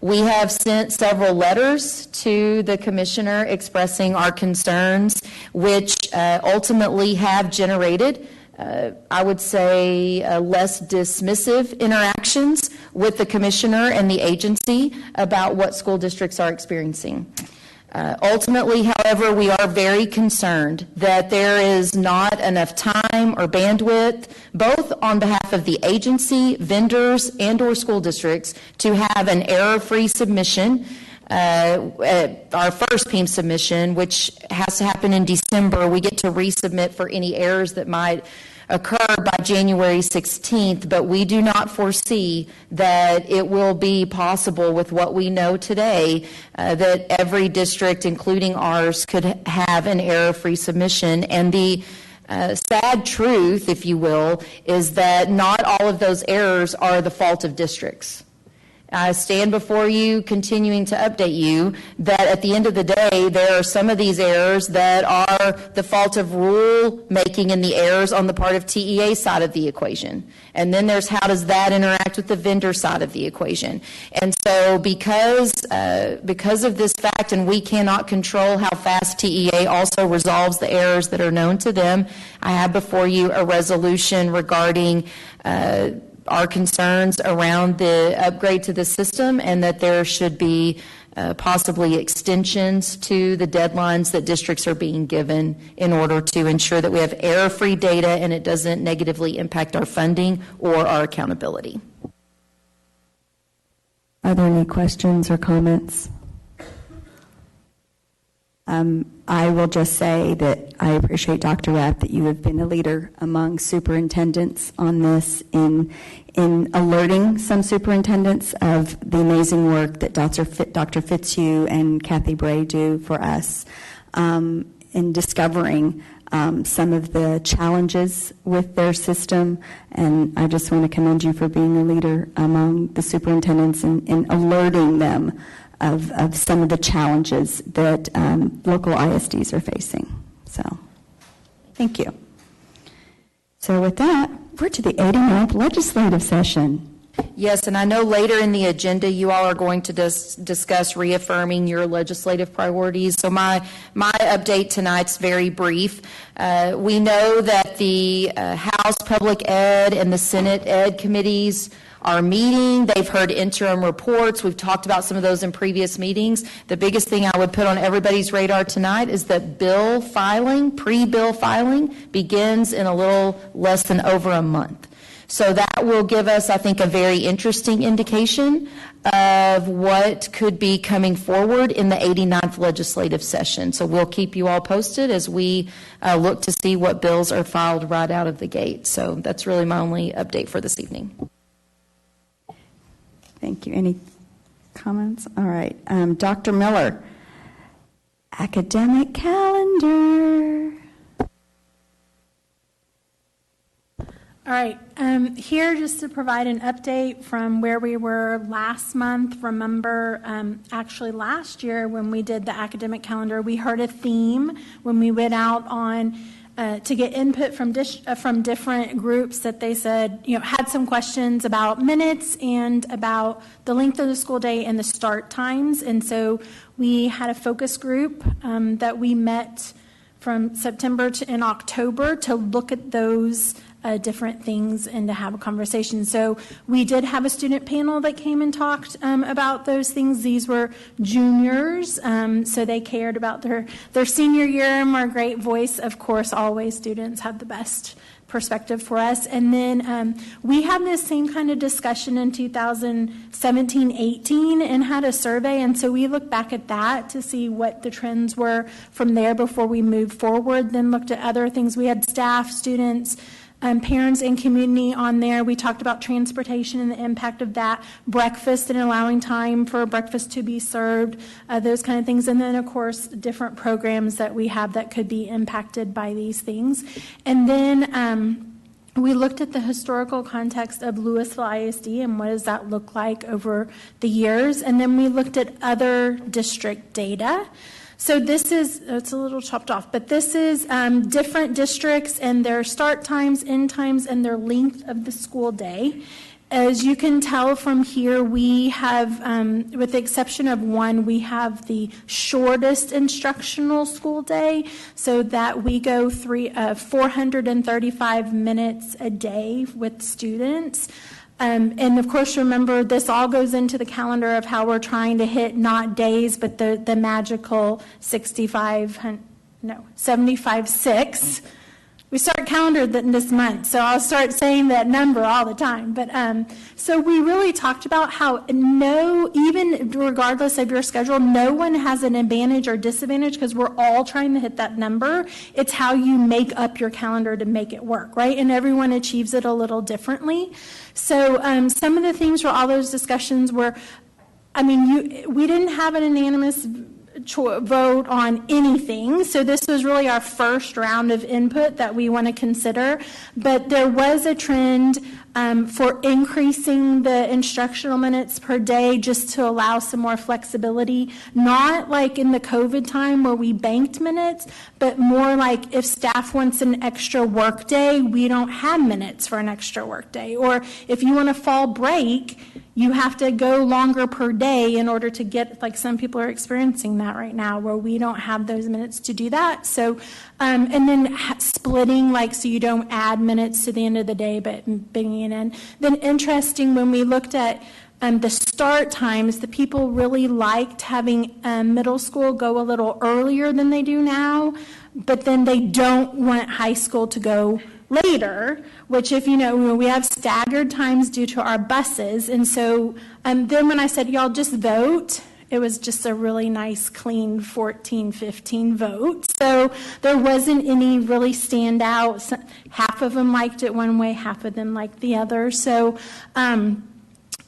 We have sent several letters to the commissioner expressing our concerns, which ultimately have generated, I would say, less dismissive interactions with the commissioner and the agency about what school districts are experiencing. Ultimately, however, we are very concerned that there is not enough time or bandwidth, both on behalf of the agency, vendors, and/or school districts, to have an error-free submission. Our first PEEM submission, which has to happen in December, we get to resubmit for any errors that might occur by January 16th, but we do not foresee that it will be possible with what we know today that every district, including ours, could have an error-free submission. And the sad truth, if you will, is that not all of those errors are the fault of districts. I stand before you continuing to update you that at the end of the day, there are some of these errors that are the fault of rule making and the errors on the part of TEA side of the equation. And then there's how does that interact with the vendor side of the equation. And so because of this fact, and we cannot control how fast TEA also resolves the errors that are known to them, I have before you a resolution regarding our concerns around the upgrade to the system, and that there should be possibly extensions to the deadlines that districts are being given in order to ensure that we have error-free data and it doesn't negatively impact our funding or our accountability. Are there any questions or comments? I will just say that I appreciate, Dr. Rapp, that you have been a leader among superintendents on this in alerting some superintendents of the amazing work that Dr. Fitzhugh and Kathy Bray do for us in discovering some of the challenges with their system. And I just want to commend you for being a leader among the superintendents in alerting them of some of the challenges that local ISDs are facing. So, thank you. So with that, we're to the 89th legislative session. Yes, and I know later in the agenda you all are going to discuss reaffirming your legislative priorities. So my update tonight's very brief. We know that the House Public Ed and the Senate Ed committees are meeting. They've heard interim reports. We've talked about some of those in previous meetings. The biggest thing I would put on everybody's radar tonight is that bill filing, pre-bill filing, begins in a little less than over a month. So that will give us, I think, a very interesting indication of what could be coming forward in the 89th legislative session. So we'll keep you all posted as we look to see what bills are filed right out of the gate. So that's really my only update for this evening. Thank you. Any comments? All right. Dr. Miller, academic calendar. All right, here just to provide an update from where we were last month. Remember, actually last year when we did the academic calendar, we heard a theme when we went out on to get input from different groups that they said, had some questions about minutes and about the length of the school day and the start times. And so we had a focus group that we met from September to in October to look at those different things and to have a conversation. So we did have a student panel that came and talked about those things. These were juniors, so they cared about their senior year and were a great voice. Of course, always students have the best perspective for us. And then we had this same kind of discussion in 2017-18 and had a survey. And so we looked back at that to see what the trends were from there before we moved forward, then looked at other things. We had staff, students, parents and community on there. We talked about transportation and the impact of that, breakfast and allowing time for breakfast to be served, those kind of things. And then, of course, different programs that we have that could be impacted by these things. And then we looked at the historical context of Lewisville ISD and what does that look like over the years. And then we looked at other district data. So this is, it's a little chopped off, but this is different districts and their start times, end times, and their length of the school day. As you can tell from here, we have, with the exception of one, we have the shortest instructional school day, so that we go 435 minutes a day with students. And of course, remember, this all goes into the calendar of how we're trying to hit not days, but the magical 75.6. We start calendar this month, so I'll start saying that number all the time. But so we really talked about how even regardless of your schedule, no one has an advantage or disadvantage because we're all trying to hit that number. It's how you make up your calendar to make it work, right? And everyone achieves it a little differently. So some of the things for all those discussions were, we didn't have an unanimous vote on anything. So this was really our first round of input that we want to consider. But there was a trend for increasing the instructional minutes per day just to allow some more flexibility, not like in the COVID time where we banked minutes, but more like if staff wants an extra work day, we don't have minutes for an extra work day. Or if you want a fall break, you have to go longer per day in order to get, like some people are experiencing that right now, where we don't have those minutes to do that. So, and then splitting, so you don't add minutes to the end of the day, but bringing it in. Then interesting, when we looked at the start times, the people really liked having middle school go a little earlier than they do now, but then they don't want high school to go later, which if we have staggered times due to our buses. And so then when I said, y'all just vote, it was just a really nice, clean 14-15 vote. So there wasn't any really standout. Half of them liked it one way, half of them liked the other. So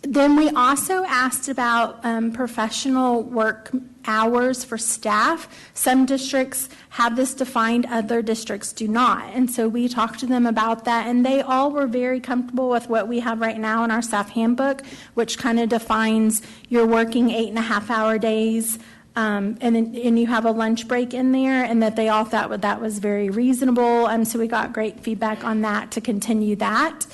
then we also asked about professional work hours for staff. Some districts have this defined, other districts do not. And so we talked to them about that, and they all were very comfortable with what we have right now in our staff handbook, which kind of defines you're working 8.5-hour days, and you have a lunch break in there, and that they all thought that was very reasonable. So we got great feedback on that to continue that.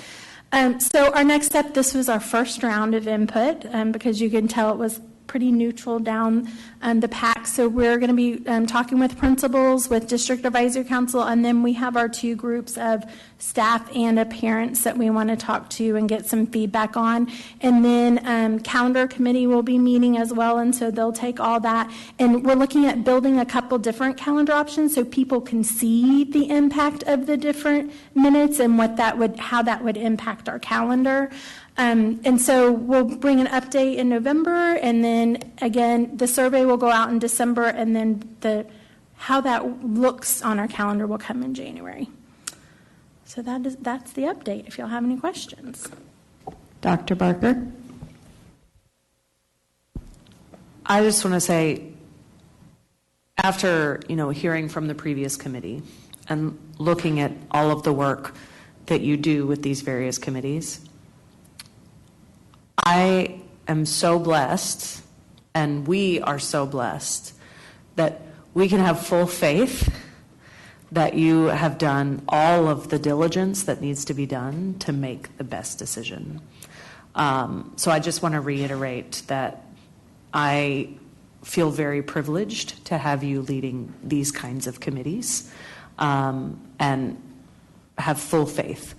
So our next step, this was our first round of input, because you can tell it was pretty neutral down the pack. So we're going to be talking with principals, with District Advisory Council, and then we have our two groups of staff and parents that we want to talk to and get some feedback on. And then calendar committee will be meeting as well, and so they'll take all that. And we're looking at building a couple different calendar options so people can see the impact of the different minutes and how that would impact our calendar. And so we'll bring an update in November, and then again, the survey will go out in December, and then how that looks on our calendar will come in January. So that's the update, if y'all have any questions. Dr. Barker? I just want to say, after, hearing from the previous committee and looking at all of the work that you do with these various committees, I am so blessed, and we are so blessed, that we can have full faith that you have done all of the diligence that needs to be done to make the best decision. So I just want to reiterate that I feel very privileged to have you leading these kinds of committees, and have full faith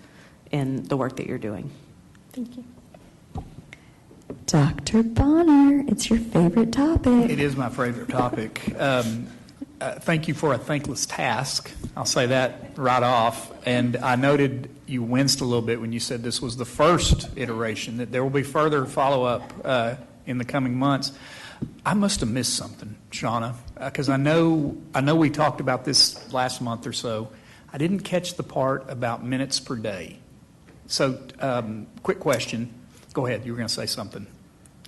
in the work that you're doing. Thank you. Dr. Bonner, it's your favorite topic. It is my favorite topic. Thank you for a thankless task. I'll say that right off. And I noted you winced a little bit when you said this was the first iteration, that there will be further follow-up in the coming months. I must have missed something, Shauna, because I know we talked about this last month or so. I didn't catch the part about minutes per day. So, quick question. Go ahead. You were going to say something.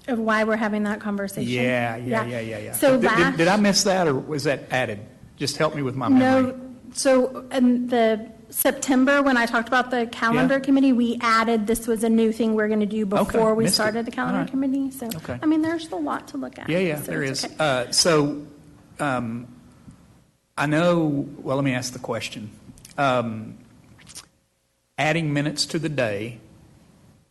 Of why we're having that conversation. Yeah. So did I miss that, or was that added? Just help me with my memory. No. So in the September, when I talked about the calendar committee, we added this was a new thing we're going to do before we started the calendar committee. So, I mean, there's a lot to look at. Yeah, so there is. Okay. I know, well, let me ask the question. Adding minutes to the day,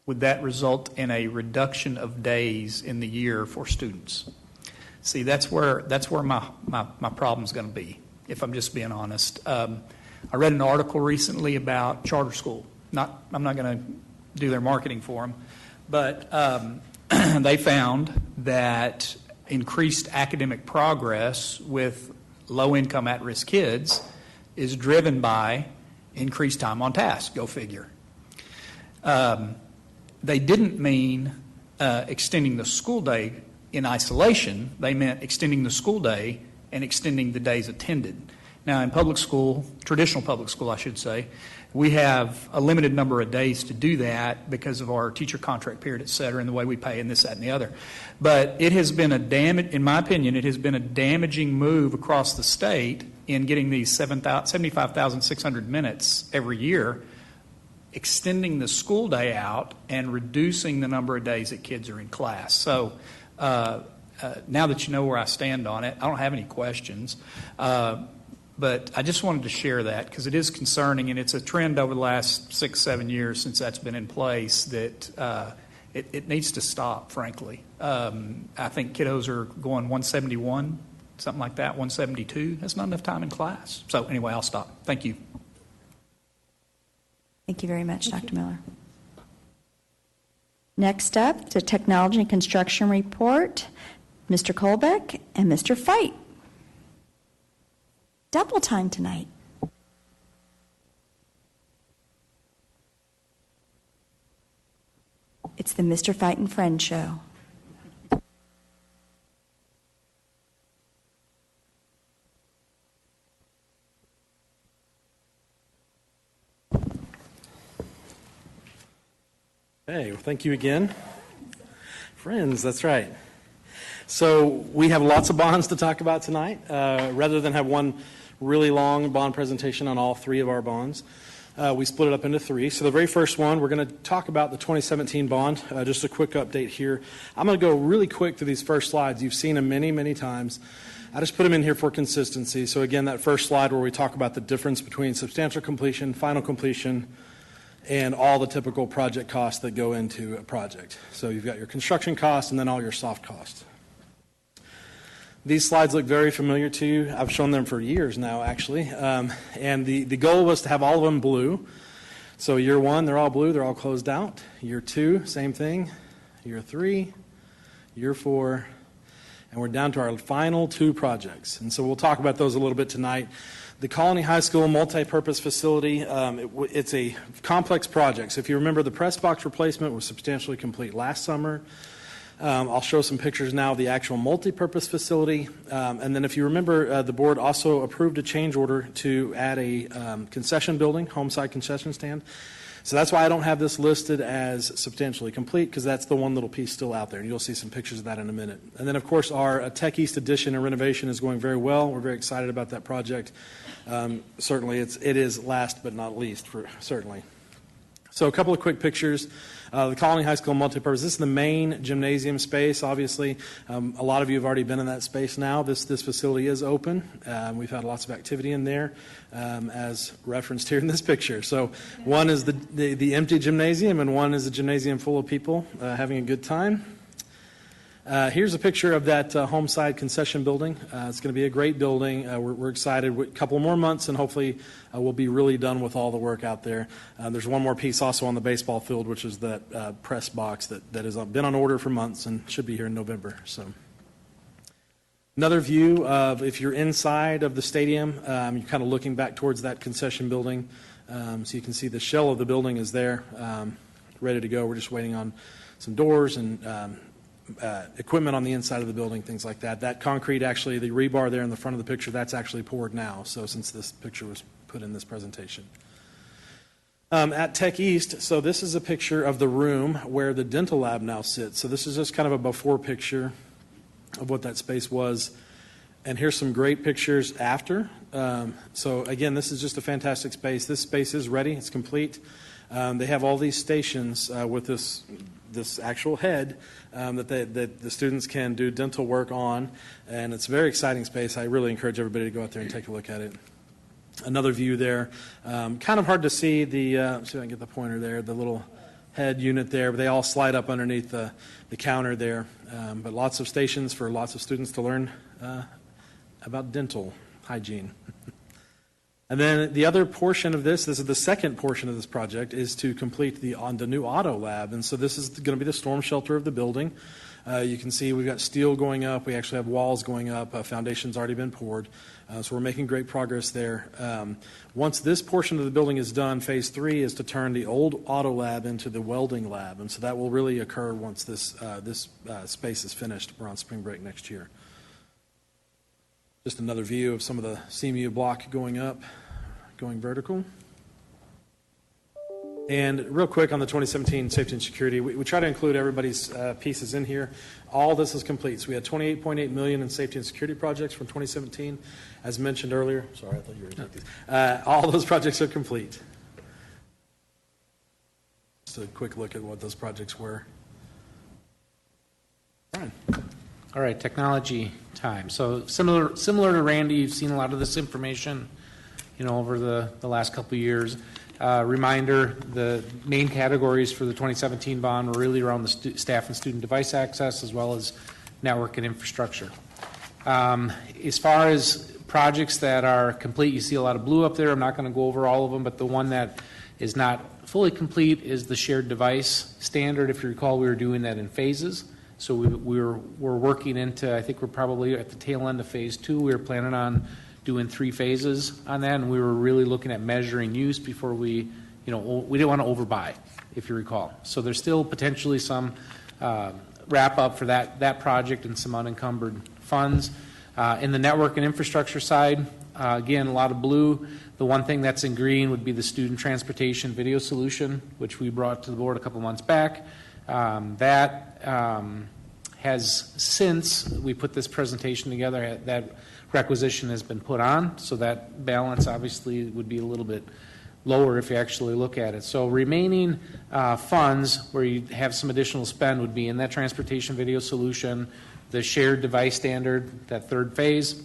would that result in a reduction of days in the year for students? See, that's where my problem's going to be, if I'm just being honest. I read an article recently about charter school. I'm not going to do their marketing for them, but they found that increased academic progress with low-income at-risk kids is driven by increased time on task. Go figure. They didn't mean extending the school day in isolation. They meant extending the school day and extending the days attended. Now, in public school, traditional public school, I should say, we have a limited number of days to do that because of our teacher contract period, et cetera, and the way we pay and this, that, and the other. But it has been in my opinion, it has been a damaging move across the state in getting these 75,600 minutes every year, extending the school day out and reducing the number of days that kids are in class. So now that you know where I stand on it, I don't have any questions. But I just wanted to share that because it is concerning, and it's a trend over the last 6-7 years since that's been in place that it needs to stop, frankly. I think kiddos are going 171, something like that, 172. That's not enough time in class. So anyway, I'll stop. Thank you. Thank you very much, Dr. Miller. Next up, the Technology and Construction Report, Mr. Colbeck and Mr. Fight. Double time tonight. It's the Mr. Fight and Friend show. Hey, well, thank you again. Friends, that's right. So we have lots of bonds to talk about tonight. Rather than have one really long bond presentation on all three of our bonds, we split it up into three. So the very first one, we're going to talk about the 2017 bond. Just a quick update here. I'm going to go really quick through these first slides. You've seen them many, many times. I just put them in here for consistency. So again, that first slide where we talk about the difference between substantial completion, final completion, and all the typical project costs that go into a project. So you've got your construction costs and then all your soft costs. These slides look very familiar to you. I've shown them for years now, actually. And the goal was to have all of them blue. So year one, they're all blue. They're all closed out. Year two, same thing. Year three, year four, and we're down to our final two projects. And so we'll talk about those a little bit tonight. The Colony High School multi-purpose facility, it's a complex project. So if you remember, the press box replacement was substantially complete last summer. I'll show some pictures now of the actual multi-purpose facility. And then if you remember, the board also approved a change order to add a concession building, home site concession stand. So that's why I don't have this listed as substantially complete, because that's the one little piece still out there. And you'll see some pictures of that in a minute. And then, of course, our Tech East addition and renovation is going very well. We're very excited about that project. Certainly, it is last but not least, certainly. So a couple of quick pictures. The Colony High School multipurpose. This is the main gymnasium space. Obviously, a lot of you have already been in that space now. This facility is open. We've had lots of activity in there, as referenced here in this picture. So one is the empty gymnasium, and one is a gymnasium full of people having a good time. Here's a picture of that home-side concession building. It's going to be a great building. We're excited. A couple more months, and hopefully we'll be really done with all the work out there. There's one more piece also on the baseball field, which is that press box that has been on order for months and should be here in November. So, another view of if you're inside of the stadium, you're kind of looking back towards that concession building. So you can see the shell of the building is there, ready to go. We're just waiting on some doors and equipment on the inside of the building, things like that. That concrete, actually, the rebar there in the front of the picture, that's actually poured now, so since this picture was put in this presentation. At Tech East, so this is a picture of the room where the dental lab now sits. So this is just kind of a before picture of what that space was. And here's some great pictures after. So again, this is just a fantastic space. This space is ready. It's complete. They have all these stations with this actual head that the students can do dental work on, and it's a very exciting space. I really encourage everybody to go out there and take a look at it. Another view there, kind of hard to see the, see if I can get the pointer there, the little head unit there, but they all slide up underneath the counter there. But lots of stations for lots of students to learn about dental hygiene. And then the other portion of this is the second portion of this project, is to complete the new auto lab. And so this is going to be the storm shelter of the building. You can see we've got steel going up. We actually have walls going up. Foundation's already been poured. So we're making great progress there. Once this portion of the building is done, phase 3 is to turn the old auto lab into the welding lab. And so that will really occur once this space is finished around spring break next year. Just another view of some of the CMU block going up, going vertical. And real quick on the 2017 safety and security, we try to include everybody's pieces in here. All this is complete. So we had $28.8 million in safety and security projects from 2017. As mentioned earlier, sorry, I thought you were going to take these. All those projects are complete. Just a quick look at what those projects were. Brian. All right, technology time. So similar to Randy, you've seen a lot of this information, over the last couple of years. Reminder, the main categories for the 2017 bond were really around the staff and student device access, as well as network and infrastructure. As far as projects that are complete, you see a lot of blue up there. I'm not going to go over all of them, but the one that is not fully complete is the shared device standard. If you recall, we were doing that in phases. So we're working into, I think we're probably at the tail end of phase 2. We were planning on doing 3 phases on that, and we were really looking at measuring use before we didn't want to overbuy, if you recall. So there's still potentially some wrap up for that project and some unencumbered funds. In the network and infrastructure side, again, a lot of blue. The one thing that's in green would be the student transportation video solution, which we brought to the board a couple months back. That has, since we put this presentation together, that requisition has been put on, so that balance obviously would be a little bit lower if you actually look at it. So remaining funds where you have some additional spend would be in that transportation video solution, the shared device standard, that 3rd phase,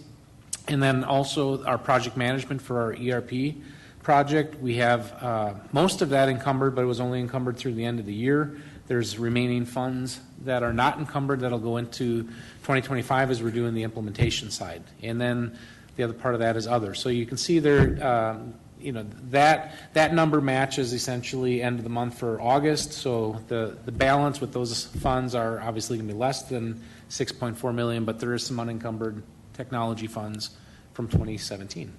and then also our project management for our ERP project. We have most of that encumbered, but it was only encumbered through the end of the year. There's remaining funds that are not encumbered that'll go into 2025 as we're doing the implementation side. And then the other part of that is other. So you can see there, that number matches essentially end of the month for August. So the balance with those funds are obviously going to be less than $6.4 million, but there is some unencumbered technology funds from 2017.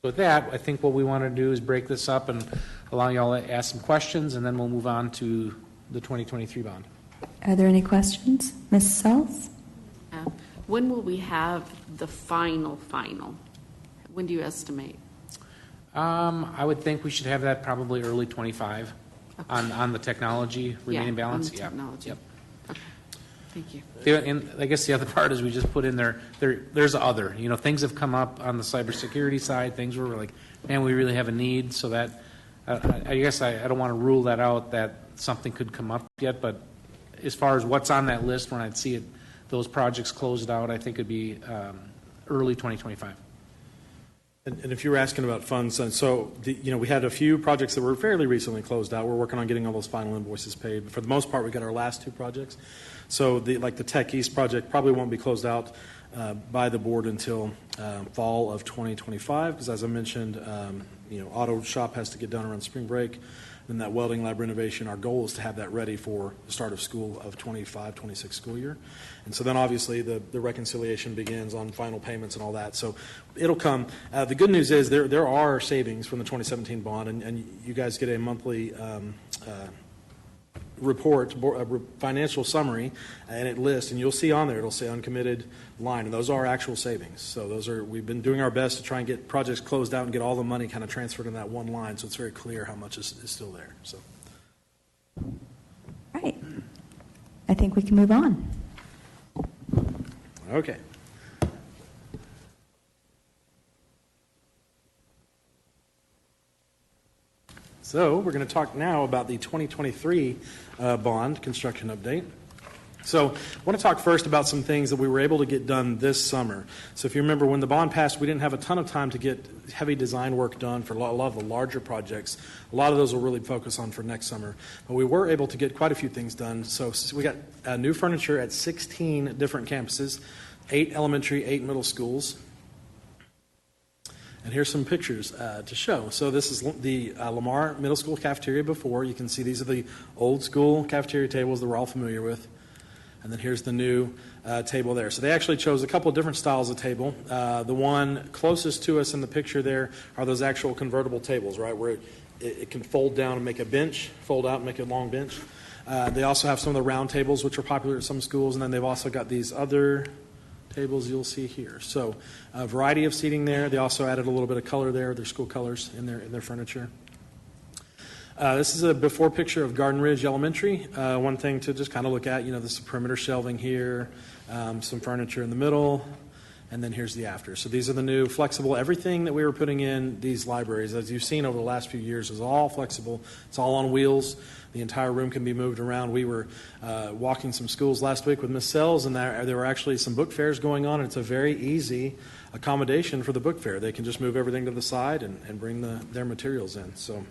With that, I think what we want to do is break this up and allow you all to ask some questions, and then we'll move on to the 2023 bond. Are there any questions? Ms. Sells? When will we have the final? When do you estimate? I would think we should have that probably early 25 on the technology remaining balance. On the technology. Yep. Okay. Thank you. And I guess the other part is we just put in there's other, things have come up on the cybersecurity side, things where we're like, man, we really have a need, so that I guess I don't want to rule that out, that something could come up yet, but as far as what's on that list, when I'd see it, those projects closed out, I think it'd be early 2025. And if you were asking about funds, and so we had a few projects that were fairly recently closed out. We're working on getting all those final invoices paid. But for the most part, we got our last two projects. So like the Tech East project probably won't be closed out by the board until fall of 2025, because as I mentioned, auto shop has to get done around spring break. And that welding lab renovation, our goal is to have that ready for the start of school of 25-26 school year. And so then obviously the reconciliation begins on final payments and all that. So it'll come. The good news is there are savings from the 2017 bond, and you guys get a monthly report, a financial summary, and it lists, and you'll see on there, it'll say uncommitted line, and those are actual savings. So we've been doing our best to try and get projects closed out and get all the money kind of transferred in that one line, so it's very clear how much is still there. So, Right. I think we can move on. Okay. So we're going to talk now about the 2023 bond construction update. So I want to talk first about some things that we were able to get done this summer. So if you remember, when the bond passed, we didn't have a ton of time to get heavy design work done for a lot of the larger projects. A lot of those will really focus on for next summer. But we were able to get quite a few things done. So we got new furniture at 16 different campuses, 8 elementary, 8 middle schools. And here's some pictures to show. So this is the Lamar Middle School cafeteria before. You can see these are the old school cafeteria tables that we're all familiar with. And then here's the new table there. So they actually chose a couple of different styles of table. The one closest to us in the picture there are those actual convertible tables, right, where it can fold down and make a bench, fold out and make a long bench. They also have some of the round tables, which are popular at some schools. And then they've also got these other tables you'll see here. So a variety of seating there. They also added a little bit of color there, their school colors in their furniture. This is a before picture of Garden Ridge Elementary. One thing to just kind of look at, this is perimeter shelving here, some furniture in the middle, and then here's the after. So these are the new flexible, everything that we were putting in these libraries, as you've seen over the last few years, is all flexible. It's all on wheels. The entire room can be moved around. We were walking some schools last week with Ms. Sells, and there were actually some book fairs going on, and it's a very easy accommodation for the book fair. They can just move everything to the side and bring their materials in. So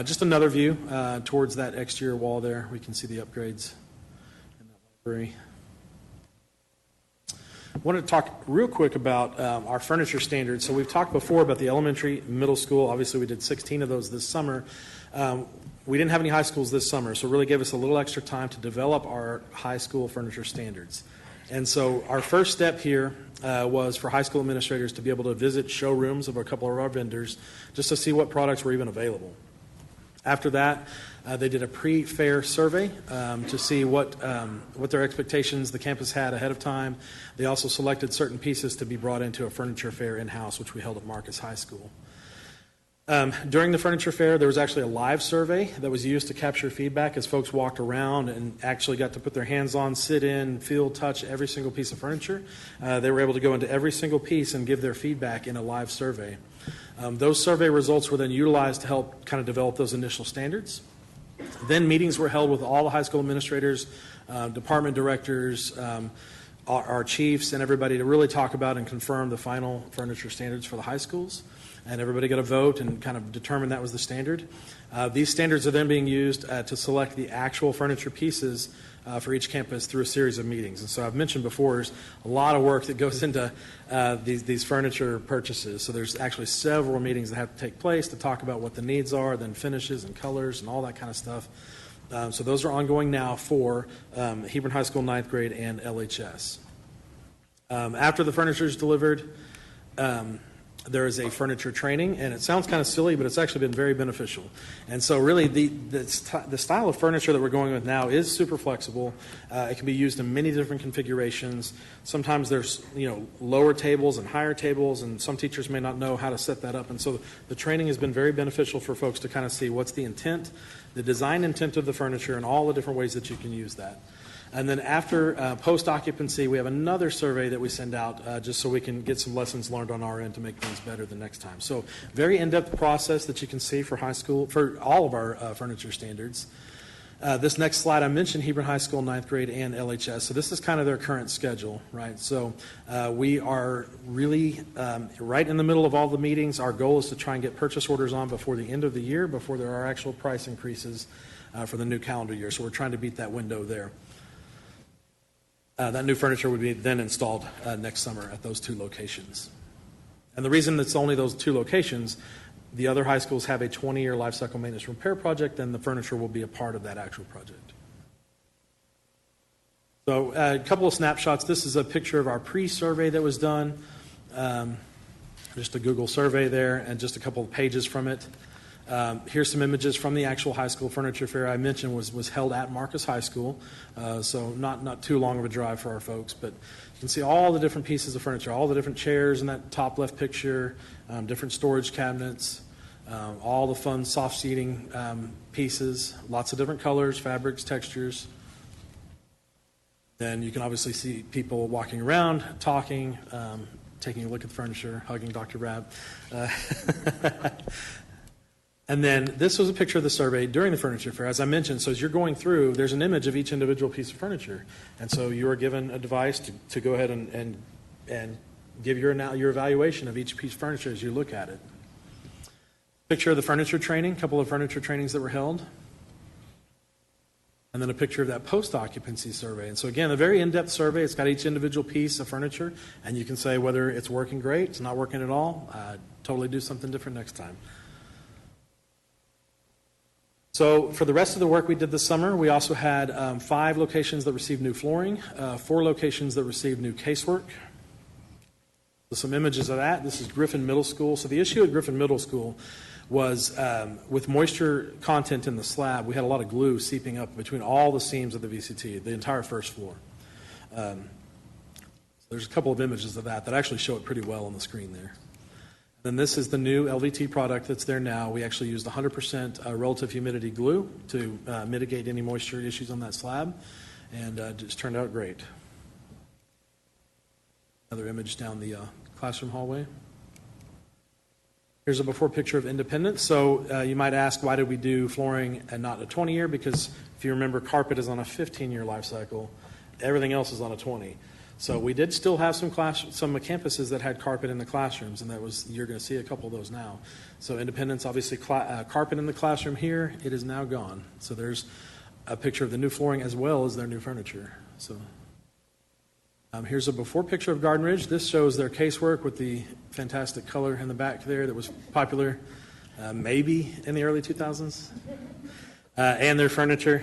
just another view towards that exterior wall there. We can see the upgrades in that library. I wanted to talk real quick about our furniture standards. So we've talked before about the elementary, middle school. Obviously, we did 16 of those this summer. We didn't have any high schools this summer, so it really gave us a little extra time to develop our high school furniture standards. And so our first step here was for high school administrators to be able to visit showrooms of a couple of our vendors just to see what products were even available. After that, they did a pre-fair survey to see what their expectations the campus had ahead of time. They also selected certain pieces to be brought into a furniture fair in-house, which we held at Marcus High School. During the furniture fair, there was actually a live survey that was used to capture feedback as folks walked around and actually got to put their hands on, sit in, feel, touch every single piece of furniture. They were able to go into every single piece and give their feedback in a live survey. Those survey results were then utilized to help kind of develop those initial standards. Then meetings were held with all the high school administrators, department directors, our chiefs, and everybody to really talk about and confirm the final furniture standards for the high schools. And everybody got a vote and kind of determined that was the standard. These standards are then being used to select the actual furniture pieces for each campus through a series of meetings. And so I've mentioned before, there's a lot of work that goes into these furniture purchases. So there's actually several meetings that have to take place to talk about what the needs are, then finishes and colors and all that kind of stuff. So those are ongoing now for Hebron High School 9th grade and LHS. After the furniture is delivered, there is a furniture training, and it sounds kind of silly, but it's actually been very beneficial. And so really the style of furniture that we're going with now is super flexible. It can be used in many different configurations. Sometimes there's lower tables and higher tables, and some teachers may not know how to set that up. And so the training has been very beneficial for folks to kind of see what's the intent, the design intent of the furniture, and all the different ways that you can use that. And then after post-occupancy, we have another survey that we send out just so we can get some lessons learned on our end to make things better the next time. So very in-depth process that you can see for high school, for all of our furniture standards. This next slide, I mentioned Hebron High School, 9th grade, and LHS. So this is kind of their current schedule, right? So we are really right in the middle of all the meetings. Our goal is to try and get purchase orders on before the end of the year, before there are actual price increases for the new calendar year. So we're trying to beat that window there. That new furniture would be then installed next summer at those two locations. And the reason it's only those two locations, the other high schools have a 20-year life cycle maintenance repair project, and the furniture will be a part of that actual project. So a couple of snapshots. This is a picture of our pre-survey that was done. Just a Google survey there, and just a couple of pages from it. Here's some images from the actual high school furniture fair I mentioned was held at Marcus High School, so not too long of a drive for our folks, but you can see all the different pieces of furniture, all the different chairs in that top left picture, different storage cabinets, all the fun soft seating pieces, lots of different colors, fabrics, textures. Then you can obviously see people walking around, talking, taking a look at the furniture, hugging Dr. Rabb. And then this was a picture of the survey during the furniture fair. As I mentioned, so as you're going through, there's an image of each individual piece of furniture. And so you are given a device to go ahead and give your evaluation of each piece of furniture as you look at it. Picture of the furniture training, a couple of furniture trainings that were held. And then a picture of that post-occupancy survey. And so again, a very in-depth survey. It's got each individual piece of furniture, and you can say whether it's working great, it's not working at all, totally do something different next time. So for the rest of the work we did this summer, we also had 5 locations that received new flooring, 4 locations that received new casework. So some images of that. This is Griffin Middle School. So the issue at Griffin Middle School was with moisture content in the slab, we had a lot of glue seeping up between all the seams of the VCT, the entire first floor. There's a couple of images of that actually show it pretty well on the screen there. Then this is the new LVT product that's there now. We actually used 100% relative humidity glue to mitigate any moisture issues on that slab, and it just turned out great. Another image down the classroom hallway. Here's a before picture of Independence. So you might ask, why did we do flooring and not a 20-year? Because if you remember, carpet is on a 15-year life cycle. Everything else is on a 20. So we did still have some campuses that had carpet in the classrooms, and you're going to see a couple of those now. So Independence, obviously carpet in the classroom here, it is now gone. So there's a picture of the new flooring as well as their new furniture. So here's a before picture of Garden Ridge. This shows their casework with the fantastic color in the back there that was popular maybe in the early 2000s, and their furniture.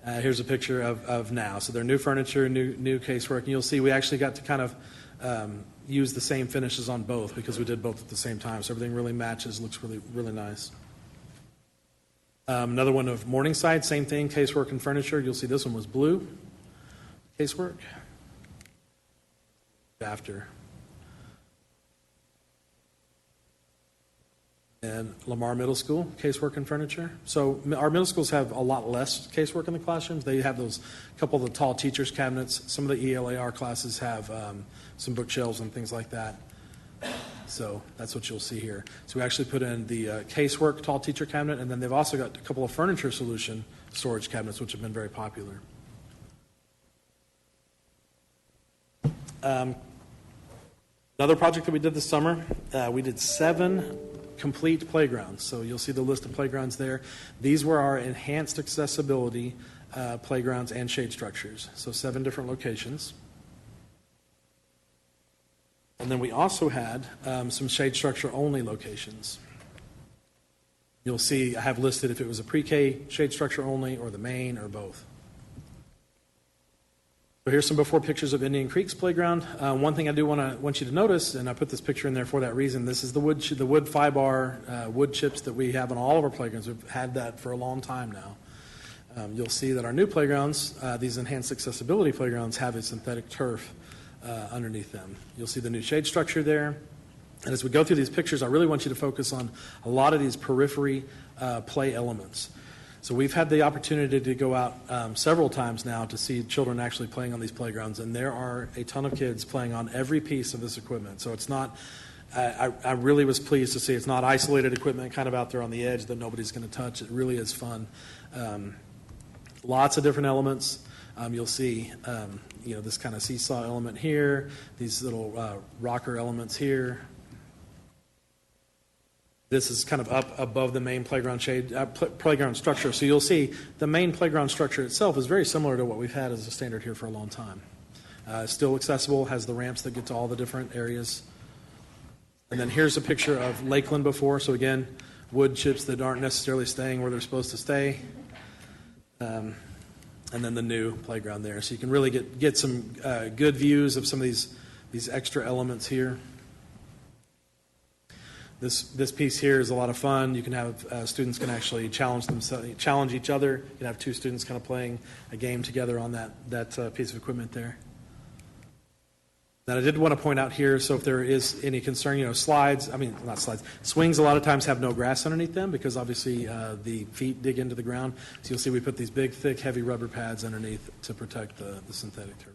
Here's a picture of now. So their new furniture, new casework. And you'll see we actually got to kind of use the same finishes on both because we did both at the same time. So everything really matches, looks really, really nice. Another one of Morningside, same thing, casework and furniture. You'll see this one was blue, casework. After. And Lamar Middle School, casework and furniture. So our middle schools have a lot less casework in the classrooms. They have those couple of the tall teachers' cabinets. Some of the ELAR classes have some bookshelves and things like that. So that's what you'll see here. So we actually put in the casework tall teacher cabinet, and then they've also got a couple of furniture solution storage cabinets, which have been very popular. Another project that we did this summer, we did 7 complete playgrounds. So you'll see the list of playgrounds there. These were our enhanced accessibility playgrounds and shade structures. So 7 different locations. And then we also had some shade structure only locations. You'll see I have listed if it was a pre-K shade structure only or the main or both. So here's some before pictures of Indian Creek's playground. One thing I do want you to notice, and I put this picture in there for that reason, this is the wood 5-bar wood chips that we have on all of our playgrounds. We've had that for a long time now. You'll see that our new playgrounds, these enhanced accessibility playgrounds, have a synthetic turf underneath them. You'll see the new shade structure there. And as we go through these pictures, I really want you to focus on a lot of these periphery play elements. So we've had the opportunity to go out several times now to see children actually playing on these playgrounds, and there are a ton of kids playing on every piece of this equipment. So it's not, I really was pleased to see it's not isolated equipment kind of out there on the edge that nobody's going to touch. It really is fun. Lots of different elements. You'll see, this kind of seesaw element here, these little rocker elements here. This is kind of up above the main playground playground structure. So you'll see the main playground structure itself is very similar to what we've had as a standard here for a long time. Still accessible, has the ramps that get to all the different areas. And then here's a picture of Lakeland before. So again, wood chips that aren't necessarily staying where they're supposed to stay. And then the new playground there. So you can really get some good views of some of these extra elements here. This piece here is a lot of fun. You can have students can actually challenge each other. You can have two students kind of playing a game together on that piece of equipment there. Then I did want to point out here, so if there is any concern, swings a lot of times have no grass underneath them because obviously the feet dig into the ground. So you'll see we put these big, thick, heavy rubber pads underneath to protect the synthetic turf.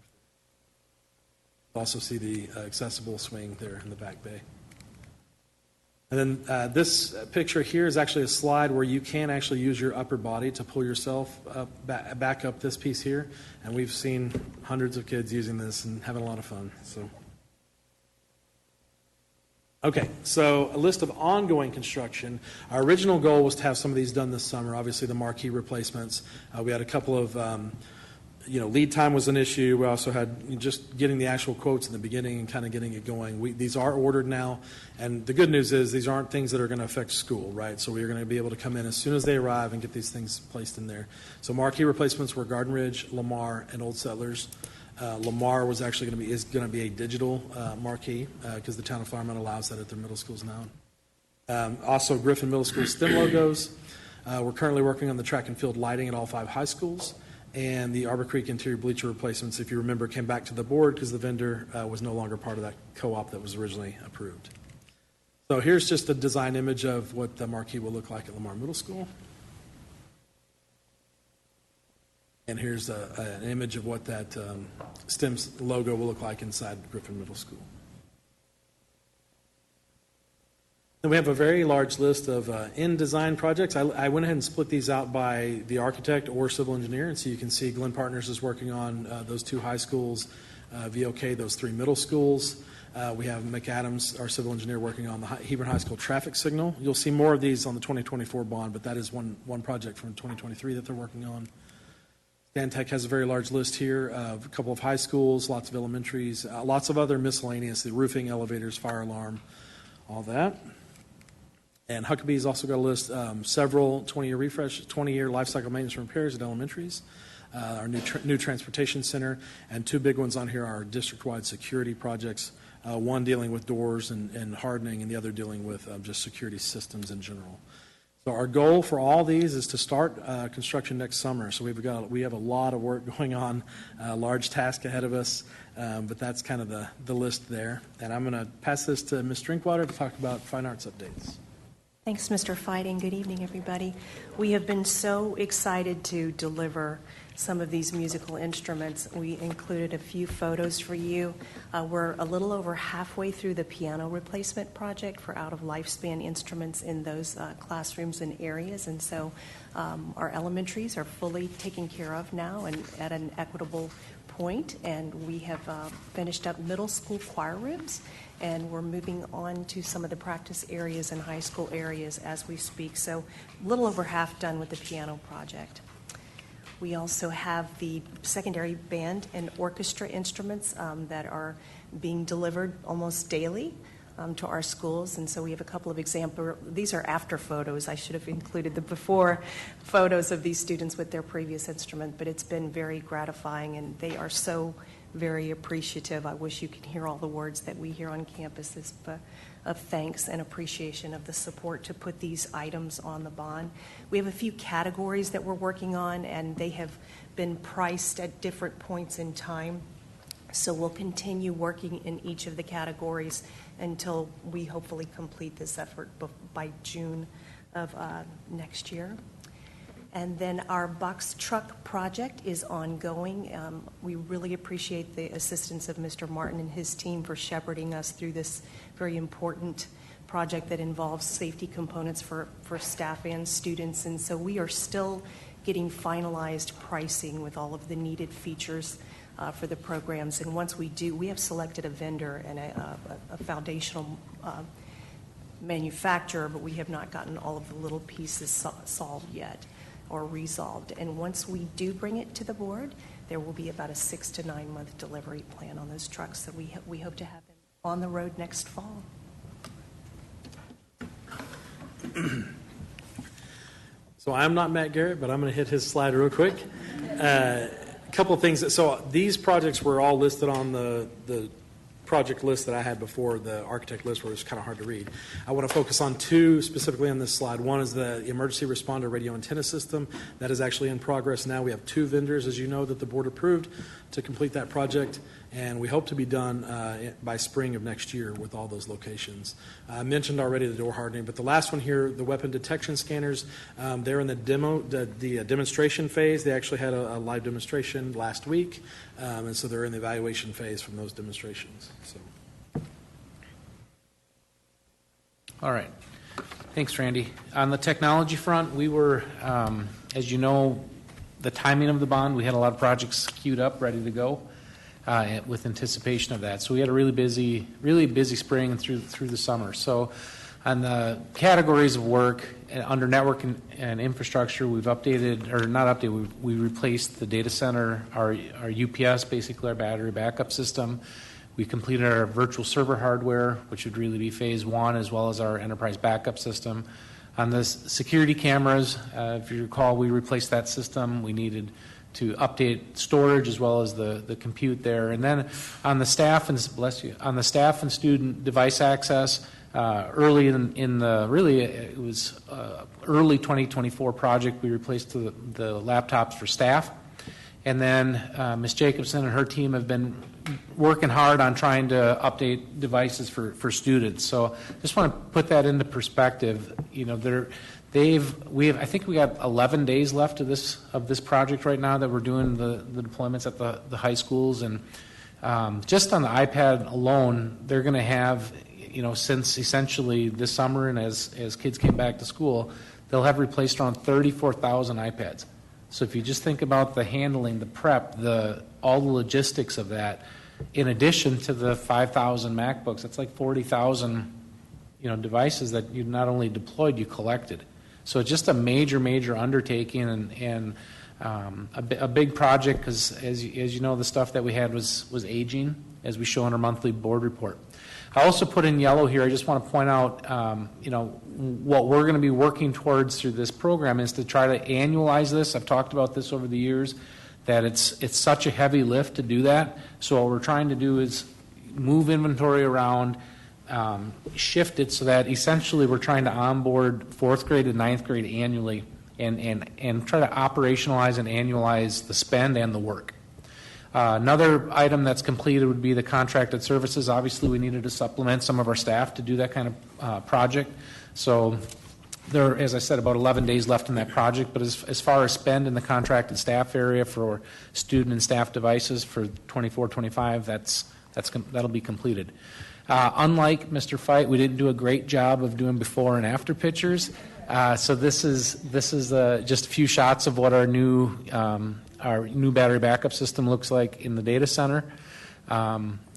Also see the accessible swing there in the back bay. And then this picture here is actually a slide where you can actually use your upper body to pull yourself back up this piece here. And we've seen hundreds of kids using this and having a lot of fun. Okay, so a list of ongoing construction. Our original goal was to have some of these done this summer. Obviously, the marquee replacements. We had a couple of lead time was an issue. We also had just getting the actual quotes in the beginning and kind of getting it going. These are ordered now, and the good news is these aren't things that are going to affect school, right? So we're going to be able to come in as soon as they arrive and get these things placed in there. So marquee replacements were Garden Ridge, Lamar, and Old Settlers. Lamar was actually going to be a digital marquee because the town of Flowermount allows that at their middle schools now. Also, Griffin Middle School STEM logos. We're currently working on the track and field lighting at all 5 high schools. And the Arbor Creek interior bleacher replacements, if you remember, came back to the board because the vendor was no longer part of that co-op that was originally approved. So here's just a design image of what the marquee will look like at Lamar Middle School. And here's an image of what that STEM logo will look like inside Griffin Middle School. And we have a very large list of in-design projects. I went ahead and split these out by the architect or civil engineer, and so you can see Glenn Partners is working on those 2 high schools, VOK, those 3 middle schools. We have McAdams, our civil engineer, working on the Hebron High School traffic signal. You'll see more of these on the 2024 bond, but that is one project from 2023 that they're working on. Stantec has a very large list here of a couple of high schools, lots of elementaries, lots of other miscellaneous, the roofing, elevators, fire alarm, all that. And Huckabee's also got a list, several 20-year refresh, 20-year life cycle maintenance and repairs at elementaries, our new transportation center, and 2 big ones on here are district-wide security projects, one dealing with doors and hardening, and the other dealing with just security systems in general. So our goal for all these is to start construction next summer. So we have a lot of work going on, a large task ahead of us, but that's kind of the list there. And I'm going to pass this to Ms. Drinkwater to talk about fine arts updates. Thanks, Mr. Fighting. Good evening, everybody. We have been so excited to deliver some of these musical instruments. We included a few photos for you. We're a little over halfway through the piano replacement project for out-of-lifespan instruments in those classrooms and areas, and so our elementaries are fully taken care of now and at an equitable point, and we have finished up middle school choir rooms, and we're moving on to some of the practice areas and high school areas as we speak. So a little over half done with the piano project. We also have the secondary band and orchestra instruments that are being delivered almost daily to our schools. And so we have a couple of examples. These are after photos. I should have included the before photos of these students with their previous instrument, but it's been very gratifying, and they are so very appreciative. I wish you could hear all the words that we hear on campus of thanks and appreciation of the support to put these items on the bond. We have a few categories that we're working on, and they have been priced at different points in time. So we'll continue working in each of the categories until we hopefully complete this effort by June of next year. And then our box truck project is ongoing. We really appreciate the assistance of Mr. Martin and his team for shepherding us through this very important project that involves safety components for staff and students. And so we are still getting finalized pricing with all of the needed features for the programs. And once we do, we have selected a vendor and a foundational manufacturer, but we have not gotten all of the little pieces solved yet or resolved. And once we do bring it to the board, there will be about a 6 to 9 month delivery plan on those trucks that we hope to have them on the road next fall. So I'm not Matt Garrett, but I'm going to hit his slide real quick. A couple of things. So these projects were all listed on the project list that I had before, the architect list, where it was kind of hard to read. I want to focus on two specifically on this slide. One is the emergency responder radio antenna system. That is actually in progress now. We have 2 vendors, as you know, that the board approved to complete that project, and we hope to be done by spring of next year with all those locations. I mentioned already the door hardening, but the last one here, the weapon detection scanners, they're in the demonstration phase. They actually had a live demonstration last week, and so they're in the evaluation phase from those demonstrations. So. All right. Thanks, Randy. On the technology front, we were, as you know, the timing of the bond, we had a lot of projects queued up, ready to go with anticipation of that. So we had a really busy spring and through the summer. So on the categories of work under network and infrastructure, we've updated, or not updated, we replaced the data center, our UPS, basically our battery backup system. We completed our virtual server hardware, which would really be phase 1, as well as our enterprise backup system. On the security cameras, if you recall, we replaced that system. We needed to update storage as well as the compute there. And then on the staff and student device access, early in the it was early 2024 project. We replaced the laptops for staff, and then Ms. Jacobson and her team have been working hard on trying to update devices for students. So just want to put that into perspective. You know, I think we got 11 days left of this project right now that we're doing the deployments at the high schools, and just on the iPad alone, they're going to have, you know, since essentially this summer and as kids came back to school, they'll have replaced around 34,000 iPads. So if you just think about the handling, the prep, all the logistics of that, in addition to the 5,000 MacBooks, that's like 40,000, you know, devices that you not only deployed, you collected. So just a major undertaking and a big project, because as you know, the stuff that we had was aging, as we show in our monthly board report. I also put in yellow here, I just want to point out, you know, what we're going to be working towards through this program is to try to annualize this. I've talked about this over the years, that it's such a heavy lift to do that. So what we're trying to do is move inventory around, shift it so that essentially we're trying to onboard 4th grade and 9th grade annually and try to operationalize and annualize the spend and the work. Another item that's completed would be the contracted services. Obviously, we needed to supplement some of our staff to do that kind of project. So there are, as I said, about 11 days left in that project. But as far as spend in the contracted staff area for student and staff devices for 24-25, that'll be completed. Unlike Mr. Fight, we didn't do a great job of doing before and after pictures. So this is just a few shots of what our new battery backup system looks like in the data center.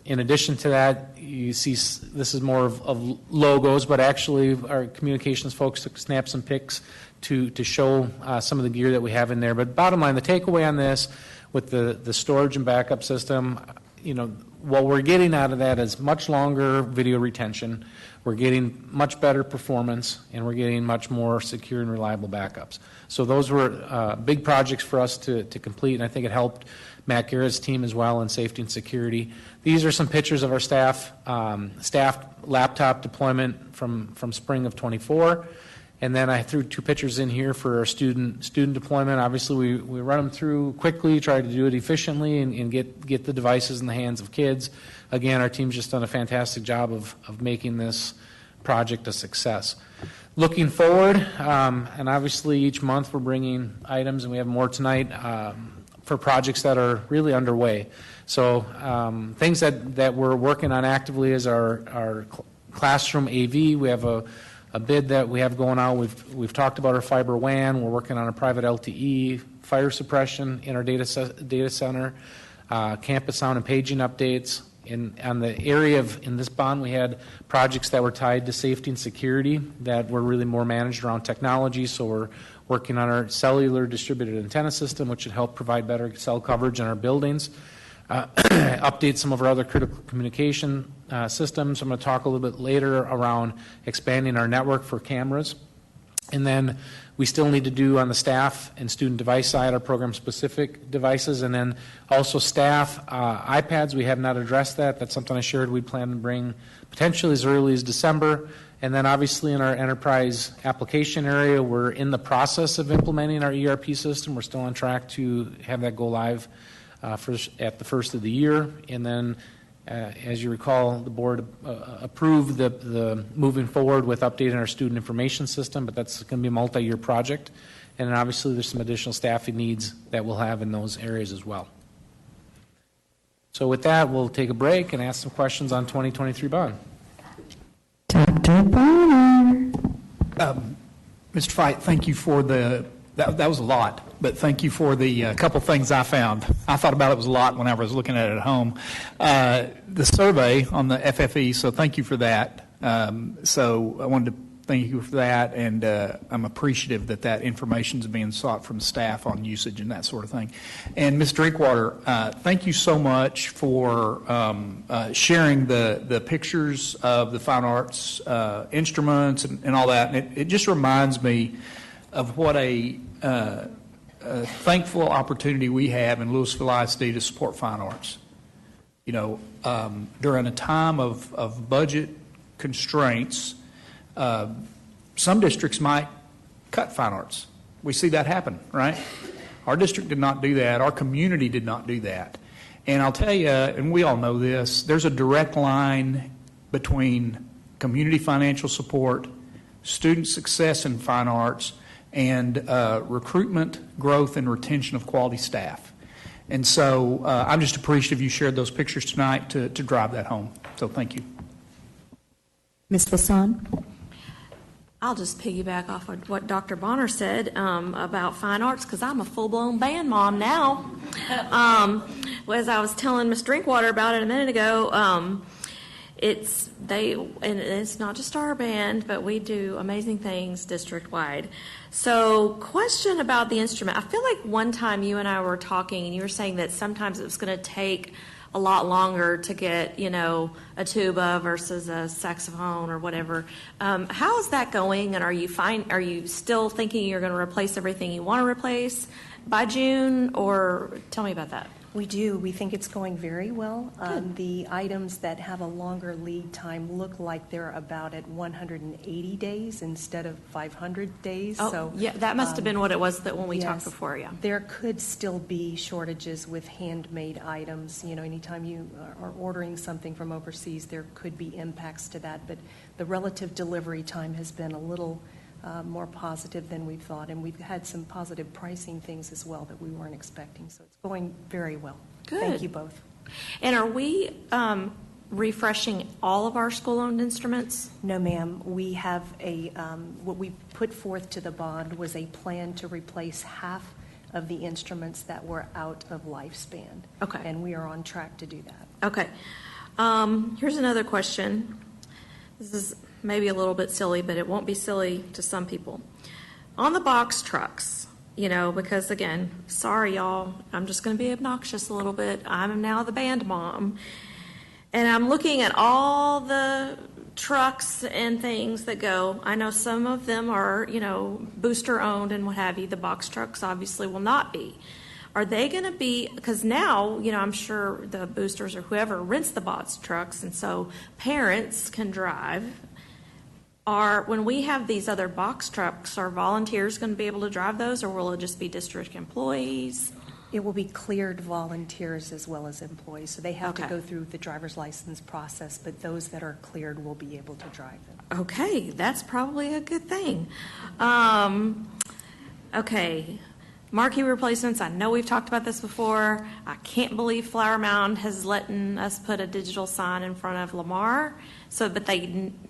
In addition to that, you see this is more of logos, but actually our communications folks snap some pics to show some of the gear that we have in there. But bottom line, the takeaway on this with the storage and backup system, you know, what we're getting out of that is much longer video retention. We're getting much better performance, and we're getting much more secure and reliable backups. So those were big projects for us to complete, and I think it helped Matt Garrett's team as well in safety and security. These are some pictures of our staff laptop deployment from spring of 24. And then I threw 2 pictures in here for our student deployment. Obviously, we run them through quickly, try to do it efficiently, and get the devices in the hands of kids. Again, our team's just done a fantastic job of making this project a success. Looking forward, and obviously each month we're bringing items, and we have more tonight for projects that are really underway. So things that we're working on actively is our classroom AV. We have a bid that we have going on. We've talked about our fiber WAN. We're working on a private LTE, fire suppression in our data center, campus sound and paging updates. On the area in this bond, we had projects that were tied to safety and security that were really more managed around technology. So we're working on our cellular distributed antenna system, which should help provide better cell coverage in our buildings. Update some of our other critical communication systems. I'm going to talk a little bit later around expanding our network for cameras. And then we still need to do on the staff and student device side our program-specific devices, and then also staff iPads. We have not addressed that. That's something I shared we plan to bring potentially as early as December. And then obviously in our enterprise application area, we're in the process of implementing our ERP system. We're still on track to have that go live at the first of the year. And then as you recall, the board approved the moving forward with updating our student information system, but that's going to be a multi-year project. And then obviously there's some additional staffing needs that we'll have in those areas as well. So with that, we'll take a break and ask some questions on 2023 bond. Dr. Bonner. Mr. Fight, thank you for that was a lot, but thank you for the couple things I found. I thought about it was a lot when I was looking at it at home. The survey on the FFE, so thank you for that. So I wanted to thank you for that, and I'm appreciative that information is being sought from staff on usage and that sort of thing. And Ms. Drinkwater, thank you so much for sharing the pictures of the fine arts instruments and all that. And it just reminds me of what a thankful opportunity we have in Lewisville ISD to support fine arts. You know, during a time of budget constraints, some districts might cut fine arts. We see that happen, right? Our district did not do that. Our community did not do that. And I'll tell you, and we all know this, there's a direct line between community financial support, student success in fine arts, and recruitment, growth, and retention of quality staff. And so I'm just appreciative you shared those pictures tonight to drive that home. So thank you. Ms. Wilson? I'll just piggyback off of what Dr. Bonner said about fine arts, because I'm a full-blown band mom now. As I was telling Ms. Drinkwater about it a minute ago, and it's not just our band, but we do amazing things district-wide. So, question about the instrument. I feel like one time you and I were talking, and you were saying that sometimes it was going to take a lot longer to get, a tuba versus a saxophone or whatever. How is that going? And are you still thinking you're going to replace everything you want to replace by June? Or tell me about that. We do. We think it's going very well. The items that have a longer lead time look like they're about at 180 days instead of 500 days. Oh, so yeah, that must have been what it was that when we yes, talked before, yeah. There could still be shortages with handmade items. Anytime you are ordering something from overseas, there could be impacts to that. But the relative delivery time has been a little more positive than we thought, and we've had some positive pricing things as well that we weren't expecting. So it's going very well. Good. Thank you both. And are we refreshing all of our school-owned instruments? No, ma'am. We have what we put forth to the bond was a plan to replace half of the instruments that were out of lifespan. Okay. And we are on track to do that. Okay. Here's another question. This is maybe a little bit silly, but it won't be silly to some people. On the box trucks, because again, sorry y'all, I'm just going to be obnoxious a little bit. I'm now the band mom. And I'm looking at all the trucks and things that go. I know some of them are, booster owned and what have you. The box trucks obviously will not be. Are they going to be, because now, I'm sure the boosters or whoever rents the box trucks, and so parents can drive. When we have these other box trucks, are volunteers going to be able to drive those, or will it just be district employees? It will be cleared volunteers as well as employees, so they have to Okay. go through the driver's license process, but those that are cleared will be able to drive them. Okay, that's probably a good thing. Okay, marquee replacements, I know we've talked about this before. I can't believe Flower Mound has letting us put a digital sign in front of Lamar, but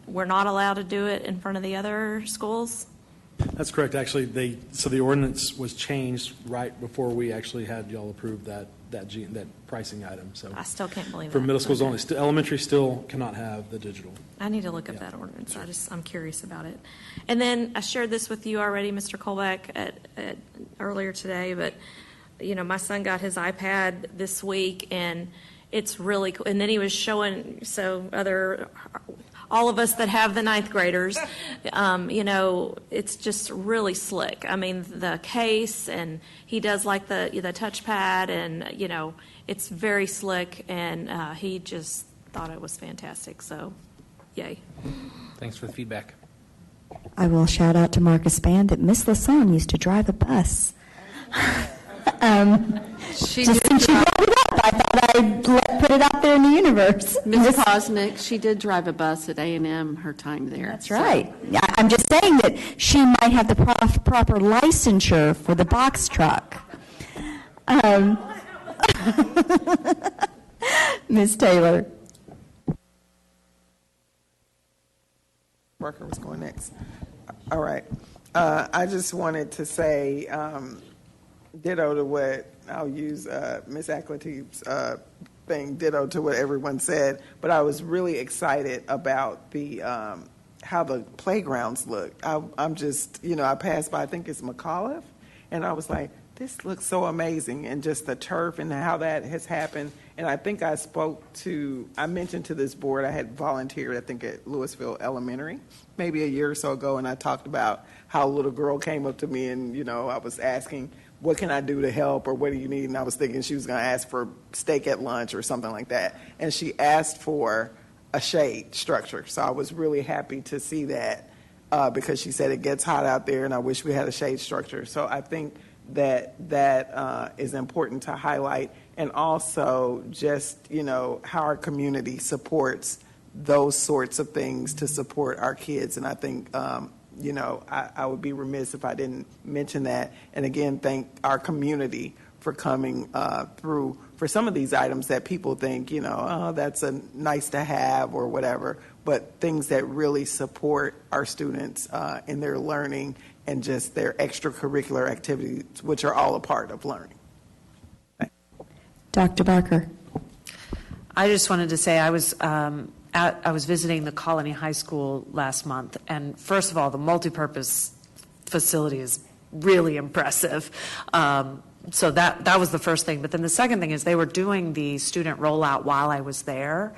we're not allowed to do it in front of the other schools? That's correct. Actually, so the ordinance was changed right before we actually had y'all approve that pricing item, so. I still can't believe For that. middle schools only. Elementary still cannot have the digital. I need to look up that ordinance. I'm curious about it. And then I shared this with you already, Mr. Colbeck, earlier today, but, my son got his iPad this week, and it's really cool. And then he was showing, all of us that have the ninth graders, it's just really slick. I mean, the case, and he does like the touchpad, and, it's very slick, and he just thought it was fantastic, so yay. Thanks for the feedback. I will shout out to Marcus Band that Miss Lassonde used to drive a bus. Just since you brought it up, I thought I'd put it out there in the universe. Ms. Posnick, she did drive a bus at A&M her time there. That's right. Yeah, I'm just saying that she might have the proper licensure for the box truck. Ms. Taylor. Barker was going next. All right. I just wanted to say ditto to what, I'll use Ms. Aklatib's thing, ditto to what everyone said, but I was really excited about the how the playgrounds look. I'm just, I passed by, I think it's McAuliffe, and I was like, this looks so amazing, and just the turf and how that has happened. And I think I mentioned to this board, I had volunteered, I think at Lewisville Elementary, maybe a year or so ago, and I talked about how a little girl came up to me and, I was asking, what can I do to help, or what do you need? And I was thinking she was going to ask for steak at lunch or something like that. And she asked for a shade structure. So I was really happy to see that because she said it gets hot out there and I wish we had a shade structure. So I think that is important to highlight, and also just, how our community supports those sorts of things to support our kids. And I think, I would be remiss if I didn't mention that. And again, thank our community for coming through for some of these items that people think, oh, that's a nice to have or whatever, but things that really support our students in their learning and just their extracurricular activities, which are all a part of learning. Dr. Barker. I just wanted to say I was visiting the Colony High School last month, and first of all, the multipurpose facility is really impressive. So that was the first thing. But then the second thing is they were doing the student rollout while I was there,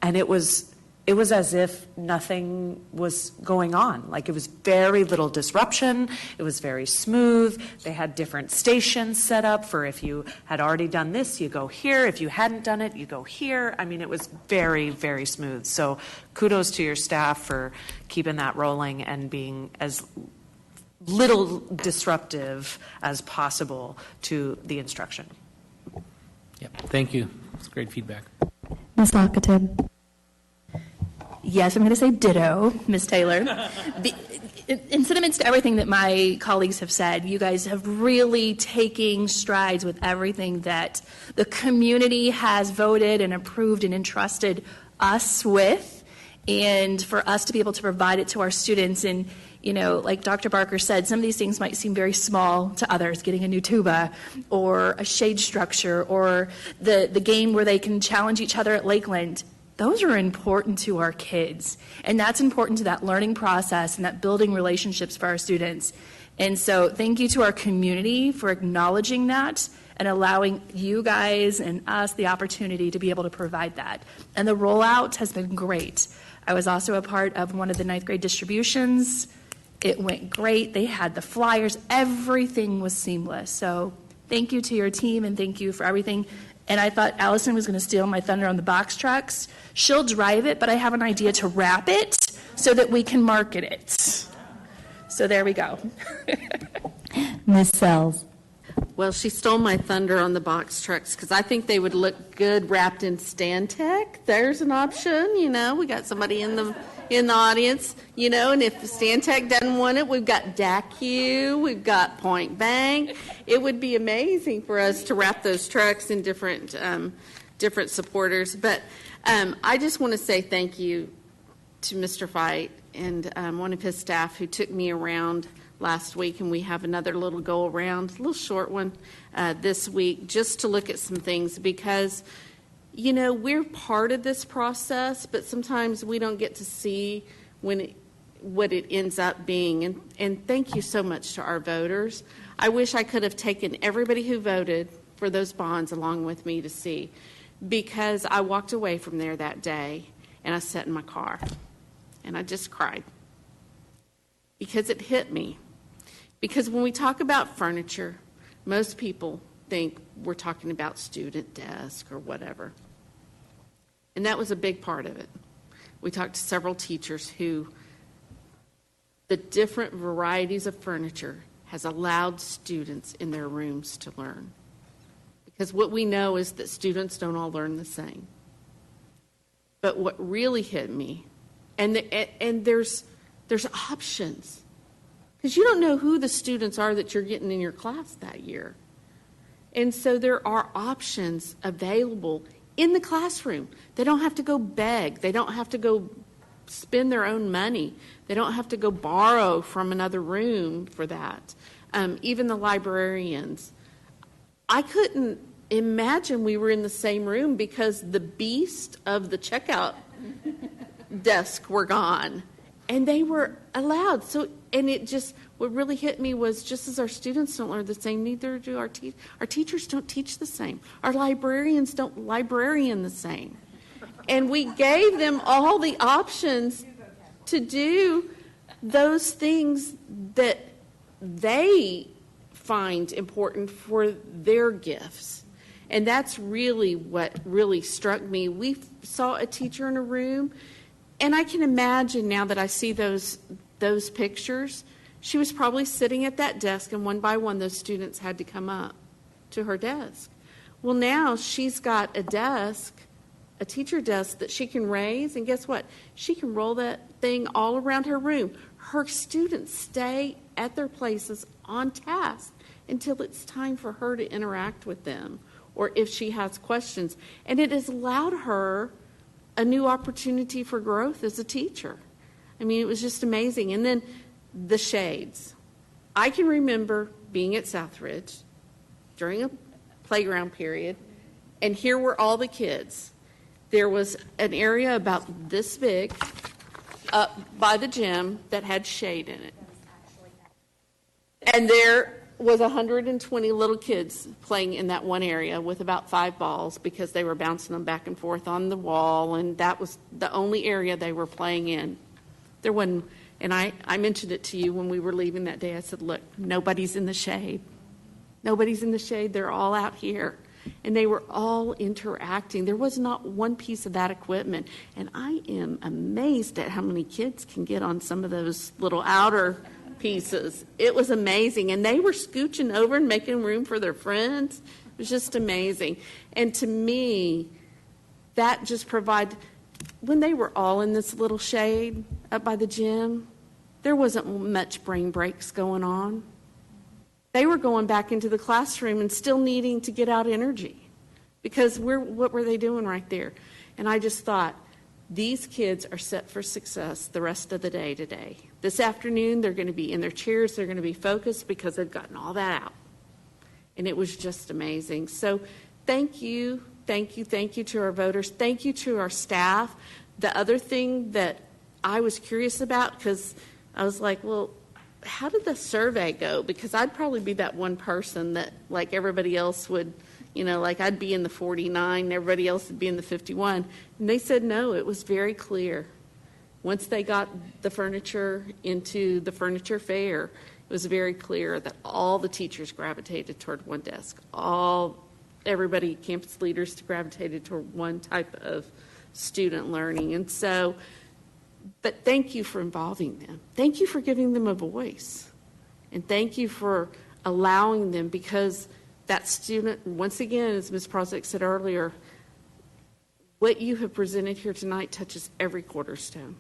and it was as if nothing was going on. Like, it was very little disruption. It was very smooth. They had different stations set up for if you had already done this, you go here. If you hadn't done it, you go here. I mean, it was very, very smooth. So kudos to your staff for keeping that rolling and being as little disruptive as possible to the instruction. Yep. Thank you. It's great feedback. Ms. Akatib. Yes, I'm going to say ditto, Ms. Taylor. In sentiments to everything that my colleagues have said, you guys have really taken strides with everything that the community has voted and approved and entrusted us with, and for us to be able to provide it to our students. And, like Dr. Barker said, some of these things might seem very small to others, getting a new tuba or a shade structure or the game where they can challenge each other at Lakeland. Those are important to our kids, and that's important to that learning process and that building relationships for our students. And so thank you to our community for acknowledging that and allowing you guys and us the opportunity to be able to provide that. And the rollout has been great. I was also a part of one of the ninth grade distributions. It went great. They had the flyers. Everything was seamless. So thank you to your team, and thank you for everything. And I thought Allison was going to steal my thunder on the box trucks. She'll drive it, but I have an idea to wrap it so that we can market it. So there we go. Ms. Sells. Well, she stole my thunder on the box trucks because I think they would look good wrapped in Stantec. There's an option, We got somebody in the audience, And if Stantec doesn't want it, we've got DACU, we've got Point Bank. It would be amazing for us to wrap those trucks in different supporters. But I just want to say thank you to Mr. Fight and one of his staff who took me around last week, and we have another little go around, a little short one this week, just to look at some things because, we're part of this process, but sometimes we don't get to see what it ends up being. And thank you so much to our voters. I wish I could have taken everybody who voted for those bonds along with me to see, because I walked away from there that day and I sat in my car and I just cried because it hit me. Because when we talk about furniture, most people think we're talking about student desk or whatever. And that was a big part of it. We talked to several teachers who the different varieties of furniture has allowed students in their rooms to learn. Because what we know is that students don't all learn the same. But what really hit me, and there's options. Because you don't know who the students are that you're getting in your class that year. And so there are options available in the classroom. They don't have to go beg. They don't have to go spend their own money. They don't have to go borrow from another room for that. Even the librarians. I couldn't imagine we were in the same room because the beast of the checkout desk were gone. And they were allowed. And what really hit me was just as our students don't learn the same, neither do our teachers don't teach the same. Our librarians don't librarian the same. And we gave them all the options to do those things that they find important for their gifts. And that's really what really struck me. We saw a teacher in a room, and I can imagine now that I see those pictures, she was probably sitting at that desk, and one by one those students had to come up to her desk. Well, now she's got a desk, a teacher desk that she can raise, and guess what? She can roll that thing all around her room. Her students stay at their places on task until it's time for her to interact with them or if she has questions. And it has allowed her a new opportunity for growth as a teacher. I mean, it was just amazing. And then the shades. I can remember being at Southridge during a playground period, and here were all the kids. There was an area about this big up by the gym that had shade in it. And there was 120 little kids playing in that one area with about 5 balls because they were bouncing them back and forth on the wall, and that was the only area they were playing in. There wasn't, and I mentioned it to you when we were leaving that day. I said, look, nobody's in the shade. Nobody's in the shade. They're all out here. And they were all interacting. There was not one piece of that equipment. And I am amazed at how many kids can get on some of those little outer pieces. It was amazing. And they were scooching over and making room for their friends. It was just amazing. And to me, that just provided, when they were all in this little shade up by the gym, there wasn't much brain breaks going on. They were going back into the classroom and still needing to get out energy because what were they doing right there? And I just thought, these kids are set for success the rest of the day today. This afternoon, they're going to be in their chairs. They're going to be focused because they've gotten all that out. And it was just amazing. So thank you to our voters. Thank you to our staff. The other thing that I was curious about, because I was like, well, how did the survey go? Because I'd probably be that one person that, like everybody else would, like I'd be in the 49, and everybody else would be in the 51. And they said no, it was very clear. Once they got the furniture into the furniture fair, it was very clear that all the teachers gravitated toward one desk. Everybody, campus leaders, gravitated toward one type of student learning. And so, but thank you for involving them. Thank you for giving them a voice. And thank you for allowing them, because that student, once again, as Ms. Prozek said earlier, what you have presented here tonight touches every cornerstone.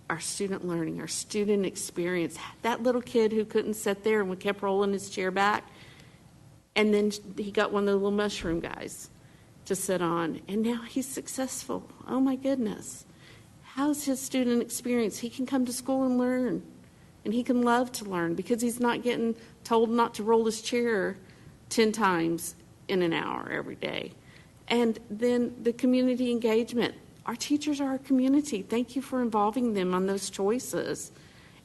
Our student learning, our student experience, that little kid who couldn't sit there and kept rolling his chair back, and then he got one of the little mushroom guys to sit on, and now he's successful. Oh my goodness. How's his student experience? He can come to school and learn, and he can love to learn because he's not getting told not to roll his chair 10 times in an hour every day. And then the community engagement. Our teachers are our community. Thank you for involving them on those choices.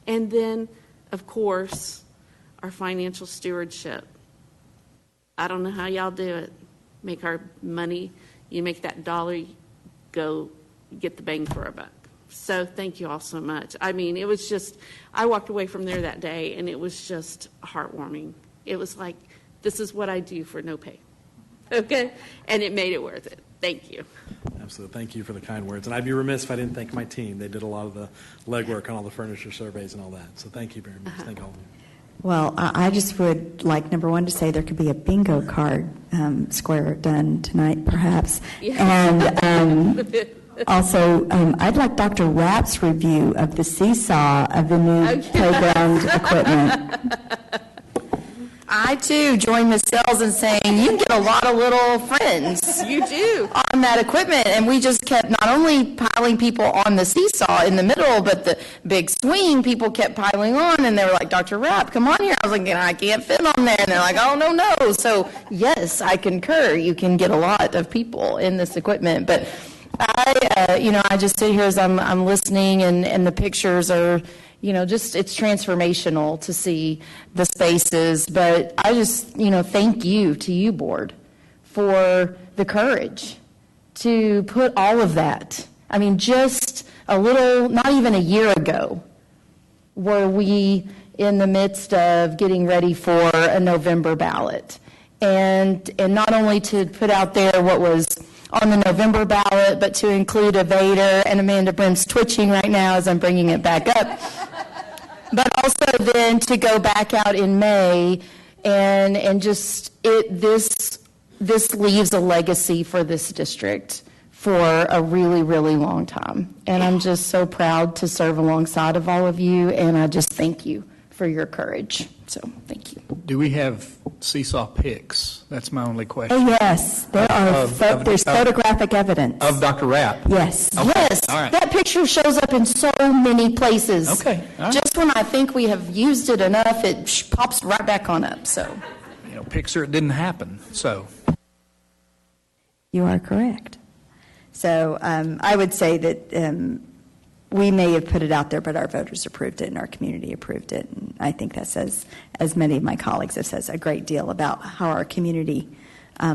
And then, of course, our financial stewardship. I don't know how y'all do it. Make our money, you make that dollar go get the bang for our buck. So thank you all so much. I mean, it was just, I walked away from there that day, and it was just heartwarming. It was like, this is what I do for no pay. Okay? And it made it worth it. Thank you. Absolutely. Thank you for the kind words. And I'd be remiss if I didn't thank my team. They did a lot of the legwork on all the furniture surveys and all that. So thank you very much. Thank all of you. Well, I just would like, number one, to say there could be a bingo card square done tonight, perhaps. Yeah. And also, I'd like Dr. Rapp's review of the seesaw of the new playground equipment. I, too, join Ms. Sells in saying you get a lot of little friends. You do. On that equipment, and we just kept not only piling people on the seesaw in the middle, but the big swing, people kept piling on, and they were like, Dr. Rapp, come on here. I was like, I can't fit on there. And they're like, oh, no. So, yes, I concur. You can get a lot of people in this equipment. But I just sit here as I'm listening, and the pictures are, just it's transformational to see the spaces. But I just, thank you to you, board, for the courage to put all of that. I mean, just a little, not even a year ago, were we in the midst of getting ready for a November ballot. And not only to put out there what was on the November ballot, but to include a Vader, and Amanda Brim's twitching right now as I'm bringing it back up. But also then to go back out in May and just this leaves a legacy for this district for a really, really long time. And I'm just so proud to serve alongside of all of you, and I just thank you for your courage. So thank you. Do we have seesaw pics? That's my only question. Oh, yes, there's photographic evidence. Of Dr. Rapp? Yes. Okay. Yes, All right. that picture shows up in so many places. Okay. All right. Just when I think we have used it enough, it pops right back on up. So, Pics or it didn't happen. So, You are correct. So I would say that we may have put it out there, but our voters approved it and our community approved it. And I think that says, as many of my colleagues have said, a great deal about how our community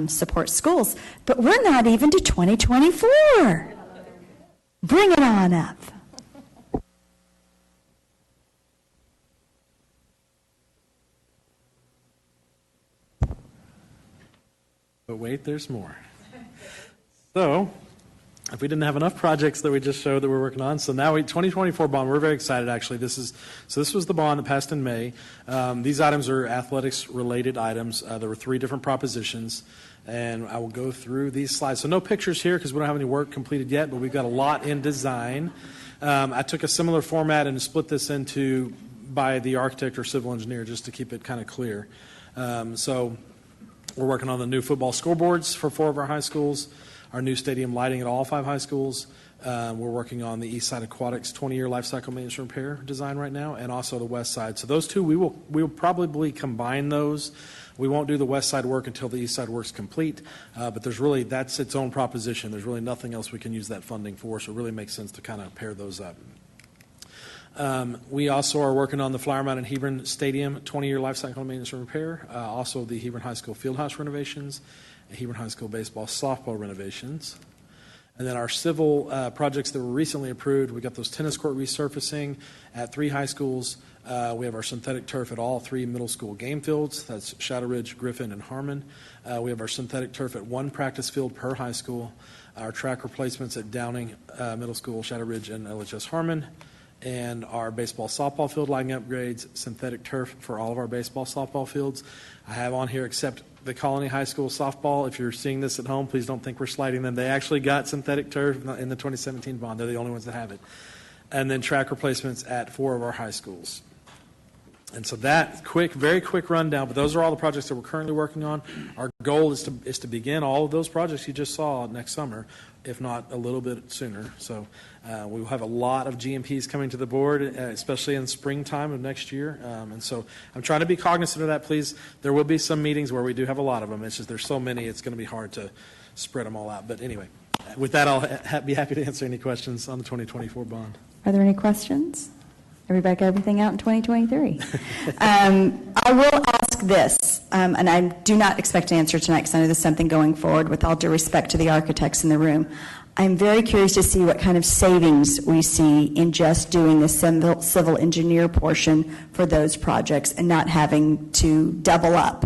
supports schools. But we're not even to 2024. Bring it on up. But wait, there's more. So, if we didn't have enough projects that we just showed that we're working on, so now 2024 bond, we're very excited actually. This was the bond that passed in May. These items are athletics related items. There were 3 different propositions, and I will go through these slides. So no pictures here because we don't have any work completed yet, but we've got a lot in design. I took a similar format and split this into by the architect or civil engineer just to keep it kind of clear. So we're working on the new football scoreboards for 4 of our high schools, our new stadium lighting at all 5 high schools. We're working on the East Side Aquatics 20-year life cycle maintenance and repair design right now, and also the West Side. So those two, we will probably combine those. We won't do the West Side work until the East Side work's complete, but that's its own proposition. There's really nothing else we can use that funding for, so it really makes sense to kind of pair those up. We also are working on the Flower Mound and Hebron Stadium 20-year life cycle maintenance and repair, also the Hebron High School Fieldhouse renovations, and Hebron High School baseball softball renovations. And then our civil projects that were recently approved, we got those tennis court resurfacing at 3 high schools. We have our synthetic turf at all 3 middle school game fields. That's Shadow Ridge, Griffin, and Harmon. We have our synthetic turf at 1 practice field per high school. Our track replacements at Downing Middle School, Shadow Ridge, and LHS Harmon. and our baseball softball field lighting upgrades, synthetic turf for all of our baseball softball fields. I have on here except the Colony High School softball. If you're seeing this at home, please don't think we're slighting them. They actually got synthetic turf in the 2017 bond. They're the only ones that have it. And then track replacements at 4 of our high schools. And so that very quick rundown, but those are all the projects that we're currently working on. Our goal is to begin all of those projects you just saw next summer, if not a little bit sooner. So we will have a lot of GMPs coming to the board, especially in springtime of next year. And so I'm trying to be cognizant of that, please. There will be some meetings where we do have a lot of them. It's just there's so many, it's going to be hard to spread them all out. But anyway, with that, I'll be happy to answer any questions on the 2024 bond. Are there any questions? Everybody got everything out in 2023? I will ask this, and I do not expect an answer tonight because I know there's something going forward with all due respect to the architects in the room. I'm very curious to see what kind of savings we see in just doing the civil engineer portion for those projects and not having to double up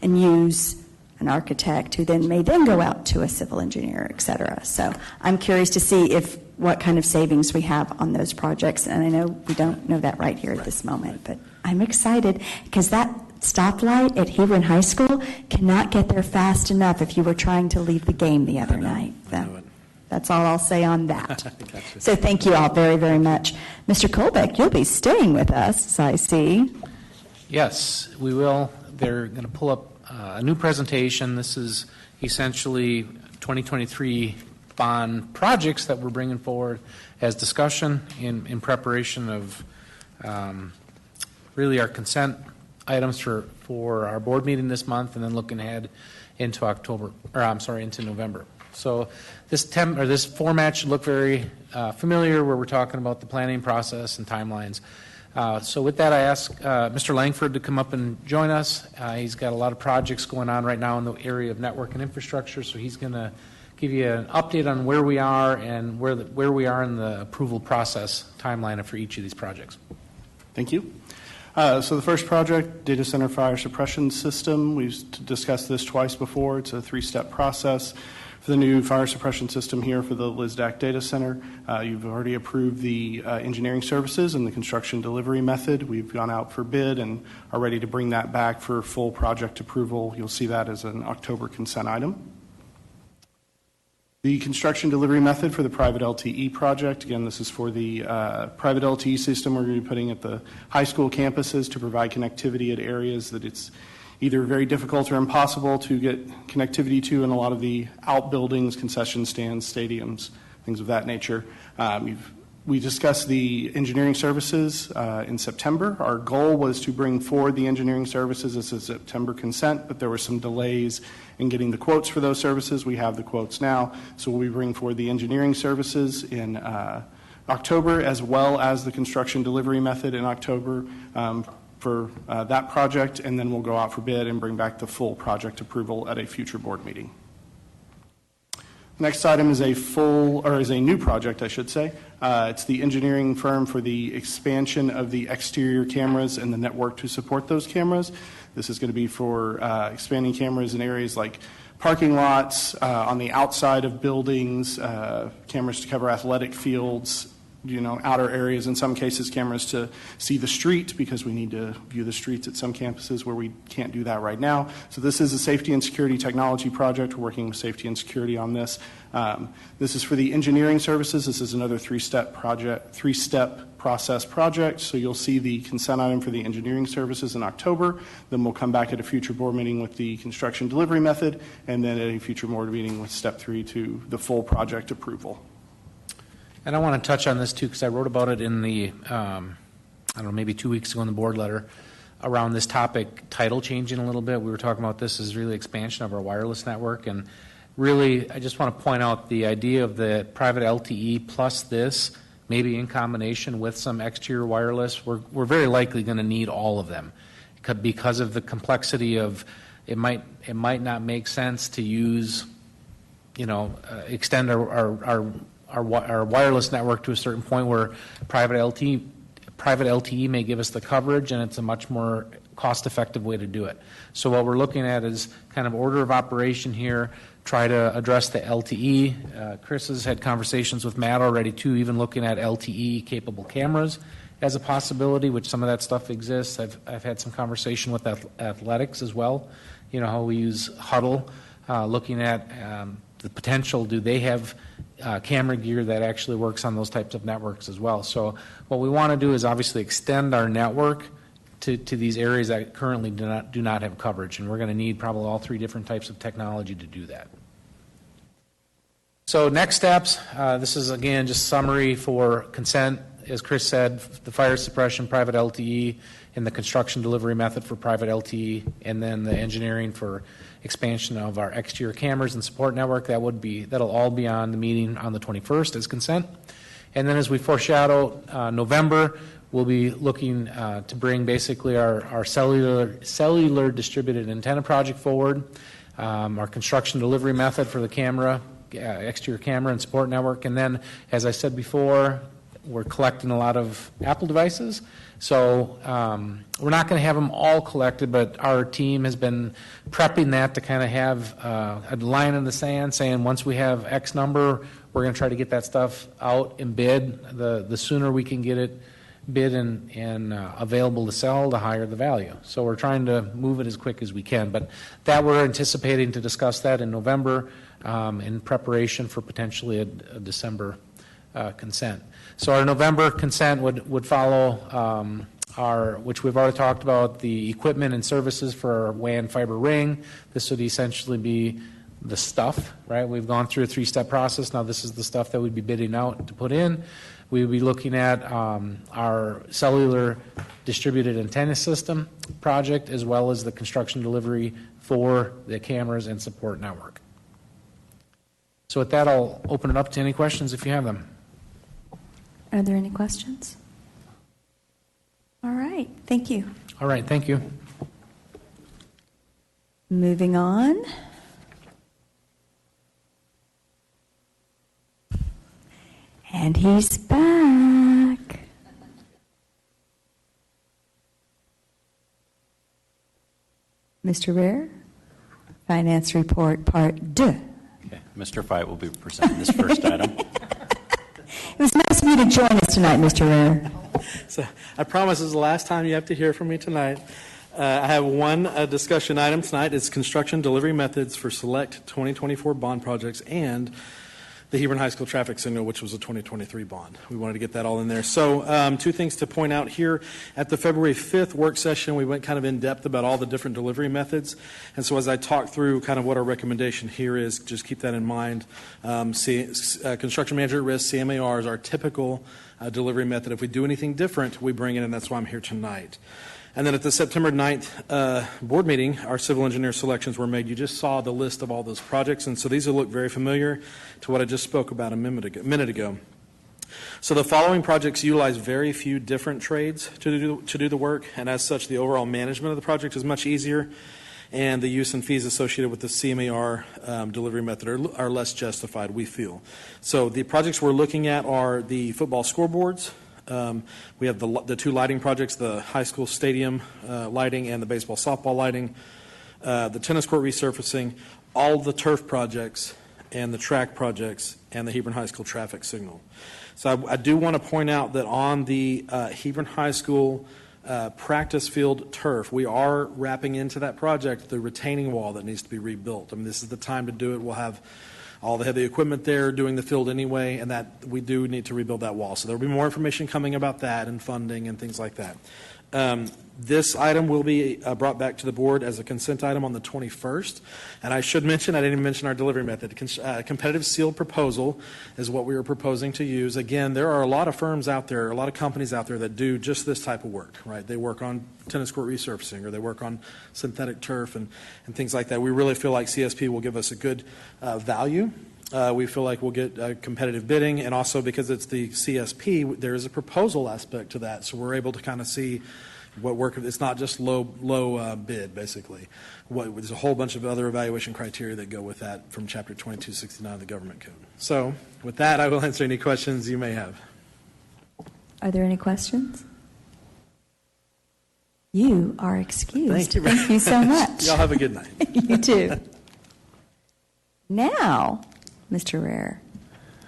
and use an architect who then may then go out to a civil engineer, et cetera. So I'm curious to see what kind of savings we have on those projects. And I know we don't know that right here at this moment, but I'm excited because that stoplight at Hebron High School cannot get there fast enough if you were trying to leave the game the other night. That's all I'll say on that. Gotcha. So thank you all very, very much. Mr. Colbeck, you'll be staying with us, as I see. Yes, we will. They're going to pull up a new presentation. This is essentially 2023 bond projects that we're bringing forward as discussion in preparation of really our consent items for our board meeting this month, and then looking ahead into into November. So this format should look very familiar, where we're talking about the planning process and timelines. So with that, I ask Mr. Langford to come up and join us. He's got a lot of projects going on right now in the area of network and infrastructure, so he's going to give you an update on where we are and where we are in the approval process timeline for each of these projects. Thank you. So the first project, data center fire suppression system, we've discussed this twice before. It's a 3-step process for the new fire suppression system here for the LISDAC data center. You've already approved the engineering services and the construction delivery method. We've gone out for bid and are ready to bring that back for full project approval. You'll see that as an October consent item. The construction delivery method for the private LTE project, again, this is for the private LTE system we're going to be putting at the high school campuses to provide connectivity at areas that it's either very difficult or impossible to get connectivity to in a lot of the outbuildings, concession stands, stadiums, things of that nature. We discussed the engineering services in September. Our goal was to bring forward the engineering services as a September consent, but there were some delays in getting the quotes for those services. We have the quotes now, so we'll be bringing forward the engineering services in October, as well as the construction delivery method in October for that project, and then we'll go out for bid and bring back the full project approval at a future board meeting. Next item is a new project, I should say. It's the engineering firm for the expansion of the exterior cameras and the network to support those cameras. This is going to be for expanding cameras in areas like parking lots, on the outside of buildings, cameras to cover athletic fields, outer areas, in some cases cameras to see the street, because we need to view the streets at some campuses where we can't do that right now. So this is a safety and security technology project. We're working with safety and security on this. This is for the engineering services. This is another 3-step process project. So you'll see the consent item for the engineering services in October. Then we'll come back at a future board meeting with the construction delivery method, and then at a future board meeting with step 3 to the full project approval. And I want to touch on this too, because I wrote about it in the, maybe 2 weeks ago in the board letter around this topic, title changing a little bit. We were talking about this as really expansion of our wireless network. And really, I just want to point out the idea of the private LTE plus this, maybe in combination with some exterior wireless. We're very likely going to need all of them because of the complexity of it might not make sense to use, extend our wireless network to a certain point where private LTE may give us the coverage, and it's a much more cost-effective way to do it. So what we're looking at is kind of order of operation here. try to address the LTE. Chris has had conversations with Matt already too, even looking at LTE-capable cameras as a possibility, which some of that stuff exists. I've had some conversation with athletics as well, how we use Huddle, looking at the potential, do they have camera gear that actually works on those types of networks as well. So what we want to do is obviously extend our network to these areas that currently do not have coverage, and we're going to need probably all three different types of technology to do that. So next steps, this is again just summary for consent. As Chris said, the fire suppression, private LTE, and the construction delivery method for private LTE, and then the engineering for expansion of our exterior cameras and support network. That'll all be on the meeting on the 21st as consent. And then as we foreshadow, November, we'll be looking to bring basically our cellular distributed antenna project forward, our construction delivery method for the camera, exterior camera and support network. And then, as I said before, we're collecting a lot of Apple devices. So we're not going to have them all collected, but our team has been prepping that to kind of have a line in the sand saying once we have X number, we're going to try to get that stuff out and bid. The sooner we can get it bid and available to sell, the higher the value. So we're trying to move it as quick as we can. But that we're anticipating to discuss that in November in preparation for potentially a December consent. So our November consent would follow which we've already talked about, the equipment and services for our WAN fiber ring. This would essentially be the stuff, right? We've gone through a three-step process. Now this is the stuff that we'd be bidding out to put in. We would be looking at our cellular distributed antenna system project, as well as the construction delivery for the cameras and support network. So with that, I'll open it up to any questions if you have them. Are there any questions? All right, thank you. All right, thank you. Moving on. And he's back. Mr. Rare, Finance Report Part 2. Okay. Mr. Fight will be presenting this first item. It was nice of you to join us tonight, Mr. Rare. So I promise this is the last time you have to hear from me tonight. I have one discussion item tonight. It's construction delivery methods for select 2024 bond projects and the Hebron High School traffic signal, which was a 2023 bond. We wanted to get that all in there. So two things to point out here. At the February 5th work session, we went kind of in depth about all the different delivery methods. And so as I talk through kind of what our recommendation here is, just keep that in mind. Construction manager at risk, CMAR, is our typical delivery method. If we do anything different, we bring it, and that's why I'm here tonight. And then at the September 9th board meeting, our civil engineer selections were made. You just saw the list of all those projects, and so these will look very familiar to what I just spoke about a minute ago. So the following projects utilize very few different trades to do the work, and as such, the overall management of the project is much easier, and the use and fees associated with the CMAR delivery method are less justified, we feel. So the projects we're looking at are the football scoreboards. We have the two lighting projects, the high school stadium lighting and the baseball softball lighting, the tennis court resurfacing, all the turf projects and the track projects, and the Hebron High School traffic signal. So I do want to point out that on the Hebron High School practice field turf, we are wrapping into that project the retaining wall that needs to be rebuilt. I mean, this is the time to do it. We'll have all the heavy equipment there doing the field anyway, and that we do need to rebuild that wall. So there will be more information coming about that and funding and things like that. This item will be brought back to the board as a consent item on the 21st. And I should mention, I didn't even mention our delivery method. Competitive sealed proposal is what we are proposing to use. Again, there are a lot of firms out there, a lot of companies out there that do just this type of work, right? They work on tennis court resurfacing, or they work on synthetic turf and things like that. We really feel like CSP will give us a good value. We feel like we'll get competitive bidding, and also because it's the CSP, there is a proposal aspect to that, so we're able to kind of see what work. It's not just low bid, basically. There's a whole bunch of other evaluation criteria that go with that from Chapter 2269 of the Government Code. So with that, I will answer any questions you may have. Are there any questions? You are excused. Thank you. Thank you so much. Y'all have a good night. You too. Now, Mr. Rare,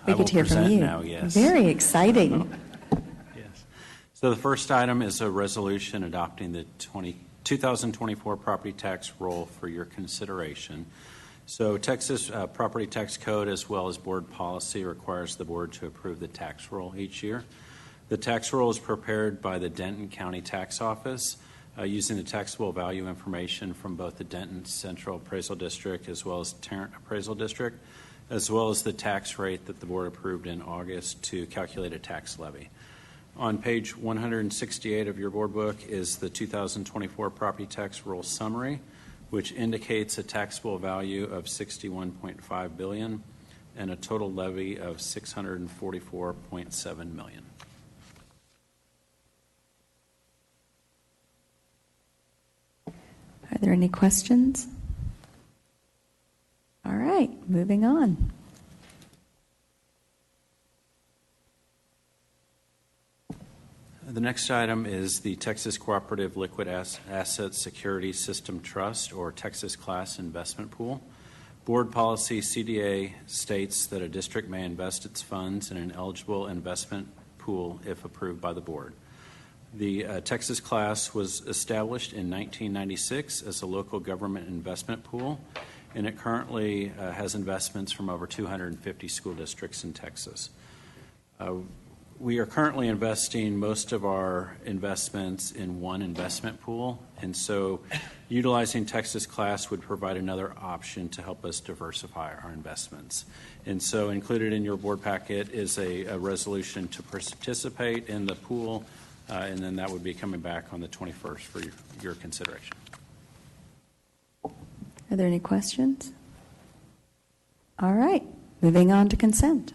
we I get to hear will from present you. now, yes. Very exciting. Yes. So the first item is a resolution adopting the 2024 property tax roll for your consideration. So Texas Property Tax Code, as well as board policy, requires the board to approve the tax roll each year. The tax roll is prepared by the Denton County Tax Office using the taxable value information from both the Denton Central Appraisal District as well as Tarrant Appraisal District, as well as the tax rate that the board approved in August to calculate a tax levy. On page 168 of your board book is the 2024 property tax roll summary, which indicates a taxable value of $61.5 billion and a total levy of $644.7 million. Are there any questions? All right, moving on. The next item is the Texas Cooperative Liquid Asset Security System Trust, or Texas Class Investment Pool. Board policy CDA states that a district may invest its funds in an eligible investment pool if approved by the board. The Texas Class was established in 1996 as a local government investment pool, and it currently has investments from over 250 school districts in Texas. We are currently investing most of our investments in one investment pool, and so utilizing Texas Class would provide another option to help us diversify our investments. And so included in your board packet is a resolution to participate in the pool, and then that would be coming back on the 21st for your consideration. Are there any questions? All right, moving on to consent.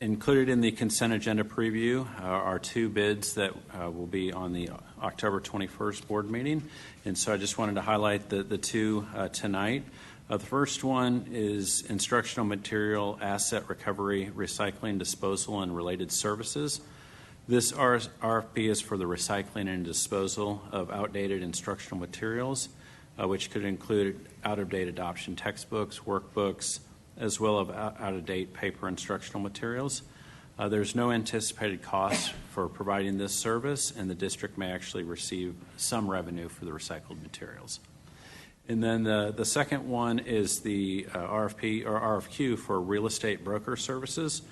Included in the consent agenda preview are two bids that will be on the October 21st board meeting. And so I just wanted to highlight the two tonight. The first one is instructional material asset recovery, recycling, disposal, and related services. This RFP is for the recycling and disposal of outdated instructional materials, which could include out-of-date adoption textbooks, workbooks, as well as out-of-date paper instructional materials. There's no anticipated cost for providing this service, and the district may actually receive some revenue for the recycled materials. And then the second one is the RFP or RFQ for real estate broker services.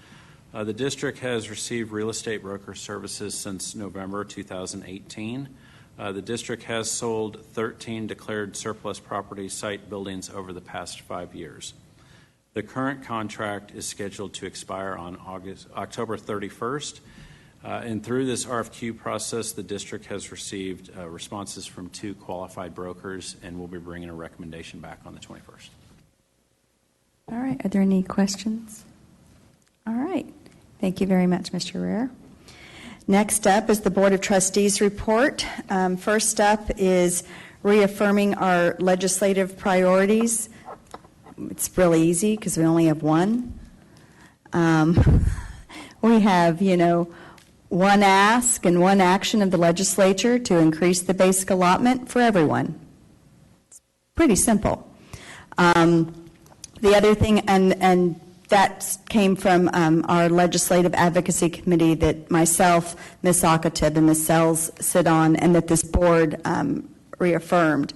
The district has received real estate broker services since November 2018. The district has sold 13 declared surplus property site buildings over the past 5 years. The current contract is scheduled to expire on October 31st. And through this RFQ process, the district has received responses from 2 qualified brokers, and we'll be bringing a recommendation back on the 21st. All right, are there any questions? All right, thank you very much, Mr. Rare. Next up is the Board of Trustees report. First up is reaffirming our legislative priorities. It's really easy because we only have one. We have, one ask and one action of the legislature to increase the basic allotment for everyone. It's pretty simple. The other thing, and that came from our legislative advocacy committee that myself, Ms. Akatib, and Ms. Sells sit on, and that this board reaffirmed.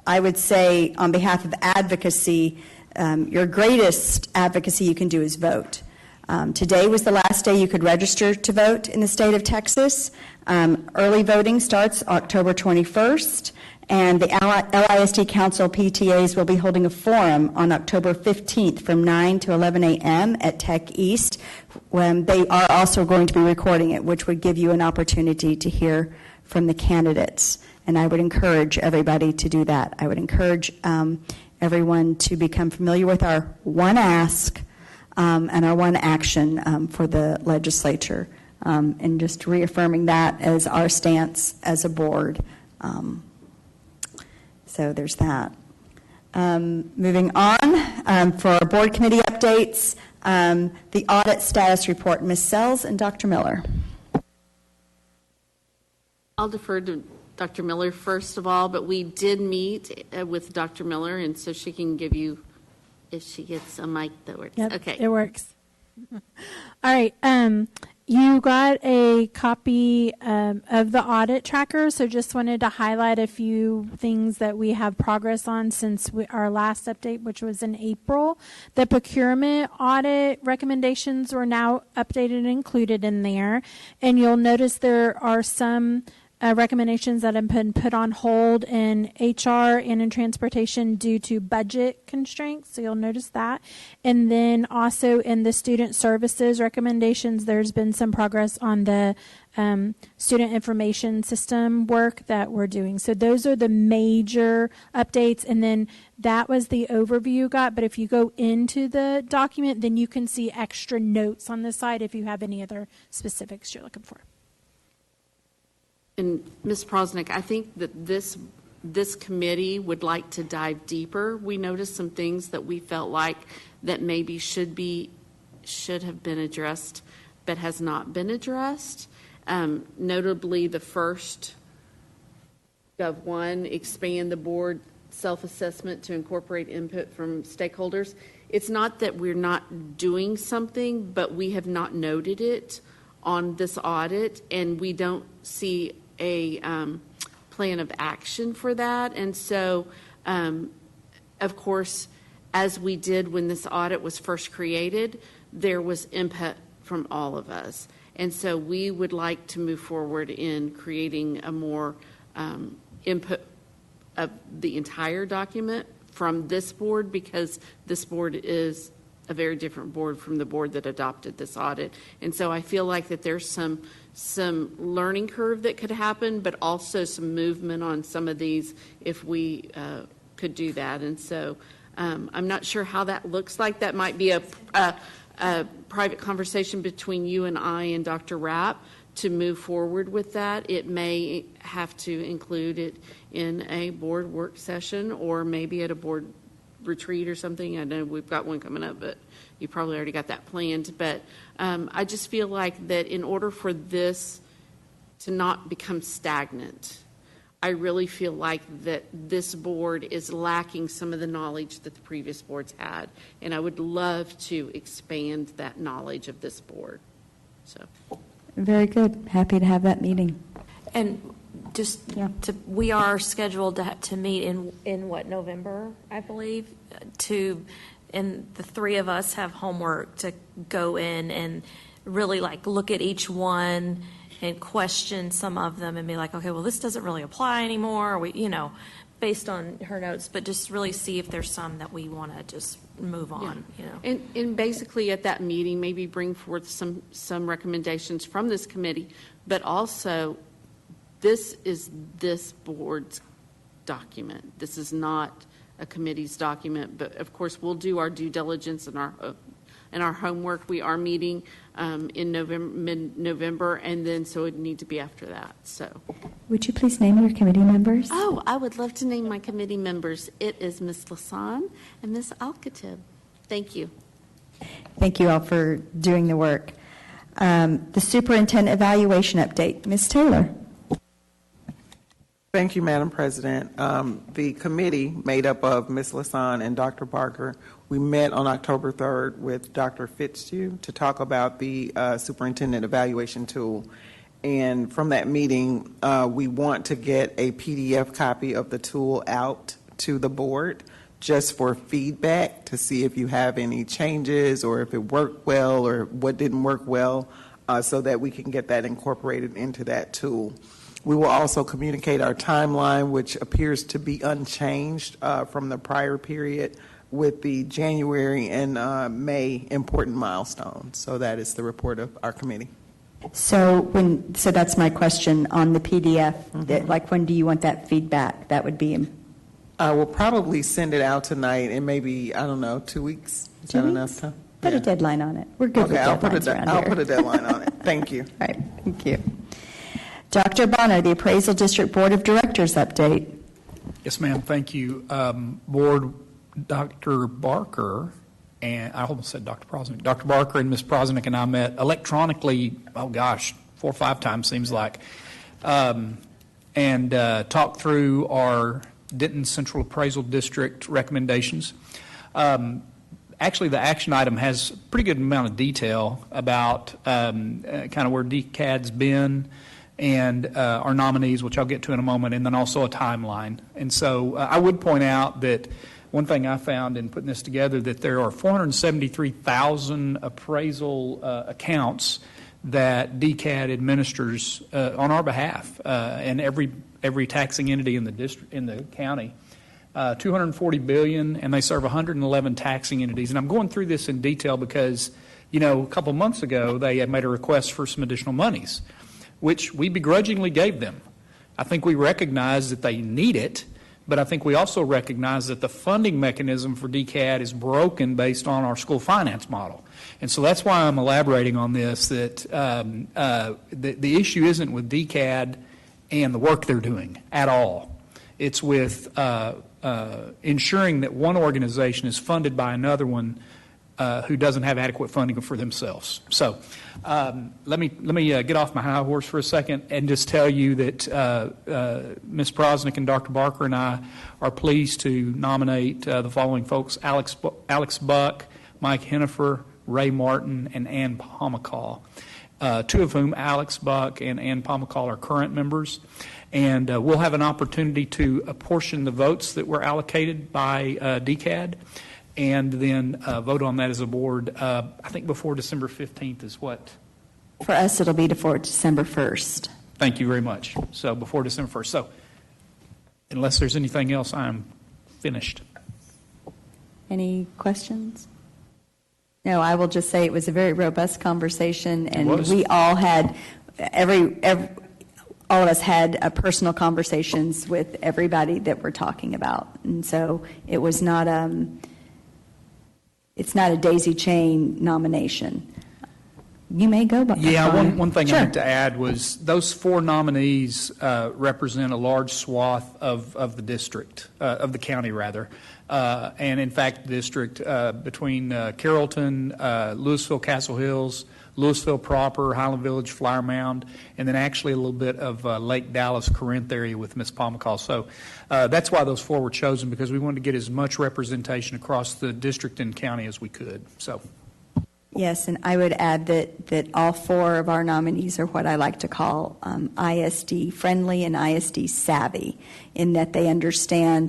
I would say on behalf of advocacy, your greatest advocacy you can do is vote. Today was the last day you could register to vote in the state of Texas. Early voting starts October 21st, and the LISD Council PTAs will be holding a forum on October 15th from 9 to 11 a.m. at Tech East, when they are also going to be recording it, which would give you an opportunity to hear from the candidates. And I would encourage everybody to do that. I would encourage everyone to become familiar with our one ask and our one action for the legislature, and just reaffirming that as our stance as a board. So there's that. Moving on, for our board committee updates, the audit status report, Ms. Sells and Dr. Miller. I'll defer to Dr. Miller first of all, but we did meet with Dr. Miller, and so she can give you, if she gets a mic that works. Yep, Okay. it works. All right. You got a copy of the audit tracker, so just wanted to highlight a few things that we have progress on since our last update, which was in April. The procurement audit recommendations were now updated and included in there, and you'll notice there are some recommendations that have been put on hold in HR and in transportation due to budget constraints, so you'll notice that. And then also in the student services recommendations, there's been some progress on the student information system work that we're doing. So those are the major updates, and then that was the overview you got, but if you go into the document, then you can see extra notes on the side if you have any other specifics you're looking for. And Ms. Prosnick, I think that this committee would like to dive deeper. We noticed some things that we felt like that maybe should have been addressed, but has not been addressed. Notably, the first Gov 1, expand the board self-assessment to incorporate input from stakeholders. It's not that we're not doing something, but we have not noted it on this audit, and we don't see a plan of action for that. And so, of course, as we did when this audit was first created, there was input from all of us. And so we would like to move forward in creating a more input of the entire document from this board, because this board is a very different board from the board that adopted this audit. And so I feel like that there's some learning curve that could happen, but also some movement on some of these if we could do that. And so I'm not sure how that looks like. That might be a private conversation between you and I and Dr. Rapp to move forward with that. It may have to include it in a board work session or maybe at a board retreat or something. I know we've got one coming up, but you probably already got that planned. But I just feel like that in order for this to not become stagnant, I really feel like that this board is lacking some of the knowledge that the previous boards had. And I would love to expand that knowledge of this board. So. Very good. Happy to have that meeting. And just we are scheduled to meet in what, November, I believe, and the three of us have homework to go in and really like look at each one and question some of them and be like, okay, well, this doesn't really apply anymore. Based on her notes, but just really see if there's some that we want to just move on. And basically at that meeting, maybe bring forth some recommendations from this committee, but also this is this board's document. This is not a committee's document, but of course we'll do our due diligence and our homework. We are meeting in mid-November, and then so it would need to be after that. So, would you please name your committee members? Oh, I would love to name my committee members. It is Ms. Lasan and Ms. Alkatib. Thank you. Thank you all for doing the work. The superintendent evaluation update. Ms. Taylor. Thank you, Madam President. The committee made up of Ms. Lasan and Dr. Barker, we met on October 3rd with Dr. Fitzhugh to talk about the superintendent evaluation tool. And from that meeting, we want to get a PDF copy of the tool out to the board just for feedback to see if you have any changes or if it worked well or what didn't work well, so that we can get that incorporated into that tool. We will also communicate our timeline, which appears to be unchanged from the prior period, with the January and May important milestones. So that is the report of our committee. So that's my question on the PDF. That, like, when do you want that feedback? That would be. I will probably send it out tonight in maybe, 2 weeks. Is that enough time? Put a deadline on it. We're good with deadlines around here. I'll put a deadline on it. Thank you. All right. Thank you. Dr. Bonner, the Appraisal District Board of Directors update. Yes, ma'am. Thank you. Board, Dr. Barker, and I almost said Dr. Prosnick. Dr. Barker and Ms. Prosnick and I met electronically, 4 or 5 times, seems like. and talk through our Denton Central Appraisal District recommendations. Actually, the action item has a pretty good amount of detail about kind of where DCAD's been and our nominees, which I'll get to in a moment, and then also a timeline. And so I would point out that one thing I found in putting this together, that there are 473,000 appraisal accounts that DCAD administers on our behalf, and every taxing entity in the district, in the county. 240 billion, and they serve 111 taxing entities. And I'm going through this in detail because, a couple months ago they had made a request for some additional monies, which we begrudgingly gave them. I think we recognize that they need it, but I think we also recognize that the funding mechanism for DCAD is broken based on our school finance model. And so that's why I'm elaborating on this, that the issue isn't with DCAD and the work they're doing at all. It's with ensuring that one organization is funded by another one who doesn't have adequate funding for themselves. So let me get off my high horse for a second and just tell you that Ms. Prosnick and Dr. Barker and I are pleased to nominate the following folks: Alex Buck, Mike Hennifer, Ray Martin, and Ann Pomacall. Two of whom, Alex Buck and Ann Pomacall, are current members. And we'll have an opportunity to apportion the votes that were allocated by DCAD, and then vote on that as a board, I think before December 15th is what? For us, it'll be before December 1st. Thank you very much. So before December 1st. So unless there's anything else, I'm finished. Any questions? No, I will just say it was a very robust conversation, and we all had, all of us had personal conversations with everybody that we're talking about. And so it was not, it's not a daisy chain nomination. You may go, but one thing I meant to add was those four nominees represent a large swath of the district, of the county rather. And in fact, the district between Carrollton, Lewisville, Castle Hills, Lewisville proper, Highland Village, Flower Mound, and then actually a little bit of Lake Dallas, Corinth area with Ms. Pomacall. So that's why those four were chosen, because we wanted to get as much representation across the district and county as we could. So. Yes, and I would add that all four of our nominees are what I like to call ISD friendly and ISD savvy, in that they understand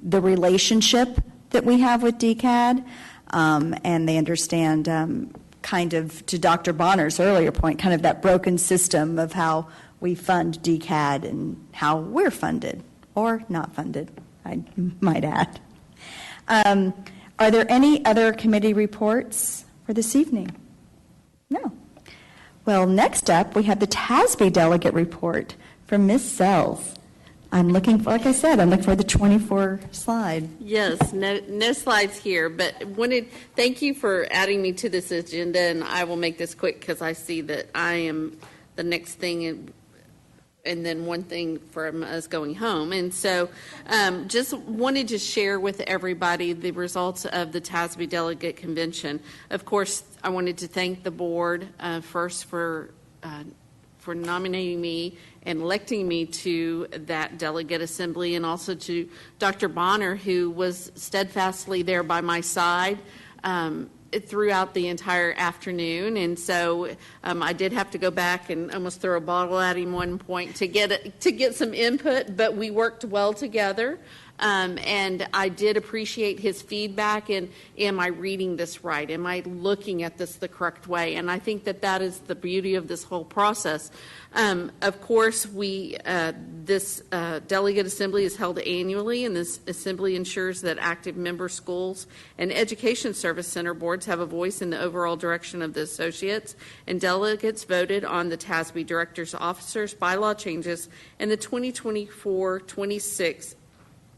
the relationship that we have with DCAD, and they understand kind of, to Dr. Bonner's earlier point, kind of that broken system of how we fund DCAD and how we're funded, or not funded, I might add. Are there any other committee reports for this evening? No. Well, next up, we have the TASB delegate report from Ms. Sells. I'm looking for, like I said, I'm looking for the 24 slide. Yes, no slides here, but thank you for adding me to this agenda, and I will make this quick because I see that I am the next thing, and then one thing from us going home. And so just wanted to share with everybody the results of the TASB Delegate Convention. Of course, I wanted to thank the board first for nominating me and electing me to that delegate assembly, and also to Dr. Bonner, who was steadfastly there by my side throughout the entire afternoon. And so I did have to go back and almost throw a bottle at him one point to get some input, but we worked well together. And I did appreciate his feedback in, am I reading this right? Am I looking at this the correct way? And I think that is the beauty of this whole process. Of course, this delegate assembly is held annually, and this assembly ensures that active member schools and education service center boards have a voice in the overall direction of the associates, and delegates voted on the TASB directors, officers, bylaw changes, and the 2024-26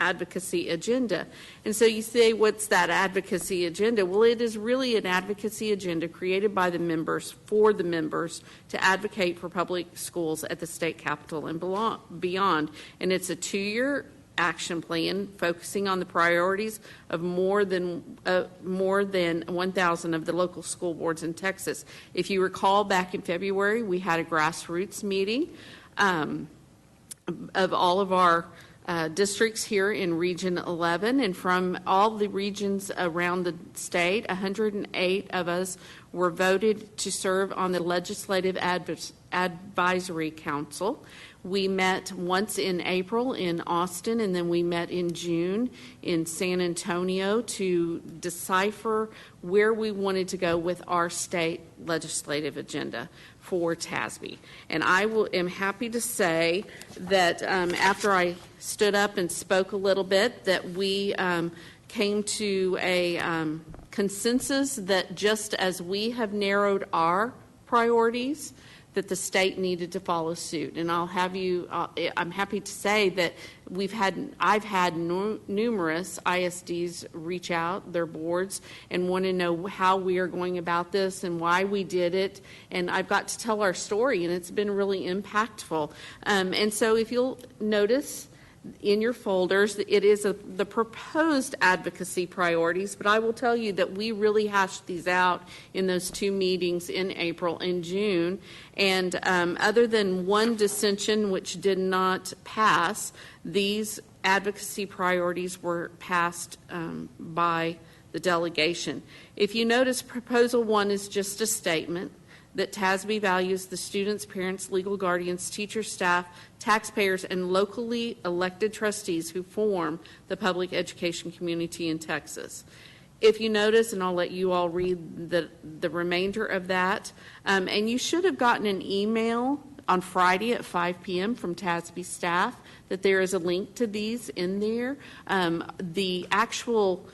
advocacy agenda. And so you say, what's that advocacy agenda? Well, it is really an advocacy agenda created by the members for the members to advocate for public schools at the state capitol and beyond. And it's a 2-year action plan focusing on the priorities of more than 1,000 of the local school boards in Texas. If you recall, back in February, we had a grassroots meeting. of all of our districts here in Region 11, and from all the regions around the state, 108 of us were voted to serve on the Legislative Advisory Council. We met once in April in Austin, and then we met in June in San Antonio to decipher where we wanted to go with our state legislative agenda for TASB. And am happy to say that after I stood up and spoke a little bit, that we came to a consensus that just as we have narrowed our priorities, that the state needed to follow suit. And I'm happy to say that I've had numerous ISDs reach out, their boards, and want to know how we are going about this and why we did it. And I've got to tell our story, and it's been really impactful. And so if you'll notice in your folders, it is the proposed advocacy priorities, but I will tell you that we really hashed these out in those 2 meetings in April and June. And other than one dissension which did not pass, these advocacy priorities were passed by the delegation. If you notice, Proposal 1 is just a statement that TASB values the students, parents, legal guardians, teachers, staff, taxpayers, and locally elected trustees who form the public education community in Texas. If you notice, and I'll let you all read the remainder of that, and you should have gotten an email on Friday at 5 p.m. from TASB staff that there is a link to these in there. The actual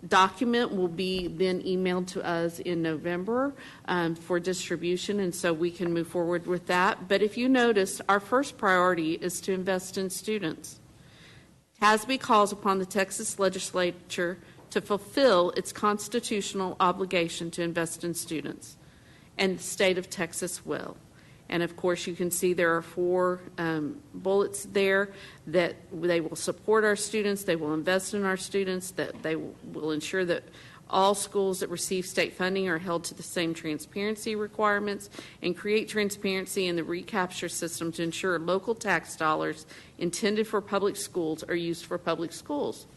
document will be then emailed to us in November for distribution, and so we can move forward with that. But if you notice, our first priority is to invest in students. TASB calls upon the Texas legislature to fulfill its constitutional obligation to invest in students, and the state of Texas will. And of course, you can see there are 4 bullets there that they will support our students, they will invest in our students, that they will ensure that all schools that receive state funding are held to the same transparency requirements, and create transparency in the recapture system to ensure local tax dollars intended for public schools are used for public schools.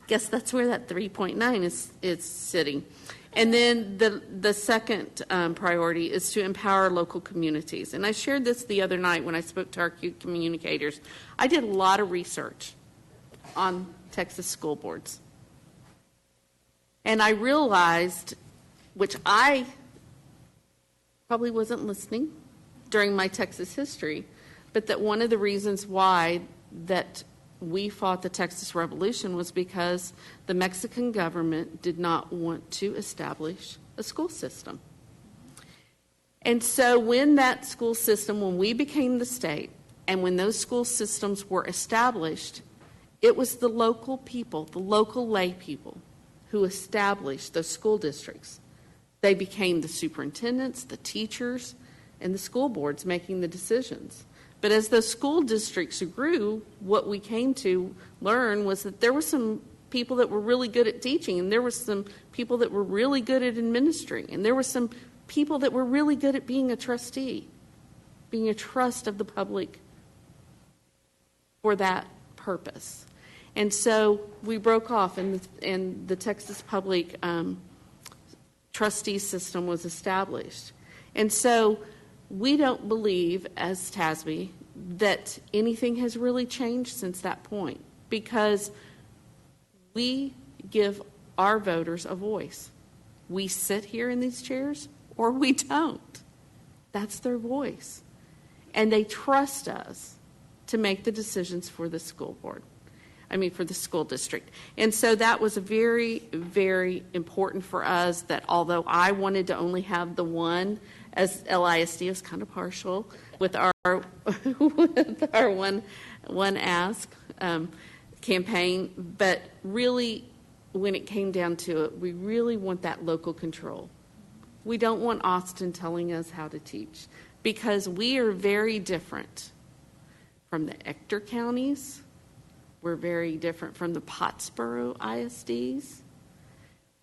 Guess that's where that 3.9 is sitting. And then the second priority is to empower local communities. And I shared this the other night when I spoke to our communicators. I did a lot of research on Texas school boards. And I realized, which I probably wasn't listening during my Texas history, but that one of the reasons why that we fought the Texas Revolution was because the Mexican government did not want to establish a school system. And so when that school system, when we became the state, and when those school systems were established, it was the local people, the local lay people, who established those school districts. They became the superintendents, the teachers, and the school boards making the decisions. But as those school districts grew, what we came to learn was that there were some people that were really good at teaching, and there were some people that were really good at administering, and there were some people that were really good at being a trustee, being a trust of the public for that purpose. And so we broke off, and the Texas Public Trustee System was established. And so we don't believe, as TASB, that anything has really changed since that point, because we give our voters a voice. We sit here in these chairs, or we don't. That's their voice. And they trust us to make the decisions for the school board. For the school district. And so that was very, very important for us, that although I wanted to only have the one, as LISD was kind of partial with our with our one ask campaign, but really when it came down to it, we really want that local control. We don't want Austin telling us how to teach, because we are very different from the Ector counties. We're very different from the Pottsboro ISDs.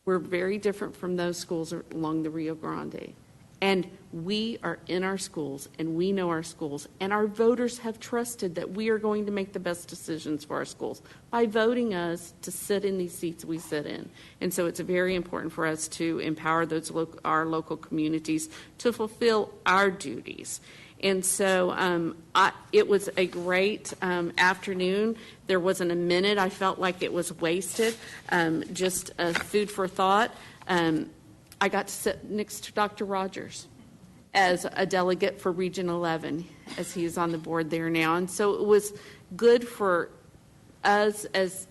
We're very different from those schools along the Rio Grande. And we are in our schools, and we know our schools, and our voters have trusted that we are going to make the best decisions for our schools by voting us to sit in these seats we sit in. And so it's very important for us to empower our local communities to fulfill our duties. And so it was a great afternoon. There wasn't a minute I felt like it was wasted, just food for thought. I got to sit next to Dr. Rogers as a delegate for Region 11, as he is on the board there now. And so it was good for us as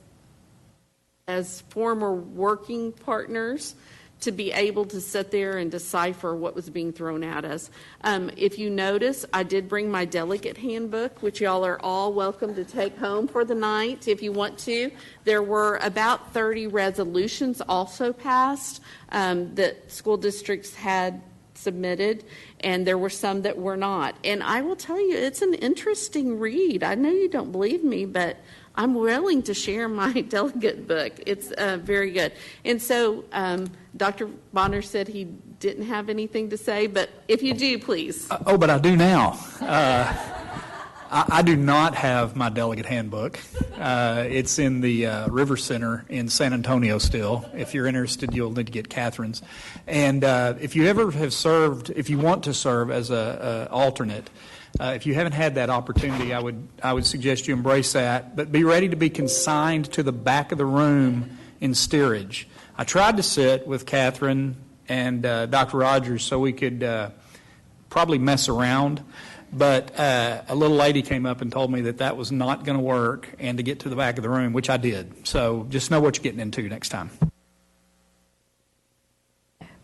former working partners to be able to sit there and decipher what was being thrown at us. If you notice, I did bring my delegate handbook, which y'all are all welcome to take home for the night if you want to. There were about 30 resolutions also passed that school districts had submitted, and there were some that were not. And I will tell you, it's an interesting read. I know you don't believe me, but I'm willing to share my delegate book. It's very good. And so Dr. Bonner said he didn't have anything to say, but if you do, please. But I do now. I do not have my delegate handbook. It's in the River Center in San Antonio still. If you're interested, you'll need to get Catherine's. And if you ever have served, if you want to serve as an alternate, if you haven't had that opportunity, I would suggest you embrace that, but be ready to be consigned to the back of the room in steerage. I tried to sit with Catherine and Dr. Rogers so we could probably mess around, but a little lady came up and told me that was not going to work and to get to the back of the room, which I did. So just know what you're getting into next time.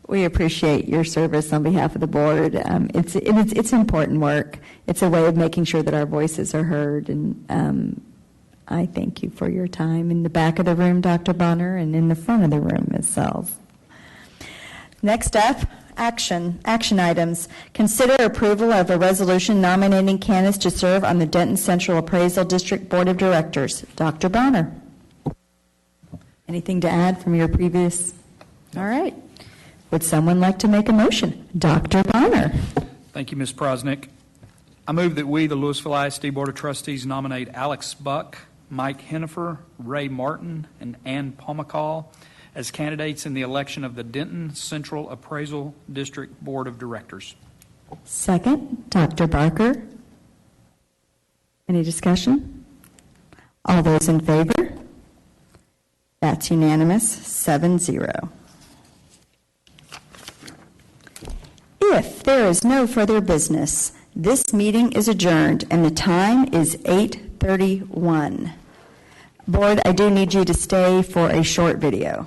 We appreciate your service on behalf of the board. It's important work. It's a way of making sure that our voices are heard, and I thank you for your time in the back of the room, Dr. Bonner, and in the front of the room, Ms. Sells. Next up, action items. Consider approval of a resolution nominating candidates to serve on the Denton Central Appraisal District Board of Directors. Dr. Bonner. Anything to add from your previous? All right. Would someone like to make a motion? Dr. Bonner. Thank you, Ms. Prosnick. I move that we, the Lewisville ISD Board of Trustees, nominate Alex Buck, Mike Hennifer, Ray Martin, and Ann Pomacall as candidates in the election of the Denton Central Appraisal District Board of Directors. Second, Dr. Barker. Any discussion? All those in favor? That's unanimous, 7-0. If there is no further business, this meeting is adjourned, and the time is 8:31. Board, I do need you to stay for a short video.